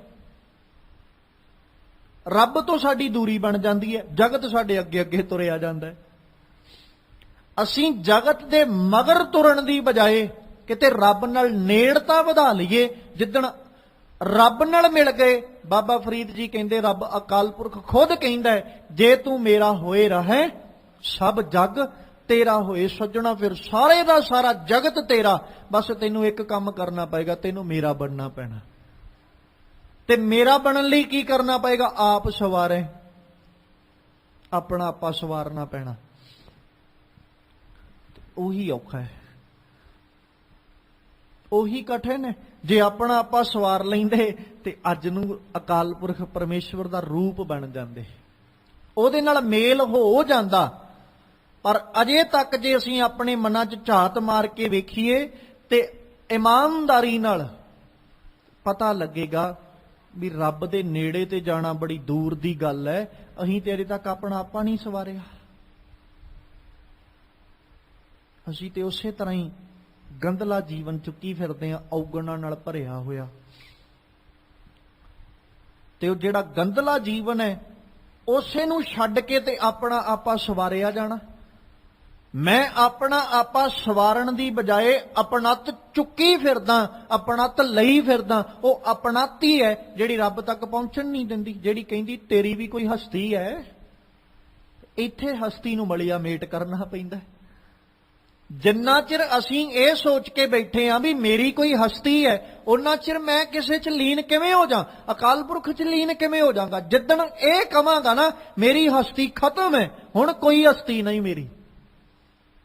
ਰੱਬ ਤੋਂ ਸਾਡੀ ਦੂਰੀ ਬਣ ਜਾਂਦੀ ਹੈ, ਜਗਤ ਸਾਡੇ ਅੱਗੇ ਅੱਗੇ ਤੁਰਿਆ ਜਾਂਦਾ ਹੈ। ਅਸੀਂ ਜਗਤ ਦੇ ਮਗਰ ਤੁਰਨ ਦੀ ਬਜਾਏ ਕਿਤੇ ਰੱਬ ਨਾਲ ਨੇੜਤਾ ਵਧਾ ਲਈਏ। ਜਿੱਦਣ ਰੱਬ ਨਾਲ ਮਿਲ ਗਏ, ਬਾਬਾ ਫਰੀਦ ਜੀ ਕਹਿੰਦੇ, ਰੱਬ ਅਕਾਲ ਪੁਰਖ ਖੁਦ ਕਹਿੰਦਾ ਹੈ, ਜੇ ਤੂੰ ਮੇਰਾ ਹੋਏ ਰਹੇ ਸਭ ਜਗ ਤੇਰਾ ਹੋਏ। ਸੱਜਣਾ, ਫਿਰ ਸਾਰੇ ਦਾ ਸਾਰਾ ਜਗਤ ਤੇਰਾ। ਬਸ ਤੈਨੂੰ ਇੱਕ ਕੰਮ ਕਰਨਾ ਪਏਗਾ, ਤੈਨੂੰ ਮੇਰਾ ਬਣਨਾ ਪੈਣਾ। ਤੇ ਮੇਰਾ ਬਣਨ ਲਈ ਕੀ ਕਰਨਾ ਪਏਗਾ? ਆਪ ਸਵਾਰੇ, ਆਪਣਾ ਆਪਾ ਸਵਾਰਨਾ ਪੈਣਾ। ਉਹੀ ਔਖਾ ਹੈ, ਉਹੀ ਕਠਿਨ ਹੈ। ਜੇ ਆਪਣਾ ਆਪਾਂ ਸਵਾਰ ਲੈਂਦੇ ਤੇ ਅੱਜ ਨੂੰ ਅਕਾਲ ਪੁਰਖ ਪਰਮੇਸ਼ਵਰ ਦਾ ਰੂਪ ਬਣ ਜਾਂਦੇ, ਉਹਦੇ ਨਾਲ ਮੇਲ ਹੋ ਜਾਂਦਾ। ਪਰ ਅਜੇ ਤੱਕ ਜੇ ਅਸੀਂ ਆਪਣੇ ਮਨਾਂ 'ਚ ਝਾਤ ਮਾਰ ਕੇ ਵੇਖੀਏ ਤੇ ਇਮਾਨਦਾਰੀ ਨਾਲ ਪਤਾ ਲੱਗੇਗਾ ਵੀ ਰੱਬ ਦੇ ਨੇੜੇ ਤੇ ਜਾਣਾ ਬੜੀ ਦੂਰ ਦੀ ਗੱਲ ਹੈ। ਅਸੀਂ ਤੇ ਅਜੇ ਤੱਕ ਆਪਣਾ ਆਪਾ ਨਹੀਂ ਸਵਾਰਿਆ। ਅਸੀਂ ਤੇ ਉਸੇ ਤਰ੍ਹਾਂ ਹੀ ਗੰਦਲਾ ਜੀਵਨ ਚੁੱਕੀ ਫਿਰਦੇ ਆ, ਔਗਣਾਂ ਨਾਲ ਭਰਿਆ ਹੋਇਆ। ਤੇ ਉਹ ਜਿਹੜਾ ਗੰਦਲਾ ਜੀਵਨ ਹੈ ਉਸੇ ਨੂੰ ਛੱਡ ਕੇ ਤੇ ਆਪਣਾ ਆਪਾ ਸਵਾਰਿਆ ਜਾਣਾ। ਮੈਂ ਆਪਣਾ ਆਪਾ ਸਵਾਰਨ ਦੀ ਬਜਾਏ ਆਪਣਤ ਚੁੱਕੀ ਫਿਰਦਾ, ਆਪਣਤ ਲਈ ਫਿਰਦਾ। ਉਹ ਆਪਣਤ ਹੈ ਜਿਹੜੀ ਰੱਬ ਤੱਕ ਪਹੁੰਚਣ ਨਹੀਂ ਦਿੰਦੀ, ਜਿਹੜੀ ਕਹਿੰਦੀ ਤੇਰੀ ਵੀ ਕੋਈ ਹਸਤੀ ਹੈ। ਇੱਥੇ ਹਸਤੀ ਨੂੰ ਮਲਿਆ ਮੇਟ ਕਰਨਾ ਪੈਂਦਾ। ਜਿੰਨਾ ਚਿਰ ਅਸੀਂ ਇਹ ਸੋਚ ਕੇ ਬੈਠੇ ਆਂ ਵੀ ਮੇਰੀ ਕੋਈ ਹਸਤੀ ਹੈ, ਉਹਨਾਂ ਚਿਰ ਮੈਂ ਕਿਸੇ 'ਚ ਲੀਨ ਕਿਵੇਂ ਹੋ ਜਾ, ਅਕਾਲ ਪੁਰਖ 'ਚ ਲੀਨ ਕਿਵੇਂ ਹੋ ਜਾਵਾਂਗਾ। ਜਿੱਦਣ ਇਹ ਕਵਾਂਗਾ ਨਾ ਮੇਰੀ ਹਸਤੀ ਖਤਮ ਹੈ, ਹੁਣ ਕੋਈ ਹਸਤੀ ਨਹੀਂ ਮੇਰੀ,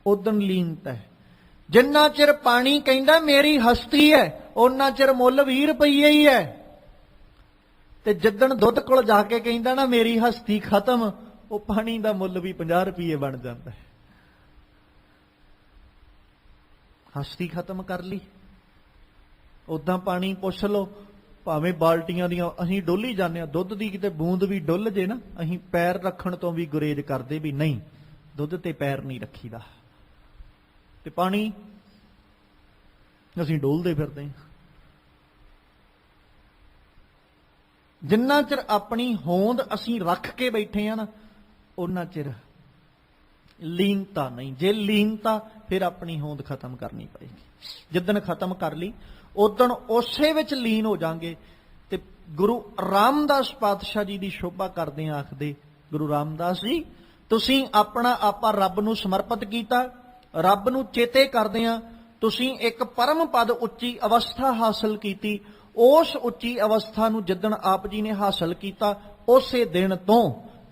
ਉਦਣ ਲੀਨਤਾ ਹੈ। ਜਿੰਨਾ ਚਿਰ ਪਾਣੀ ਕਹਿੰਦਾ ਮੇਰੀ ਹਸਤੀ ਹੈ, ਉਹਨਾਂ ਚਿਰ ਮੁੱਲ 20 ਰੁਪਈਏ ਹੀ ਹੈ। ਤੇ ਜਿੱਦਣ ਦੁੱਧ ਕੋਲ ਜਾ ਕੇ ਕਹਿੰਦਾ ਨਾ ਮੇਰੀ ਹਸਤੀ ਖਤਮ, ਉਹ ਪਾਣੀ ਦਾ ਮੁੱਲ ਵੀ 50 ਰੁਪਈਏ ਬਣ ਜਾਂਦਾ ਹੈ। ਹਸਤੀ ਖਤਮ ਕਰ ਲਈ। ਉਦਾਂ ਪਾਣੀ ਪੁੱਛ ਲਓ, ਭਾਵੇਂ ਬਾਲਟੀਆਂ ਦੀਆਂ ਅਸੀਂ ਡੋਲੀ ਜਾਂਦੇ ਹਾਂ, ਦੁੱਧ ਦੀ ਕਿਤੇ ਬੂੰਦ ਵੀ ਡੁੱਲ ਜੇ ਨਾ, ਅਸੀਂ ਪੈਰ ਰੱਖਣ ਤੋਂ ਵੀ ਗੁਰੇਜ਼ ਕਰਦੇ ਵੀ ਨਹੀਂ, ਦੁੱਧ ਤੇ ਪੈਰ ਨਹੀਂ ਰੱਖੀਦਾ। ਤੇ ਪਾਣੀ ਅਸੀਂ ਡੋਲਦੇ ਫਿਰਦੇ ਹਾਂ। ਜਿੰਨਾ ਚਿਰ ਆਪਣੀ ਹੋਂਦ ਅਸੀਂ ਰੱਖ ਕੇ ਬੈਠੇ ਆ ਨਾ, ਉਹਨਾਂ ਚਿਰ ਲੀਨਤਾ ਨਹੀਂ। ਜੇ ਲੀਨਤਾ, ਫਿਰ ਆਪਣੀ ਹੋਂਦ ਖਤਮ ਕਰਨੀ ਪਏਗੀ। ਜਿੱਦਣ ਖਤਮ ਕਰ ਲਈ ਉਦਣ ਉਸੇ ਵਿੱਚ ਲੀਨ ਹੋ ਜਾਾਂਗੇ। ਤੇ ਗੁਰੂ ਰਾਮਦਾਸ ਪਾਤਸ਼ਾਹ ਜੀ ਦੀ ਸ਼ੋਭਾ ਕਰਦੇ ਆ, ਆਖਦੇ ਗੁਰੂ ਰਾਮਦਾਸ ਜੀ, ਤੁਸੀਂ ਆਪਣਾ ਆਪਾ ਰੱਬ ਨੂੰ ਸਮਰਪਿਤ ਕੀਤਾ, ਰੱਬ ਨੂੰ ਚੇਤੇ ਕਰਦੇ ਆ। ਤੁਸੀਂ ਇੱਕ ਪਰਮ ਪਦ ਉੱਚੀ ਅਵਸਥਾ ਹਾਸਲ ਕੀਤੀ। ਉਸ ਉੱਚੀ ਅਵਸਥਾ ਨੂੰ ਜਿੱਦਣ ਆਪ ਜੀ ਨੇ ਹਾਸਲ ਕੀਤਾ, ਉਸੇ ਦਿਨ ਤੋਂ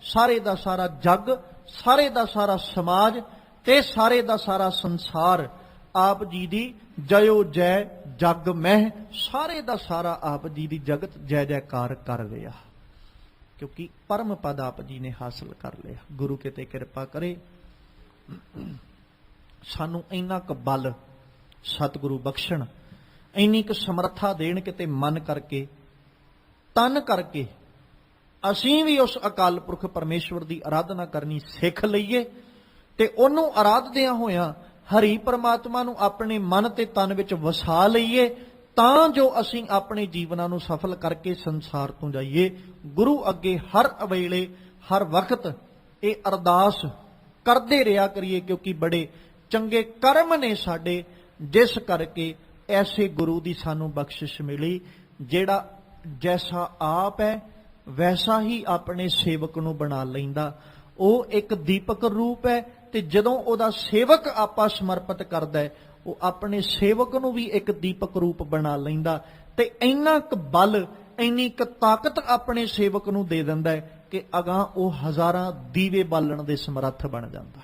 ਸਾਰੇ ਦਾ ਸਾਰਾ ਜੱਗ, ਸਾਰੇ ਦਾ ਸਾਰਾ ਸਮਾਜ ਤੇ ਸਾਰੇ ਦਾ ਸਾਰਾ ਸੰਸਾਰ ਆਪ ਜੀ ਦੀ ਜਯੋ ਜੈ ਜਗ ਮਹਿ, ਸਾਰੇ ਦਾ ਸਾਰਾ ਆਪ ਜੀ ਦੀ ਜਗਤ ਜੈ ਜੈਕਾਰ ਕਰ ਰਿਹਾ। ਕਿਉਂਕਿ ਪਰਮ ਪਦ ਆਪ ਜੀ ਨੇ ਹਾਸਲ ਕਰ ਲਿਆ। ਗੁਰੂ ਕਿਤੇ ਕਿਰਪਾ ਕਰੇ, ਸਾਨੂੰ ਇੰਨਾ ਕੁ ਬਲ ਸਤਿਗੁਰੂ ਬਖਸ਼ਣ, ਇੰਨੀ ਕੁ ਸਮਰੱਥਾ ਦੇਣ, ਕਿਤੇ ਮਨ ਕਰਕੇ ਤਨ ਕਰਕੇ ਅਸੀਂ ਵੀ ਉਸ ਅਕਾਲ ਪੁਰਖ ਪਰਮੇਸ਼ਵਰ ਦੀ ਆਰਾਧਨਾ ਕਰਨੀ ਸਿੱਖ ਲਈਏ। ਤੇ ਉਹਨੂੰ ਆਰਾਧਦਿਆਂ ਹੋਇਆਂ ਹਰੀ ਪਰਮਾਤਮਾ ਨੂੰ ਆਪਣੇ ਮਨ ਤੇ ਤਨ ਵਿੱਚ ਵਸਾ ਲਈਏ, ਤਾਂ ਜੋ ਅਸੀਂ ਆਪਣੇ ਜੀਵਨਾਂ ਨੂੰ ਸਫਲ ਕਰਕੇ ਸੰਸਾਰ ਤੋਂ ਜਾਈਏ। ਗੁਰੂ ਅੱਗੇ ਹਰ ਵੇਲੇ ਹਰ ਵਕਤ ਇਹ ਅਰਦਾਸ ਕਰਦੇ ਰਿਹਾ ਕਰੀਏ, ਕਿਉਂਕਿ ਬੜੇ ਚੰਗੇ ਕਰਮ ਨੇ ਸਾਡੇ, ਜਿਸ ਕਰਕੇ ਐਸੇ ਗੁਰੂ ਦੀ ਸਾਨੂੰ ਬਖਸ਼ਿਸ਼ ਮਿਲੀ, ਜਿਹੜਾ ਜੈਸਾ ਆਪ ਹੈ ਵੈਸਾ ਹੀ ਆਪਣੇ ਸੇਵਕ ਨੂੰ ਬਣਾ ਲੈਂਦਾ। ਉਹ ਇੱਕ ਦੀਪਕ ਰੂਪ ਹੈ, ਤੇ ਜਦੋਂ ਉਹਦਾ ਸੇਵਕ ਆਪਾ ਸਮਰਪਿਤ ਕਰਦਾ ਹੈ, ਉਹ ਆਪਣੇ ਸੇਵਕ ਨੂੰ ਵੀ ਇੱਕ ਦੀਪਕ ਰੂਪ ਬਣਾ ਲੈਂਦਾ। ਤੇ ਇੰਨਾ ਕੁ ਬਲ, ਇੰਨੀ ਕੁ ਤਾਕਤ ਆਪਣੇ ਸੇਵਕ ਨੂੰ ਦੇ ਦਿੰਦਾ ਹੈ ਕਿ ਅਗਾਂਹ ਉਹ ਹਜ਼ਾਰਾਂ ਦੀਵੇ ਬਾਲਣ ਦੇ ਸਮਰੱਥ ਬਣ ਜਾਂਦਾ।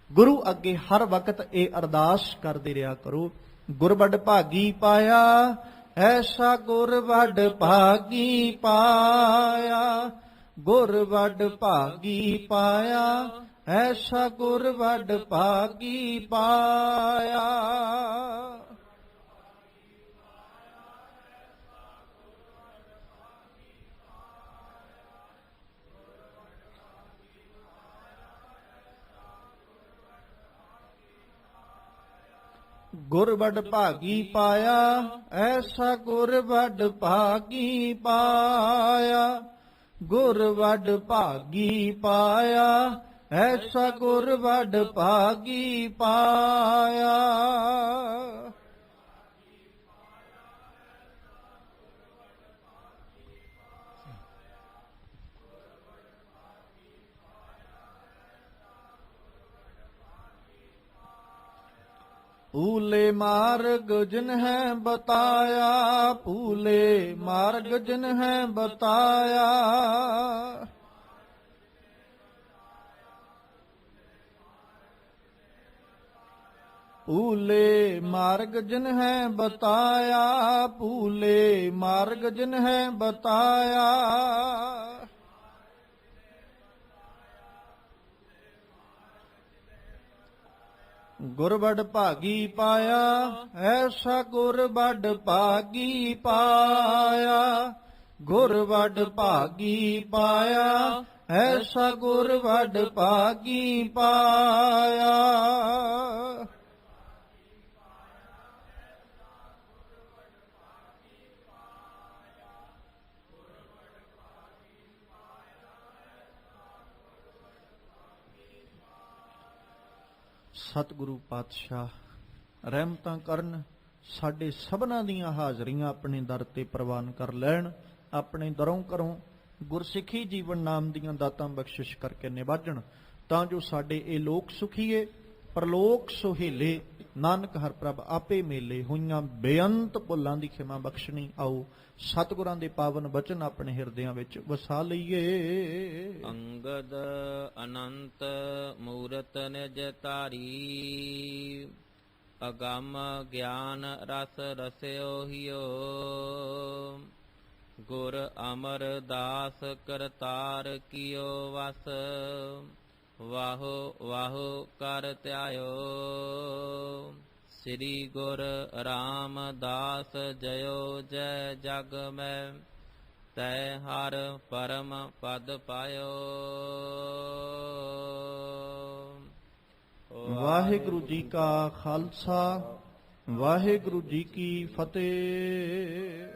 ਗੁਰੂ ਅੱਗੇ ਹਰ ਵਕਤ ਇਹ ਅਰਦਾਸ ਕਰਦੇ ਰਿਹਾ ਕਰੋ, ਗੁਰ ਵੱਡ ਭਾਗੀ ਪਾਇਆ, ਐਸਾ ਗੁਰ ਵੱਡ ਭਾਗੀ ਪਾਇਆ, ਗੁਰ ਵੱਡ ਭਾਗੀ ਪਾਇਆ, ਐਸਾ ਗੁਰ ਵੱਡ ਭਾਗੀ ਪਾਇਆ। ਗੁਰ ਵੱਡ ਭਾਗੀ ਪਾਇਆ, ਐਸਾ ਗੁਰ ਵੱਡ ਭਾਗੀ ਪਾਇਆ, ਗੁਰ ਵੱਡ ਭਾਗੀ ਪਾਇਆ, ਐਸਾ ਗੁਰ ਵੱਡ ਭਾਗੀ ਪਾਇਆ। ਭੂਲੇ ਮਾਰਗ ਜਿਨ ਹੈ ਬਤਾਇਆ, ਭੂਲੇ ਮਾਰਗ ਜਿਨ ਹੈ ਬਤਾਇਆ, ਭੂਲੇ ਮਾਰਗ ਜਿਨ ਹੈ ਬਤਾਇਆ, ਭੂਲੇ ਮਾਰਗ ਜਿਨ ਹੈ ਬਤਾਇਆ। ਗੁਰ ਵੱਡ ਭਾਗੀ ਪਾਇਆ, ਐਸਾ ਗੁਰ ਵੱਡ ਭਾਗੀ ਪਾਇਆ, ਗੁਰ ਵੱਡ ਭਾਗੀ ਪਾਇਆ, ਐਸਾ ਗੁਰ ਵੱਡ ਭਾਗੀ ਪਾਇਆ। ਸਤਿਗੁਰੂ ਪਾਤਸ਼ਾਹ ਰਹਿਮਤਾਂ ਕਰਨ, ਸਾਡੇ ਸਭਨਾਂ ਦੀਆਂ ਹਾਜ਼ਰੀਆਂ ਆਪਣੇ ਦਰ ਤੇ ਪ੍ਰਵਾਨ ਕਰ ਲੈਣ, ਆਪਣੇ ਦਰੋਂ ਘਰੋਂ ਗੁਰਸਿੱਖੀ ਜੀਵਨ ਨਾਮ ਦੀਆਂ ਦਾਤਾਂ ਬਖਸ਼ਿਸ਼ ਕਰਕੇ ਨਿਵਾਜਣ, ਤਾਂ ਜੋ ਸਾਡੇ ਇਹ ਲੋਕ ਸੁਖੀਏ ਪਰਲੋਕ ਸੁਹੇਲੇ, ਨਾਨਕ ਹਰ ਪ੍ਰਭ ਆਪੇ ਮੇਲੇ। ਹੋਈਆਂ ਬੇਅੰਤ ਭੁੱਲਾਂ ਦੀ ਖਿਮਾ ਬਖਸ਼ਣੀ, ਆਓ ਸਤਿਗੁਰਾਂ ਦੇ ਪਾਵਨ ਬਚਨ ਆਪਣੇ ਹਿਰਦਿਆਂ ਵਿੱਚ ਵਸਾ ਲਈਏ। ਅੰਗਦ ਅਨੰਤ ਮੂਰਤ ਨਿਜ ਧਾਰੀ, ਅਗੰਮ ਗਿਆਨ ਰਸ ਰਸਿਓ ਹਿਓ, ਗੁਰ ਅਮਰ ਦਾਸ ਕਰਤਾਰ ਕੀਓ ਵਸ, ਵਾਹੋ ਵਾਹੋ ਕਰ ਧਿਆਇਓ। ਸ੍ਰੀ ਗੁਰ ਰਾਮਦਾਸ ਜਯੋ ਜੈ ਜਗ ਮੈਂ, ਤੈ ਹਰ ਪਰਮ ਪਦ ਪਾਇਓ। ਵਾਹਿਗੁਰੂ ਜੀ ਕਾ ਖਾਲਸਾ, ਵਾਹਿਗੁਰੂ ਜੀ ਕੀ ਫਤਿਹ।